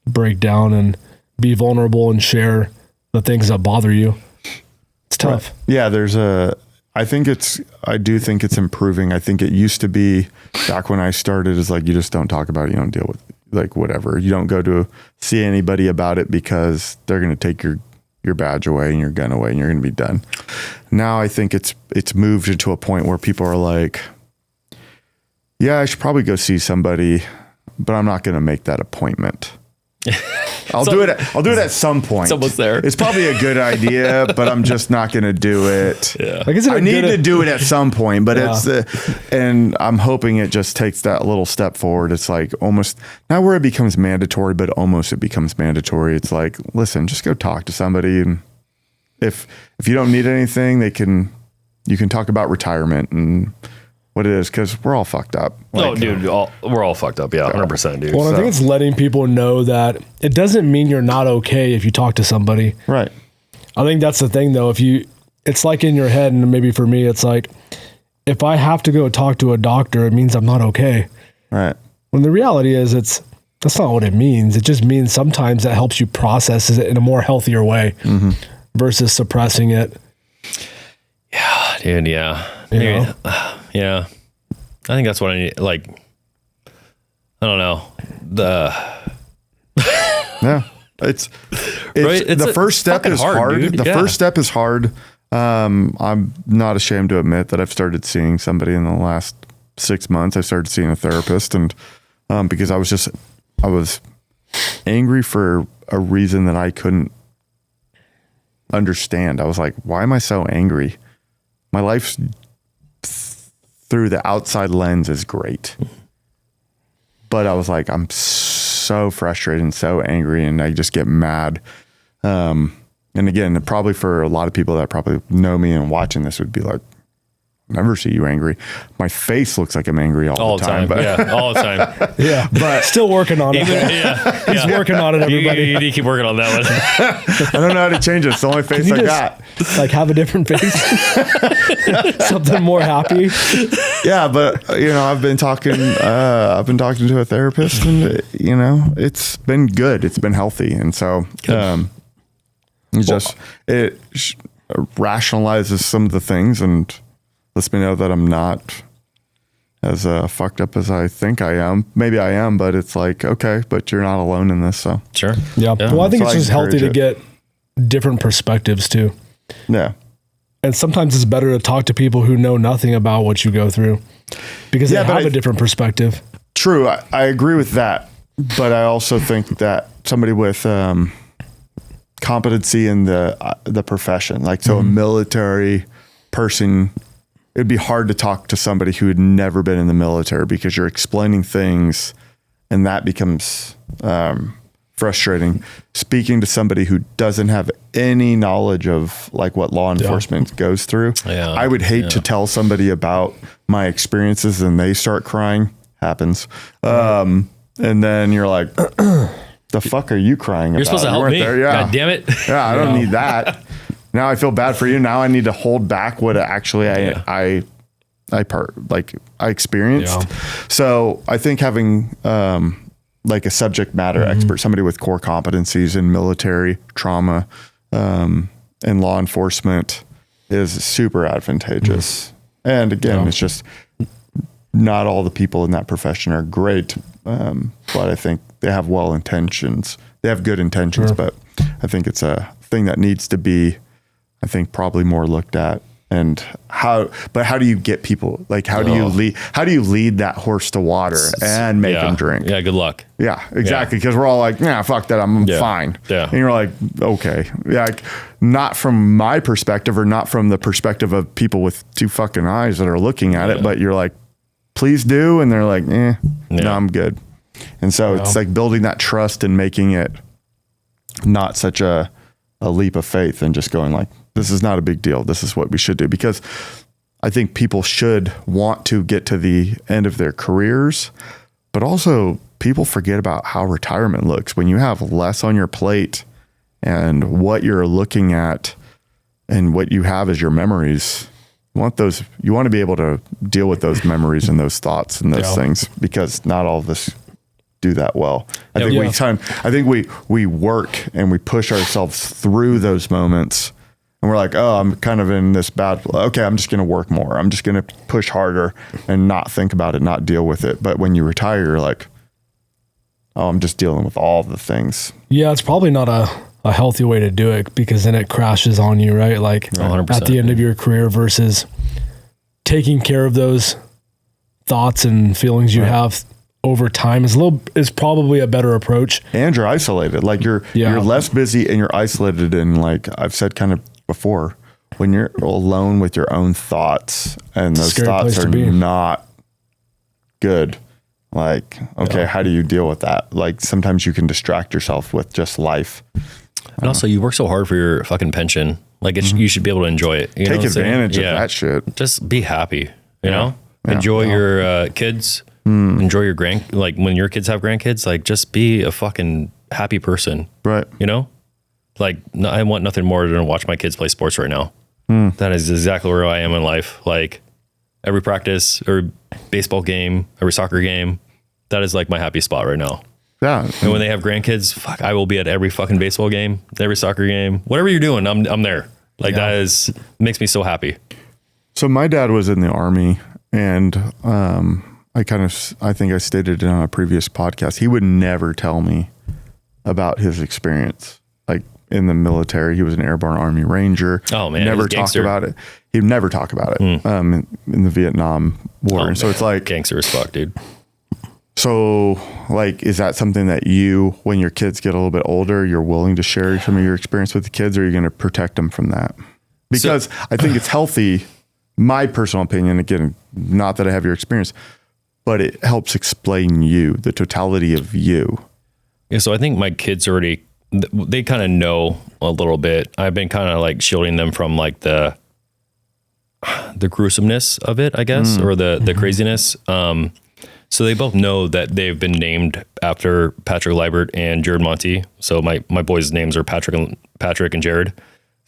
Speaker 3: break down and be vulnerable and share the things that bother you. It's tough.
Speaker 2: Right. Yeah, I do think it's improving. I think it used to be back when I started is like, you just don't talk about it. You don't deal with like whatever. You don't go to see anybody about it because they're going to take your badge away and your gun away and you're going to be done. Now I think it's moved into a point where people are like, yeah, I should probably go see somebody, but I'm not going to make that appointment. I'll do it at some point.
Speaker 1: Someone's there.
Speaker 2: It's probably a good idea, but I'm just not going to do it.
Speaker 1: Yeah.
Speaker 3: Like,
Speaker 2: I need to do it at some point, but and I'm hoping it just takes that little step forward. It's like almost not where it becomes mandatory, but almost it becomes mandatory. It's like, listen, just go talk to somebody. And if you don't need anything, you can talk about retirement and what it is, because we're all fucked up.
Speaker 1: Like, dude, we're all fucked up. Yeah, 100%, dude.
Speaker 3: Well, I think it's letting people know that it doesn't mean you're not okay if you talk to somebody.
Speaker 2: Right.
Speaker 3: I think that's the thing, though. It's like in your head, and maybe for me, it's like, if I have to go talk to a doctor, it means I'm not okay.
Speaker 2: Right.
Speaker 3: When the reality is, that's not what it means. It just means sometimes that helps you process it in a more healthier way versus suppressing it.
Speaker 1: Yeah, dude. Yeah.
Speaker 3: You know?
Speaker 1: Yeah. I think that's what I need. Like, I don't know.
Speaker 2: Yeah. It's
Speaker 1: right?
Speaker 2: The first step is hard.
Speaker 1: Dude.
Speaker 2: The first step is hard. I'm not ashamed to admit that I've started seeing somebody in the last 6 months. I started seeing a therapist, and because I was angry for a reason that I couldn't understand. I was like, why am I so angry? My life's through the outside lens is great. But I was like, I'm so frustrated and so angry, and I just get mad. And again, probably for a lot of people that probably know me and watching this would be like, never see you angry. My face looks like I'm angry all the time. But
Speaker 1: Yeah, all the time.
Speaker 3: Yeah, but still working on it. He's working on it, everybody.
Speaker 1: You need to keep working on that one.
Speaker 2: I don't know how to change it. It's the only face I got.
Speaker 3: Like have a different face, something more happy.
Speaker 2: Yeah, but I've been talking to a therapist, and it's been good. It's been healthy, and so it rationalizes some of the things and lets me know that I'm not as fucked up as I think I am. Maybe I am, but it's like, okay, but you're not alone in this. So
Speaker 1: sure.
Speaker 3: Yeah. Well, I think it's just healthy to get different perspectives too.
Speaker 2: Yeah.
Speaker 3: And sometimes it's better to talk to people who know nothing about what you go through because they have a different perspective.
Speaker 2: True. I agree with that. But I also think that somebody with competency in the profession, like a military person, it'd be hard to talk to somebody who had never been in the military because you're explaining things and that becomes frustrating speaking to somebody who doesn't have any knowledge of like what law enforcement goes through.
Speaker 1: Yeah.
Speaker 2: I would hate to tell somebody about my experiences and they start crying. Happens. And then you're like, the fuck are you crying about?
Speaker 1: You're supposed to help me.
Speaker 2: There. Yeah.
Speaker 1: God damn it.
Speaker 2: Yeah, I don't need that. Now I feel bad for you. Now I need to hold back what actually I experienced. Yeah. So I think having like a subject matter expert, somebody with core competencies in military trauma and law enforcement is super advantageous. And again, it's just not all the people in that profession are great, but I think they have intentions. They have good intentions, but I think it's a thing that needs to be, I think, probably more looked at. And how do you get people, like, how do you lead that horse to water and make them drink?
Speaker 1: Yeah. Good luck.
Speaker 2: Yeah, exactly. Cause we're all like, nah, fuck that. I'm fine.
Speaker 1: Yeah.
Speaker 2: And you're like, okay. Yeah. Like, not from my perspective or not from the perspective of people with two fucking eyes that are looking at it, but you're like, please do. And they're like, no, I'm good. And so it's like building that trust and making it not such a leap of faith and just going like, this is not a big deal. This is what we should do. Because I think people should want to get to the end of their careers, but also people forget about how retirement looks when you have less on your plate and what you're looking at and what you have as your memories. You want to be able to deal with those memories and those thoughts and those things, because not all of us do that well. I think we work and we push ourselves through those moments. And we're like, oh, I'm kind of in this bad. Okay, I'm just going to work more. I'm just going to push harder and not think about it, not deal with it. But when you retire, you're like, oh, I'm just dealing with all the things.
Speaker 3: Yeah, it's probably not a healthy way to do it, because then it crashes on you, right? Like 100%. At the end of your career versus taking care of those thoughts and feelings you have over time is probably a better approach.
Speaker 2: And you're isolated. Like you're less busy and you're isolated. And like I've said kind of before, when you're alone with your own thoughts and those thoughts are not good, like, okay, how do you deal with that? Like sometimes you can distract yourself with just life.
Speaker 1: And also you work so hard for your fucking pension. Like you should be able to enjoy it. You
Speaker 2: Take advantage of that shit.
Speaker 1: Just be happy, you know, enjoy your kids, enjoy your like when your kids have grandkids, like just be a fucking happy person.
Speaker 2: Right.
Speaker 1: You know? Like, I want nothing more than to watch my kids play sports right now. That is exactly where I am in life. Like every practice or baseball game, every soccer game, that is like my happy spot right now.
Speaker 2: Yeah.
Speaker 1: And when they have grandkids, fuck, I will be at every fucking baseball game, every soccer game, whatever you're doing, I'm there. Like that makes me so happy.
Speaker 2: So my dad was in the Army, and I think I stated it on a previous podcast. He would never tell me about his experience. Like in the military, he was an airborne Army Ranger.
Speaker 1: Oh man,
Speaker 2: never talked about it. He'd never talk about it in the Vietnam War. And so it's like
Speaker 1: gangster as fuck, dude.
Speaker 2: So like, is that something that you, when your kids get a little bit older, you're willing to share some of your experience with the kids, or are you going to protect them from that? Because I think it's healthy. My personal opinion, again, not that I have your experience, but it helps explain you, the totality of you.
Speaker 1: Yeah. So I think my kids already, they kind of know a little bit. I've been kind of like shielding them from like the gruesomeness of it, I guess, or the craziness. So they both know that they've been named after Patrick Liebert and Jared Monty. So my boys' names are Patrick and Jared.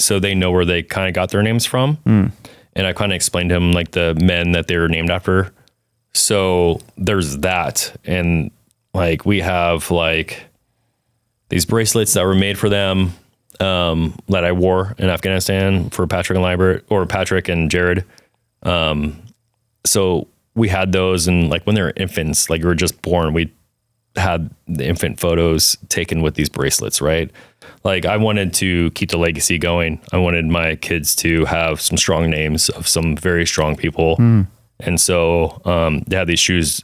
Speaker 1: So they know where they kind of got their names from. And I kind of explained to them like the men that they were named after. So there's that. And like we have like these bracelets that were made for them that I wore in Afghanistan for Patrick and Liebert, or Patrick and Jared. So we had those, and like when they were infants, like we were just born, we had the infant photos taken with these bracelets, right? Like I wanted to keep the legacy going. I wanted my kids to have some strong names of some very strong people. And so they have these shoes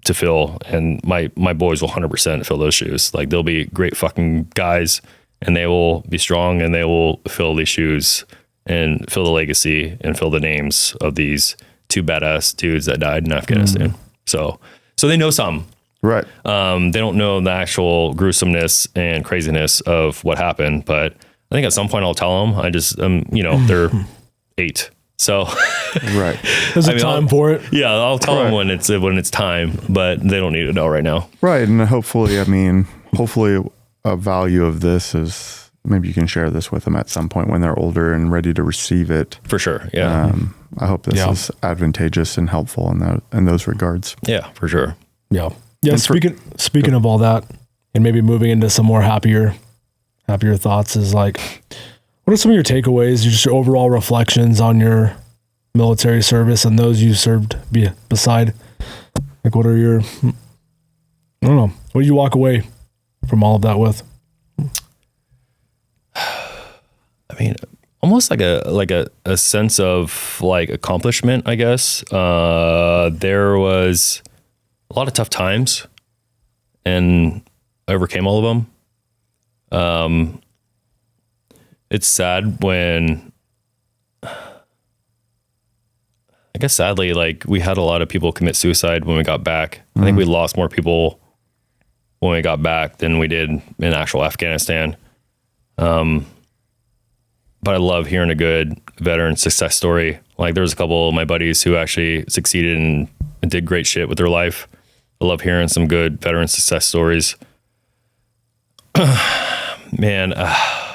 Speaker 1: to fill, and my boys will 100% fill those shoes. Like they'll be great fucking guys, and they will be strong, and they will fill these shoes and fill the legacy and fill the names of these two badass dudes that died in Afghanistan. So they know some.
Speaker 2: Right.
Speaker 1: They don't know the actual gruesomeness and craziness of what happened, but I think at some point I'll tell them. I just, they're 8. So
Speaker 2: Right.
Speaker 3: There's a time for it.
Speaker 1: yeah, I'll tell them when it's time, but they don't need to know right now.
Speaker 2: Right. And hopefully a value of this is maybe you can share this with them at some point when they're older and ready to receive it.
Speaker 1: For sure. Yeah.
Speaker 2: I hope this is advantageous and helpful in those regards.
Speaker 1: Yeah, for sure.
Speaker 3: Yeah. Yeah. Speaking of all that, and maybe moving into some more happier thoughts, is like, what are some of your takeaways, just your overall reflections on your military service and those you served beside? Like, what are your, I don't know, what do you walk away from all of that with?
Speaker 1: I mean, almost like a sense of like accomplishment, I guess. There was a lot of tough times and I overcame all of them. It's sad when, I guess sadly, like we had a lot of people commit suicide when we got back. I think we lost more people when we got back than we did in actual Afghanistan. But I love hearing a good veteran success story. Like there was a couple of my buddies who actually succeeded and did great shit with their life. I love hearing some good veteran success stories. Man, I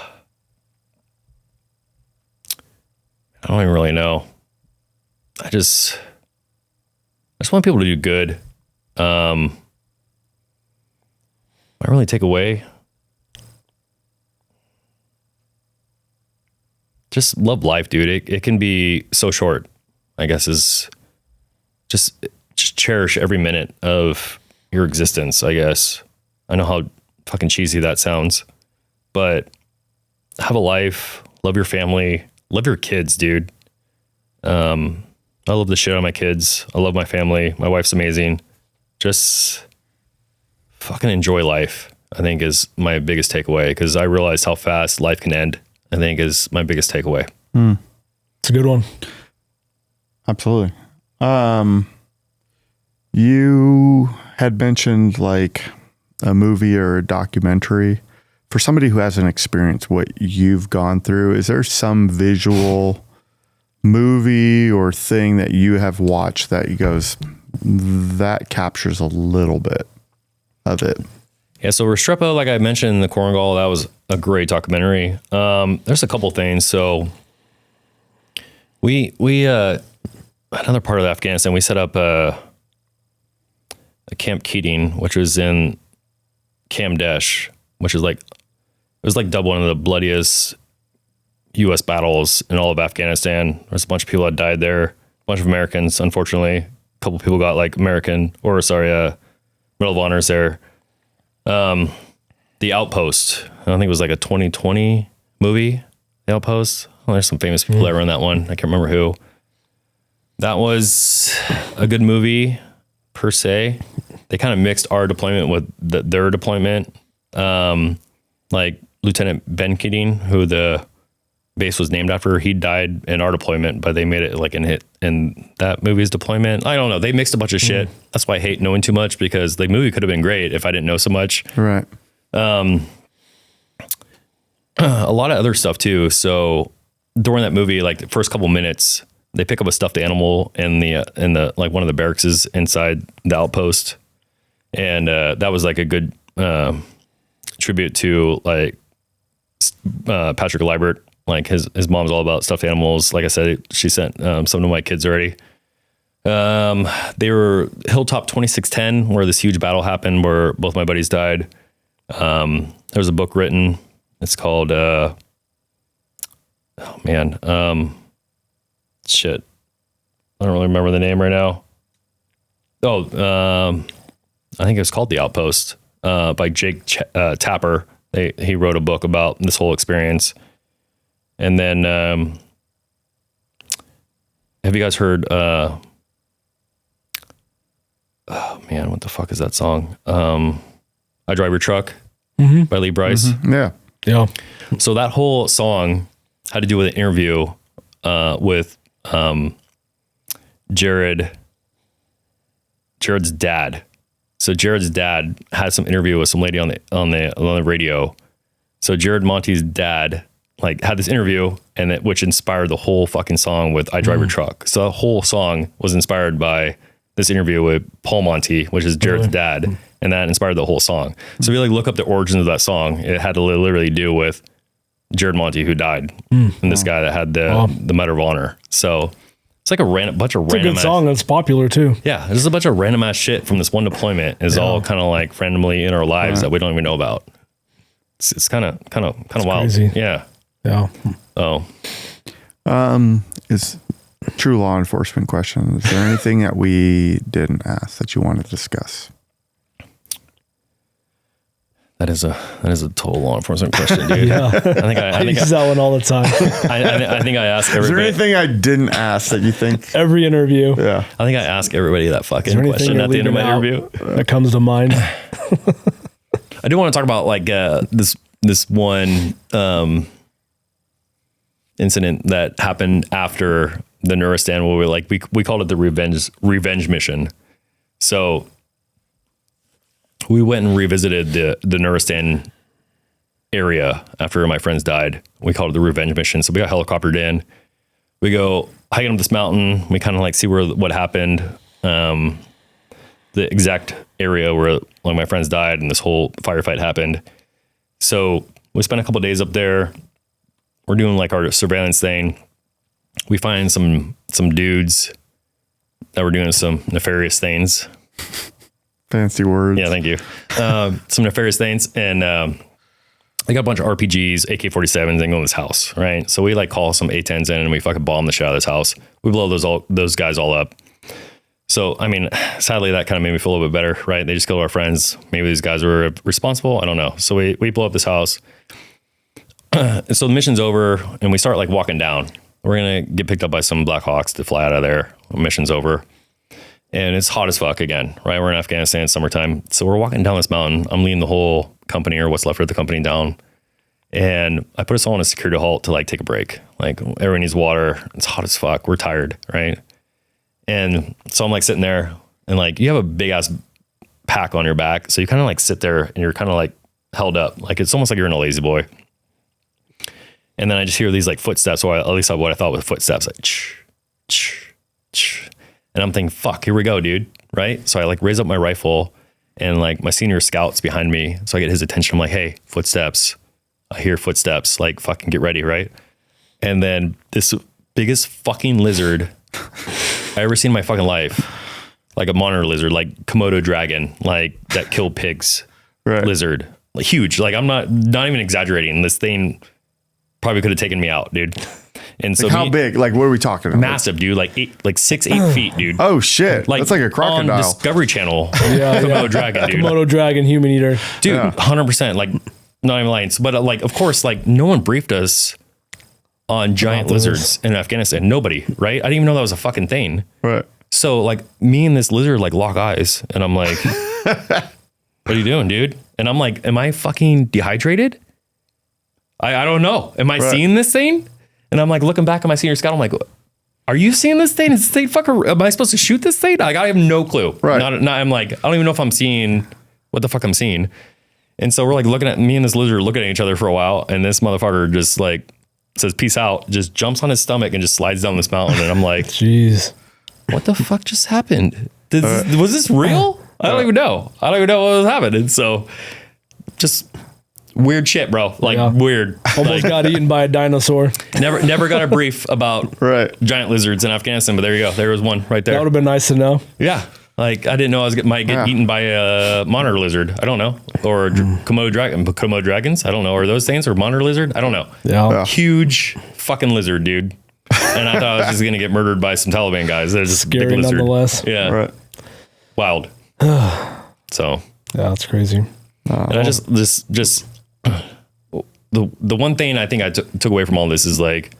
Speaker 1: don't even really know. I just want people to do good. I really take away. Just love life, dude. It can be so short, I guess, is just cherish every minute of your existence, I guess. I know how fucking cheesy that sounds, but have a life, love your family, love your kids, dude. I love the shit out of my kids. I love my family. My wife's amazing. Just fucking enjoy life, I think is my biggest takeaway, because I realized how fast life can end, I think is my biggest takeaway.
Speaker 3: It's a good one.
Speaker 2: Absolutely. You had mentioned like a movie or a documentary. For somebody who hasn't experienced what you've gone through, is there some visual movie or thing that you have watched that you goes, that captures a little bit of it?
Speaker 1: Yeah, so Restrepo, like I mentioned in the Korengal, that was a great documentary. There's a couple things. So we another part of Afghanistan, we set up a Camp Keating, which was in Kamdesh, which is like, it was like double one of the bloodiest U.S. battles in all of Afghanistan. There's a bunch of people that died there, a bunch of Americans, unfortunately. A couple people got like Medal of Honors there. The Outpost, I think it was like a 2020 movie, The Outpost. Well, there's some famous people that run that one. I can't remember who. That was a good movie per se. They kind of mixed our deployment with their deployment. Like Lieutenant Ben Keating, who the base was named after, he died in our deployment, but they made it like in that movie's deployment. I don't know. They mixed a bunch of shit. That's why I hate knowing too much, because the movie could have been great if I didn't know so much.
Speaker 2: Right.
Speaker 1: A lot of other stuff too. So during that movie, like the first couple minutes, they pick up a stuffed animal in the like one of the barracks is inside the outpost. And that was like a good tribute to like Patrick Liebert. Like his mom's all about stuffed animals. Like I said, she sent some to my kids already. They were Hilltop 2610, where this huge battle happened where both my buddies died. There was a book written. It's called, shit. I don't really remember the name right now. I think it was called The Outpost, by Jake Tapper. He wrote a book about this whole experience. And then, have you guys heard, what the fuck is that song? I Drive Your Truck by Lee Brice.
Speaker 2: Yeah.
Speaker 3: Yeah.
Speaker 1: So that whole song had to do with an interview with Jared's dad. So Jared's dad had some interview with some lady on the radio. So Jared Monte's dad like had this interview, and which inspired the whole fucking song with "I Drive Your Truck." So the whole song was inspired by this interview with Paul Monte, which is Jared's dad, and that inspired the whole song. So if you like look up the origins of that song, it had to literally do with Jared Monte, who died, and this guy that had the Medal of Honor. So it's like bunch of random.
Speaker 3: It's a good song that's popular too.
Speaker 1: Yeah, there's a bunch of random ass shit from this one deployment is all kind of like randomly in our lives that we don't even know about. It's kind of wild.
Speaker 3: Crazy.
Speaker 1: Yeah.
Speaker 3: Yeah.
Speaker 1: Oh.
Speaker 2: It's true law enforcement question. Is there anything that we didn't ask that you want to discuss?
Speaker 1: That is a total law enforcement question, dude.
Speaker 3: Yeah.
Speaker 1: I
Speaker 3: use that one all the time.
Speaker 1: I think I ask
Speaker 2: Is
Speaker 1: everybody.
Speaker 2: there anything I didn't ask that you think?
Speaker 3: Every interview.
Speaker 2: Yeah.
Speaker 1: I think I ask everybody that fucking
Speaker 3: Is there anything
Speaker 1: question
Speaker 3: you're
Speaker 1: at the end of my
Speaker 3: leaving
Speaker 1: interview.
Speaker 3: out that comes to mind?
Speaker 1: I do want to talk about like this one incident that happened after the Nuristan, where we called it the revenge mission. So we went and revisited the Nuristan area after my friends died. We called it the revenge mission. So we got helicoptered in. We go hiking up this mountain. We kind of like see what happened. The exact area where like my friends died and this whole firefight happened. So we spent a couple of days up there. We're doing like our surveillance thing. We find some dudes that were doing some nefarious things.
Speaker 2: Fancy words.
Speaker 1: Yeah, thank you. Some nefarious things. And they got a bunch of RPGs, AK-47s, and go in this house, right? So we like call some A-10s in and we fucking bomb the shit out of this house. We blow those guys all up. So, I mean, sadly, that kind of made me feel a little bit better, right? They just killed our friends. Maybe these guys were responsible. I don't know. So we blow up this house. And so the mission's over and we start like walking down. We're going to get picked up by some Black Hawks to fly out of there. Mission's over. And it's hot as fuck again, right? We're in Afghanistan, summertime. So we're walking down this mountain. I'm leading the whole company or what's left of the company down. And I put us all on a security halt to like take a break. Like everyone needs water. It's hot as fuck. We're tired, right? And so I'm like sitting there and like you have a big ass pack on your back. So you kind of like sit there and you're kind of like held up. Like it's almost like you're in a lazy boy. And then I just hear these like footsteps, or at least what I thought was footsteps, like and I'm thinking, fuck, here we go, dude. Right? So I like raise up my rifle and like my senior scout's behind me. So I get his attention. I'm like, hey, footsteps. I hear footsteps, like fucking get ready, right? And then this biggest fucking lizard I ever seen in my fucking life, like a monitor lizard, like Komodo dragon, like that kill pigs lizard, like huge. Like I'm not even exaggerating. This thing probably could have taken me out, dude. And so
Speaker 2: like how big? Like what are we talking about?
Speaker 1: Massive, dude. Like 6-8 feet, dude.
Speaker 2: Oh shit! Like, that's like a crocodile.
Speaker 1: On Discovery Channel.
Speaker 3: Komodo
Speaker 1: dragon, dude.
Speaker 3: Komodo dragon, human eater,
Speaker 1: dude. 100%. Like not even lying. But like, of course, like no one briefed us on giant lizards in Afghanistan. Nobody, right? I didn't even know that was a fucking thing.
Speaker 2: Right.
Speaker 1: So like me and this lizard like lock eyes, and I'm like, "What are you doing, dude?" And I'm like, "Am I fucking dehydrated? I don't know. Am I seeing this thing?" And I'm like looking back at my senior scout. I'm like, "Are you seeing this thing? Is this thing fucker? Am I supposed to shoot this thing?" Like I have no clue.
Speaker 2: Right.
Speaker 1: I'm like, I don't even know if I'm seeing what the fuck I'm seeing. And so we're like looking at me and this lizard looking at each other for a while, and this motherfucker just like says peace out, just jumps on his stomach and just slides down this mountain. And I'm like,
Speaker 3: jeez,
Speaker 1: what the fuck just happened? Was this real? I don't even know. I don't even know what was happening. So just weird shit, bro. Like weird.
Speaker 3: Almost got eaten by a dinosaur.
Speaker 1: Never got a brief about giant lizards in Afghanistan, but there you go. There was one right there.
Speaker 3: That would have been nice to know.
Speaker 1: Yeah. Like I didn't know I might get eaten by a monitor lizard. I don't know. Or Komodo dragons. I don't know. Are those things or monitor lizard? I don't know. Yeah. Huge fucking lizard, dude. And I thought I was just gonna get murdered by some Taliban guys. They're just
Speaker 3: scary
Speaker 1: big lizard.
Speaker 3: nonetheless.
Speaker 1: Yeah.
Speaker 2: Right.
Speaker 1: Wild. So.
Speaker 3: Yeah, that's crazy.
Speaker 1: And I just the one thing I think I took away from all this is like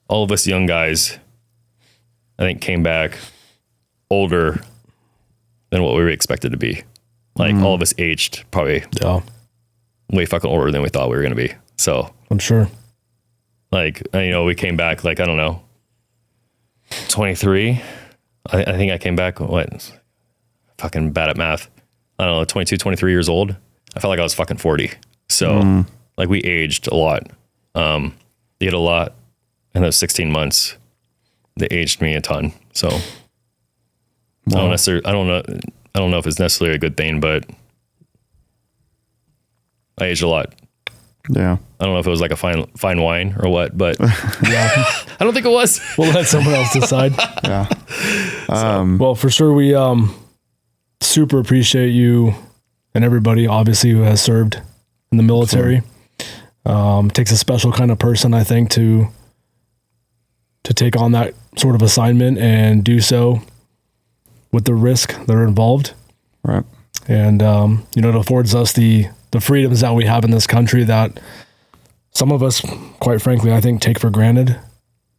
Speaker 1: all of us young guys, I think came back older than what we were expected to be. Like all of us aged probably way fucking older than we thought we were going to be. So
Speaker 3: I'm sure.
Speaker 1: Like, you know, we came back like, I don't know, 23. I think I came back, fucking bad at math. I don't know, 22, 23 years old, I felt like I was fucking 40. So like we aged a lot. They did a lot in those 16 months. They aged me a ton. So I don't know if it's necessarily a good thing, but I aged a lot.
Speaker 2: Yeah.
Speaker 1: I don't know if it was like a fine wine or what, but yeah, I don't think it was.
Speaker 3: We'll let someone else decide.
Speaker 2: Yeah.
Speaker 3: Well, for sure, we super appreciate you and everybody, obviously, who has served in the military. Takes a special kind of person, I think, to take on that sort of assignment and do so with the risk that are involved.
Speaker 2: Right.
Speaker 3: And, it affords us the freedoms that we have in this country that some of us, quite frankly, I think take for granted,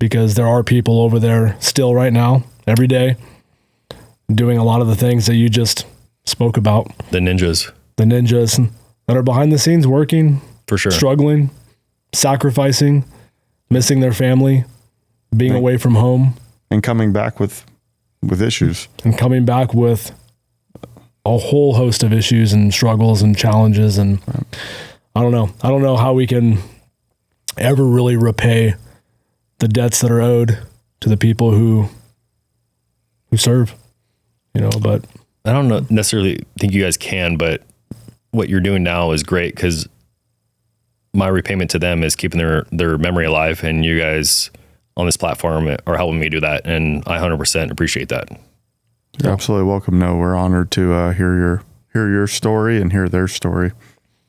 Speaker 3: because there are people over there still right now, every day, doing a lot of the things that you just spoke about.
Speaker 1: The ninjas
Speaker 3: that are behind the scenes working,
Speaker 1: for sure,
Speaker 3: struggling, sacrificing, missing their family, being away from home,
Speaker 2: and coming back with issues,
Speaker 3: and coming back with a whole host of issues and struggles and challenges. And I don't know how we can ever really repay the debts that are owed to the people who serve, but
Speaker 1: I don't necessarily think you guys can, but what you're doing now is great, because my repayment to them is keeping their memory alive, and you guys on this platform are helping me do that. And I 100% appreciate that.
Speaker 2: You're absolutely welcome. No, we're honored to hear your story and hear their story.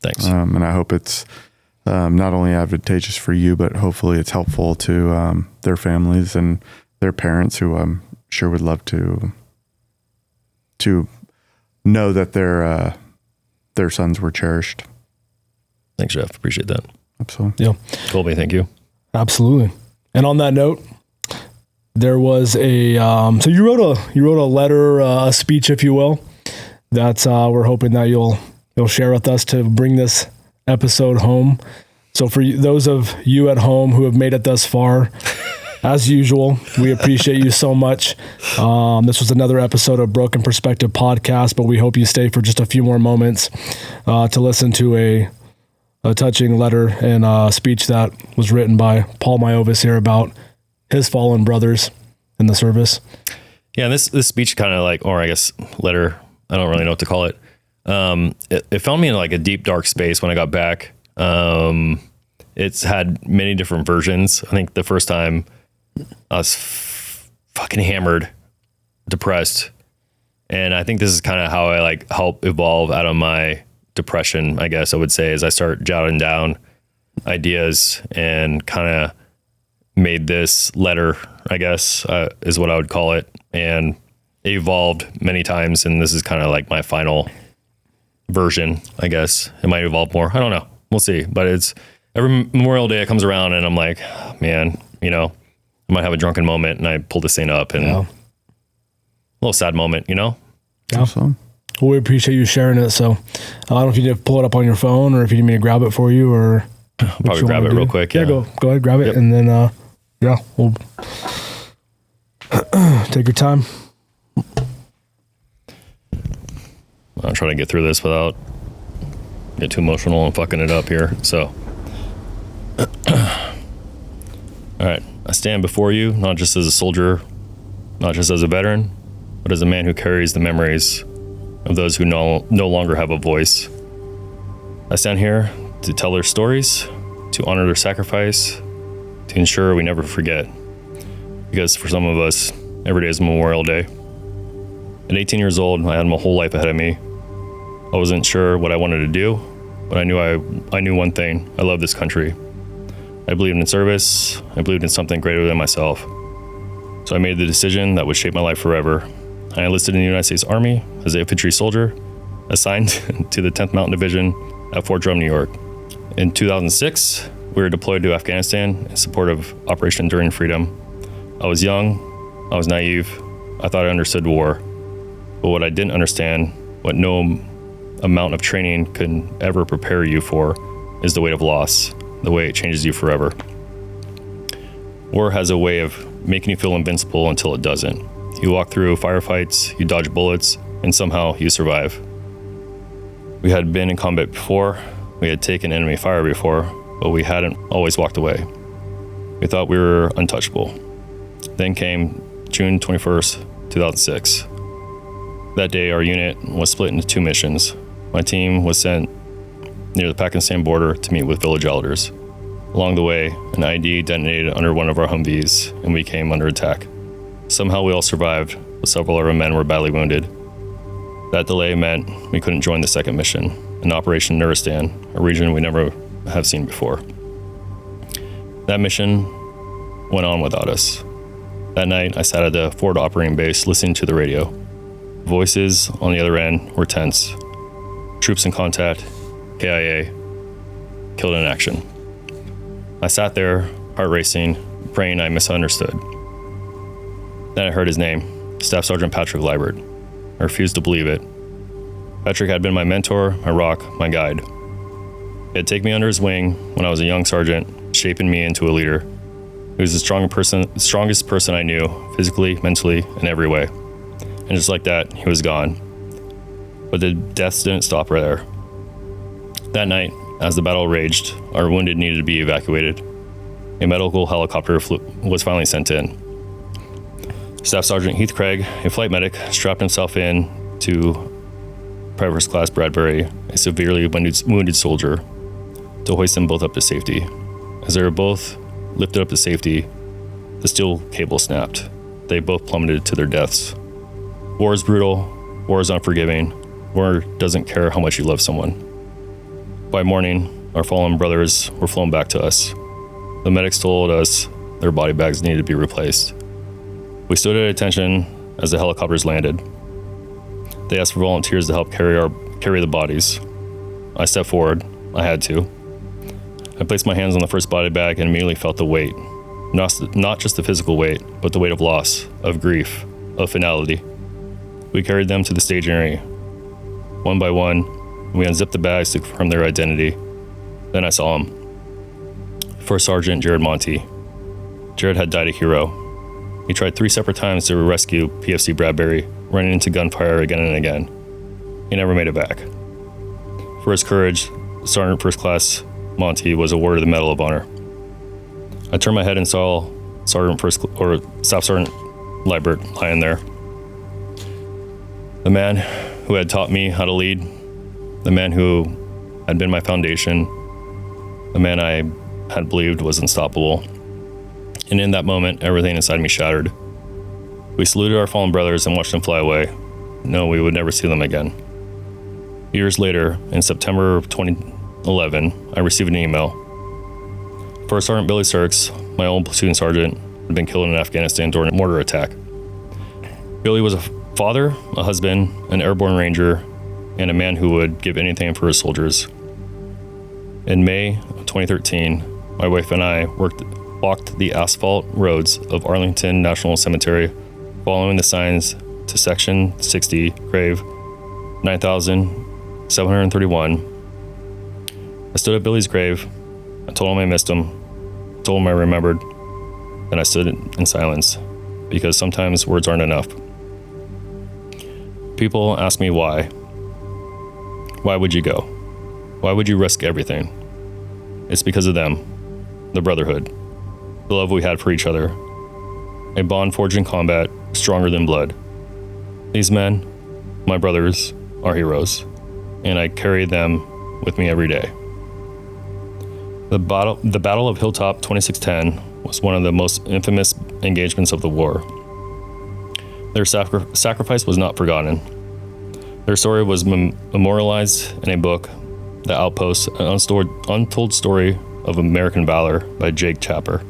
Speaker 1: Thanks.
Speaker 2: And I hope it's not only advantageous for you, but hopefully it's helpful to their families and their parents, who I'm sure would love to know that their sons were cherished.
Speaker 1: Thanks, Jeff. Appreciate that.
Speaker 2: Absolutely.
Speaker 3: Yeah.
Speaker 1: Colby, thank you.
Speaker 3: Absolutely. And on that note, there was so you wrote a letter, a speech, if you will, that we're hoping that you'll share with us to bring this episode home. So for those of you at home who have made it thus far, as usual, we appreciate you so much. This was another episode of Broken Perspective Podcast, but we hope you stay for just a few more moments to listen to a touching letter and a speech that was written by Paul Miovas here about his fallen brothers in the service.
Speaker 1: Yeah, this speech kind of like, or I guess letter, I don't really know what to call it. It found me in like a deep, dark space when I got back. It's had many different versions. I think the first time I was fucking hammered, depressed. And I think this is kind of how I like help evolve out of my depression, I guess I would say, as I start jotting down ideas and kind of made this letter, I guess, is what I would call it. And it evolved many times. And this is kind of like my final version, I guess. It might evolve more. I don't know. We'll see. But it's every Memorial Day it comes around and I'm like, man, I might have a drunken moment and I pull this thing up and a little sad moment,
Speaker 3: Yeah.
Speaker 2: Awesome.
Speaker 3: Well, we appreciate you sharing it. So I don't know if you need to pull it up on your phone or if you need me to grab it for you, or
Speaker 1: I'll probably grab it real quick.
Speaker 3: Yeah, go ahead, grab it. Yep. And then, we'll take your time.
Speaker 1: I'll try to get through this without get too emotional and fucking it up here. So, all right. I stand before you, not just as a soldier, not just as a veteran, but as a man who carries the memories of those who no longer have a voice. I stand here to tell their stories, to honor their sacrifice, to ensure we never forget. Because for some of us, every day is Memorial Day. At 18 years old, I had my whole life ahead of me. I wasn't sure what I wanted to do, but I knew one thing. I love this country. I believed in service. I believed in something greater than myself. So I made the decision that would shape my life forever. I enlisted in the United States Army as an infantry soldier, assigned to the 10th Mountain Division at Fort Drum, New York. In 2006, we were deployed to Afghanistan in support of Operation Enduring Freedom. I was young, I was naive, I thought I understood war. But what I didn't understand, what no amount of training could ever prepare you for, is the weight of loss, the way it changes you forever. War has a way of making you feel invincible until it doesn't. You walk through firefights, you dodge bullets, and somehow you survive. We had been in combat before, we had taken enemy fire before, but we hadn't always walked away. We thought we were untouchable. Then came June 21st, 2006. That day, our unit was split into 2 missions. My team was sent near the Pakistan border to meet with village elders. Along the way, an ID detonated under one of our Humvees, and we came under attack. Somehow we all survived, but several of our men were badly wounded. That delay meant we couldn't join the second mission, an Operation Nuristan, a region we never have seen before. That mission went on without us. That night, I sat at the forward operating base listening to the radio. Voices on the other end were tense. Troops in contact, KIA, killed in action. I sat there, heart racing, praying I misunderstood. Then I heard his name, Staff Sergeant Patrick Liebert. I refused to believe it. Patrick had been my mentor, my rock, my guide. He had taken me under his wing when I was a young sergeant, shaping me into a leader. He was the strongest person I knew, physically, mentally, in every way. And just like that, he was gone. But the deaths didn't stop right there. That night, as the battle raged, our wounded needed to be evacuated. A medical helicopter was finally sent in. Staff Sergeant Heath Craig, a flight medic, strapped himself in to Private First Class Bradbury, a severely wounded soldier, to hoist them both up to safety. As they were both lifted up to safety, the steel cable snapped. They both plummeted to their deaths. War is brutal. War is unforgiving. War doesn't care how much you love someone. By morning, our fallen brothers were flown back to us. The medics told us their body bags needed to be replaced. We stood at attention as the helicopters landed. They asked for volunteers to help carry the bodies. I stepped forward. I had to. I placed my hands on the first body bag and immediately felt the weight. Not just the physical weight, but the weight of loss, of grief, of finality. We carried them to the staging area. One by one, we unzipped the bags to confirm their identity. Then I saw him. First Sergeant Jared Monty. Jared had died a hero. He tried 3 separate times to rescue PFC Bradbury, running into gunfire again and again. He never made it back. For his courage, Sergeant First Class Monty was awarded the Medal of Honor. I turned my head and saw Staff Sergeant Liebert lying there. The man who had taught me how to lead, the man who had been my foundation, the man I had believed was unstoppable. And in that moment, everything inside me shattered. We saluted our fallen brothers and watched them fly away. No, we would never see them again. Years later, in September of 2011, I received an email. First Sergeant Billy Sirks, my old platoon sergeant, had been killed in Afghanistan during a mortar attack. Billy was a father, a husband, an airborne ranger, and a man who would give anything for his soldiers. In May of 2013, my wife and I walked the asphalt roads of Arlington National Cemetery, following the signs to Section 60, grave 9,731. I stood at Billy's grave. I told him I missed him. I told him I remembered. Then I stood in silence, because sometimes words aren't enough. People ask me why. Why would you go? Why would you risk everything? It's because of them, the Brotherhood, the love we had for each other, a bond forged in combat, stronger than blood. These men, my brothers, are heroes, and I carry them with me every day. The Battle of Hilltop 2610 was one of the most infamous engagements of the war. Their sacrifice was not forgotten. Their story was memorialized in a book, The Outpost, an untold story of American valor by Jake Chapper.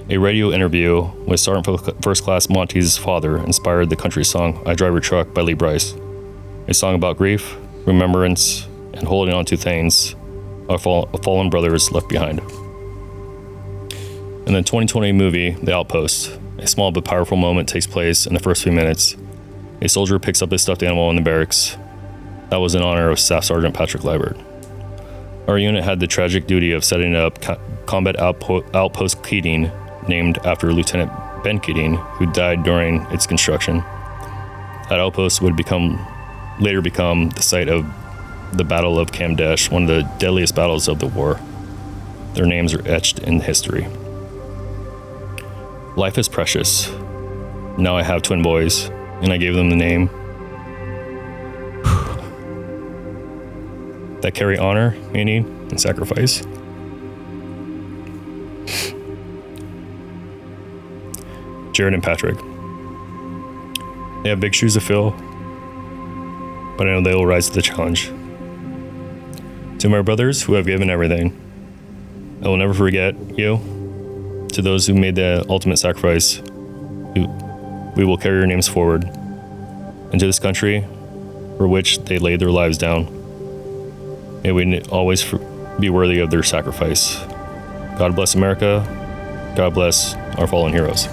Speaker 1: A radio interview with Sergeant First Class Monty's father inspired the country song I Drive Your Truck by Lee Brice, a song about grief, remembrance, and holding on to things our fallen brothers left behind. In the 2020 movie, The Outpost, a small but powerful moment takes place in the first few minutes. A soldier picks up his stuffed animal in the barracks. That was in honor of Staff Sergeant Patrick Liebert. Our unit had the tragic duty of setting up Combat Outpost Keating, named after Lieutenant Ben Keating, who died during its construction. That outpost would later become the site of the Battle of Kamdesh, one of the deadliest battles of the war. Their names are etched in history. Life is precious. Now I have twin boys, and I gave them the name that carry honor, meaning, and sacrifice. Jared and Patrick. They have big shoes to fill, but I know they will rise to the challenge. To my brothers who have given everything, I will never forget you. To those who made the ultimate sacrifice, we will carry your names forward. And to this country for which they laid their lives down, may we always be worthy of their sacrifice. God bless America. God bless our fallen heroes.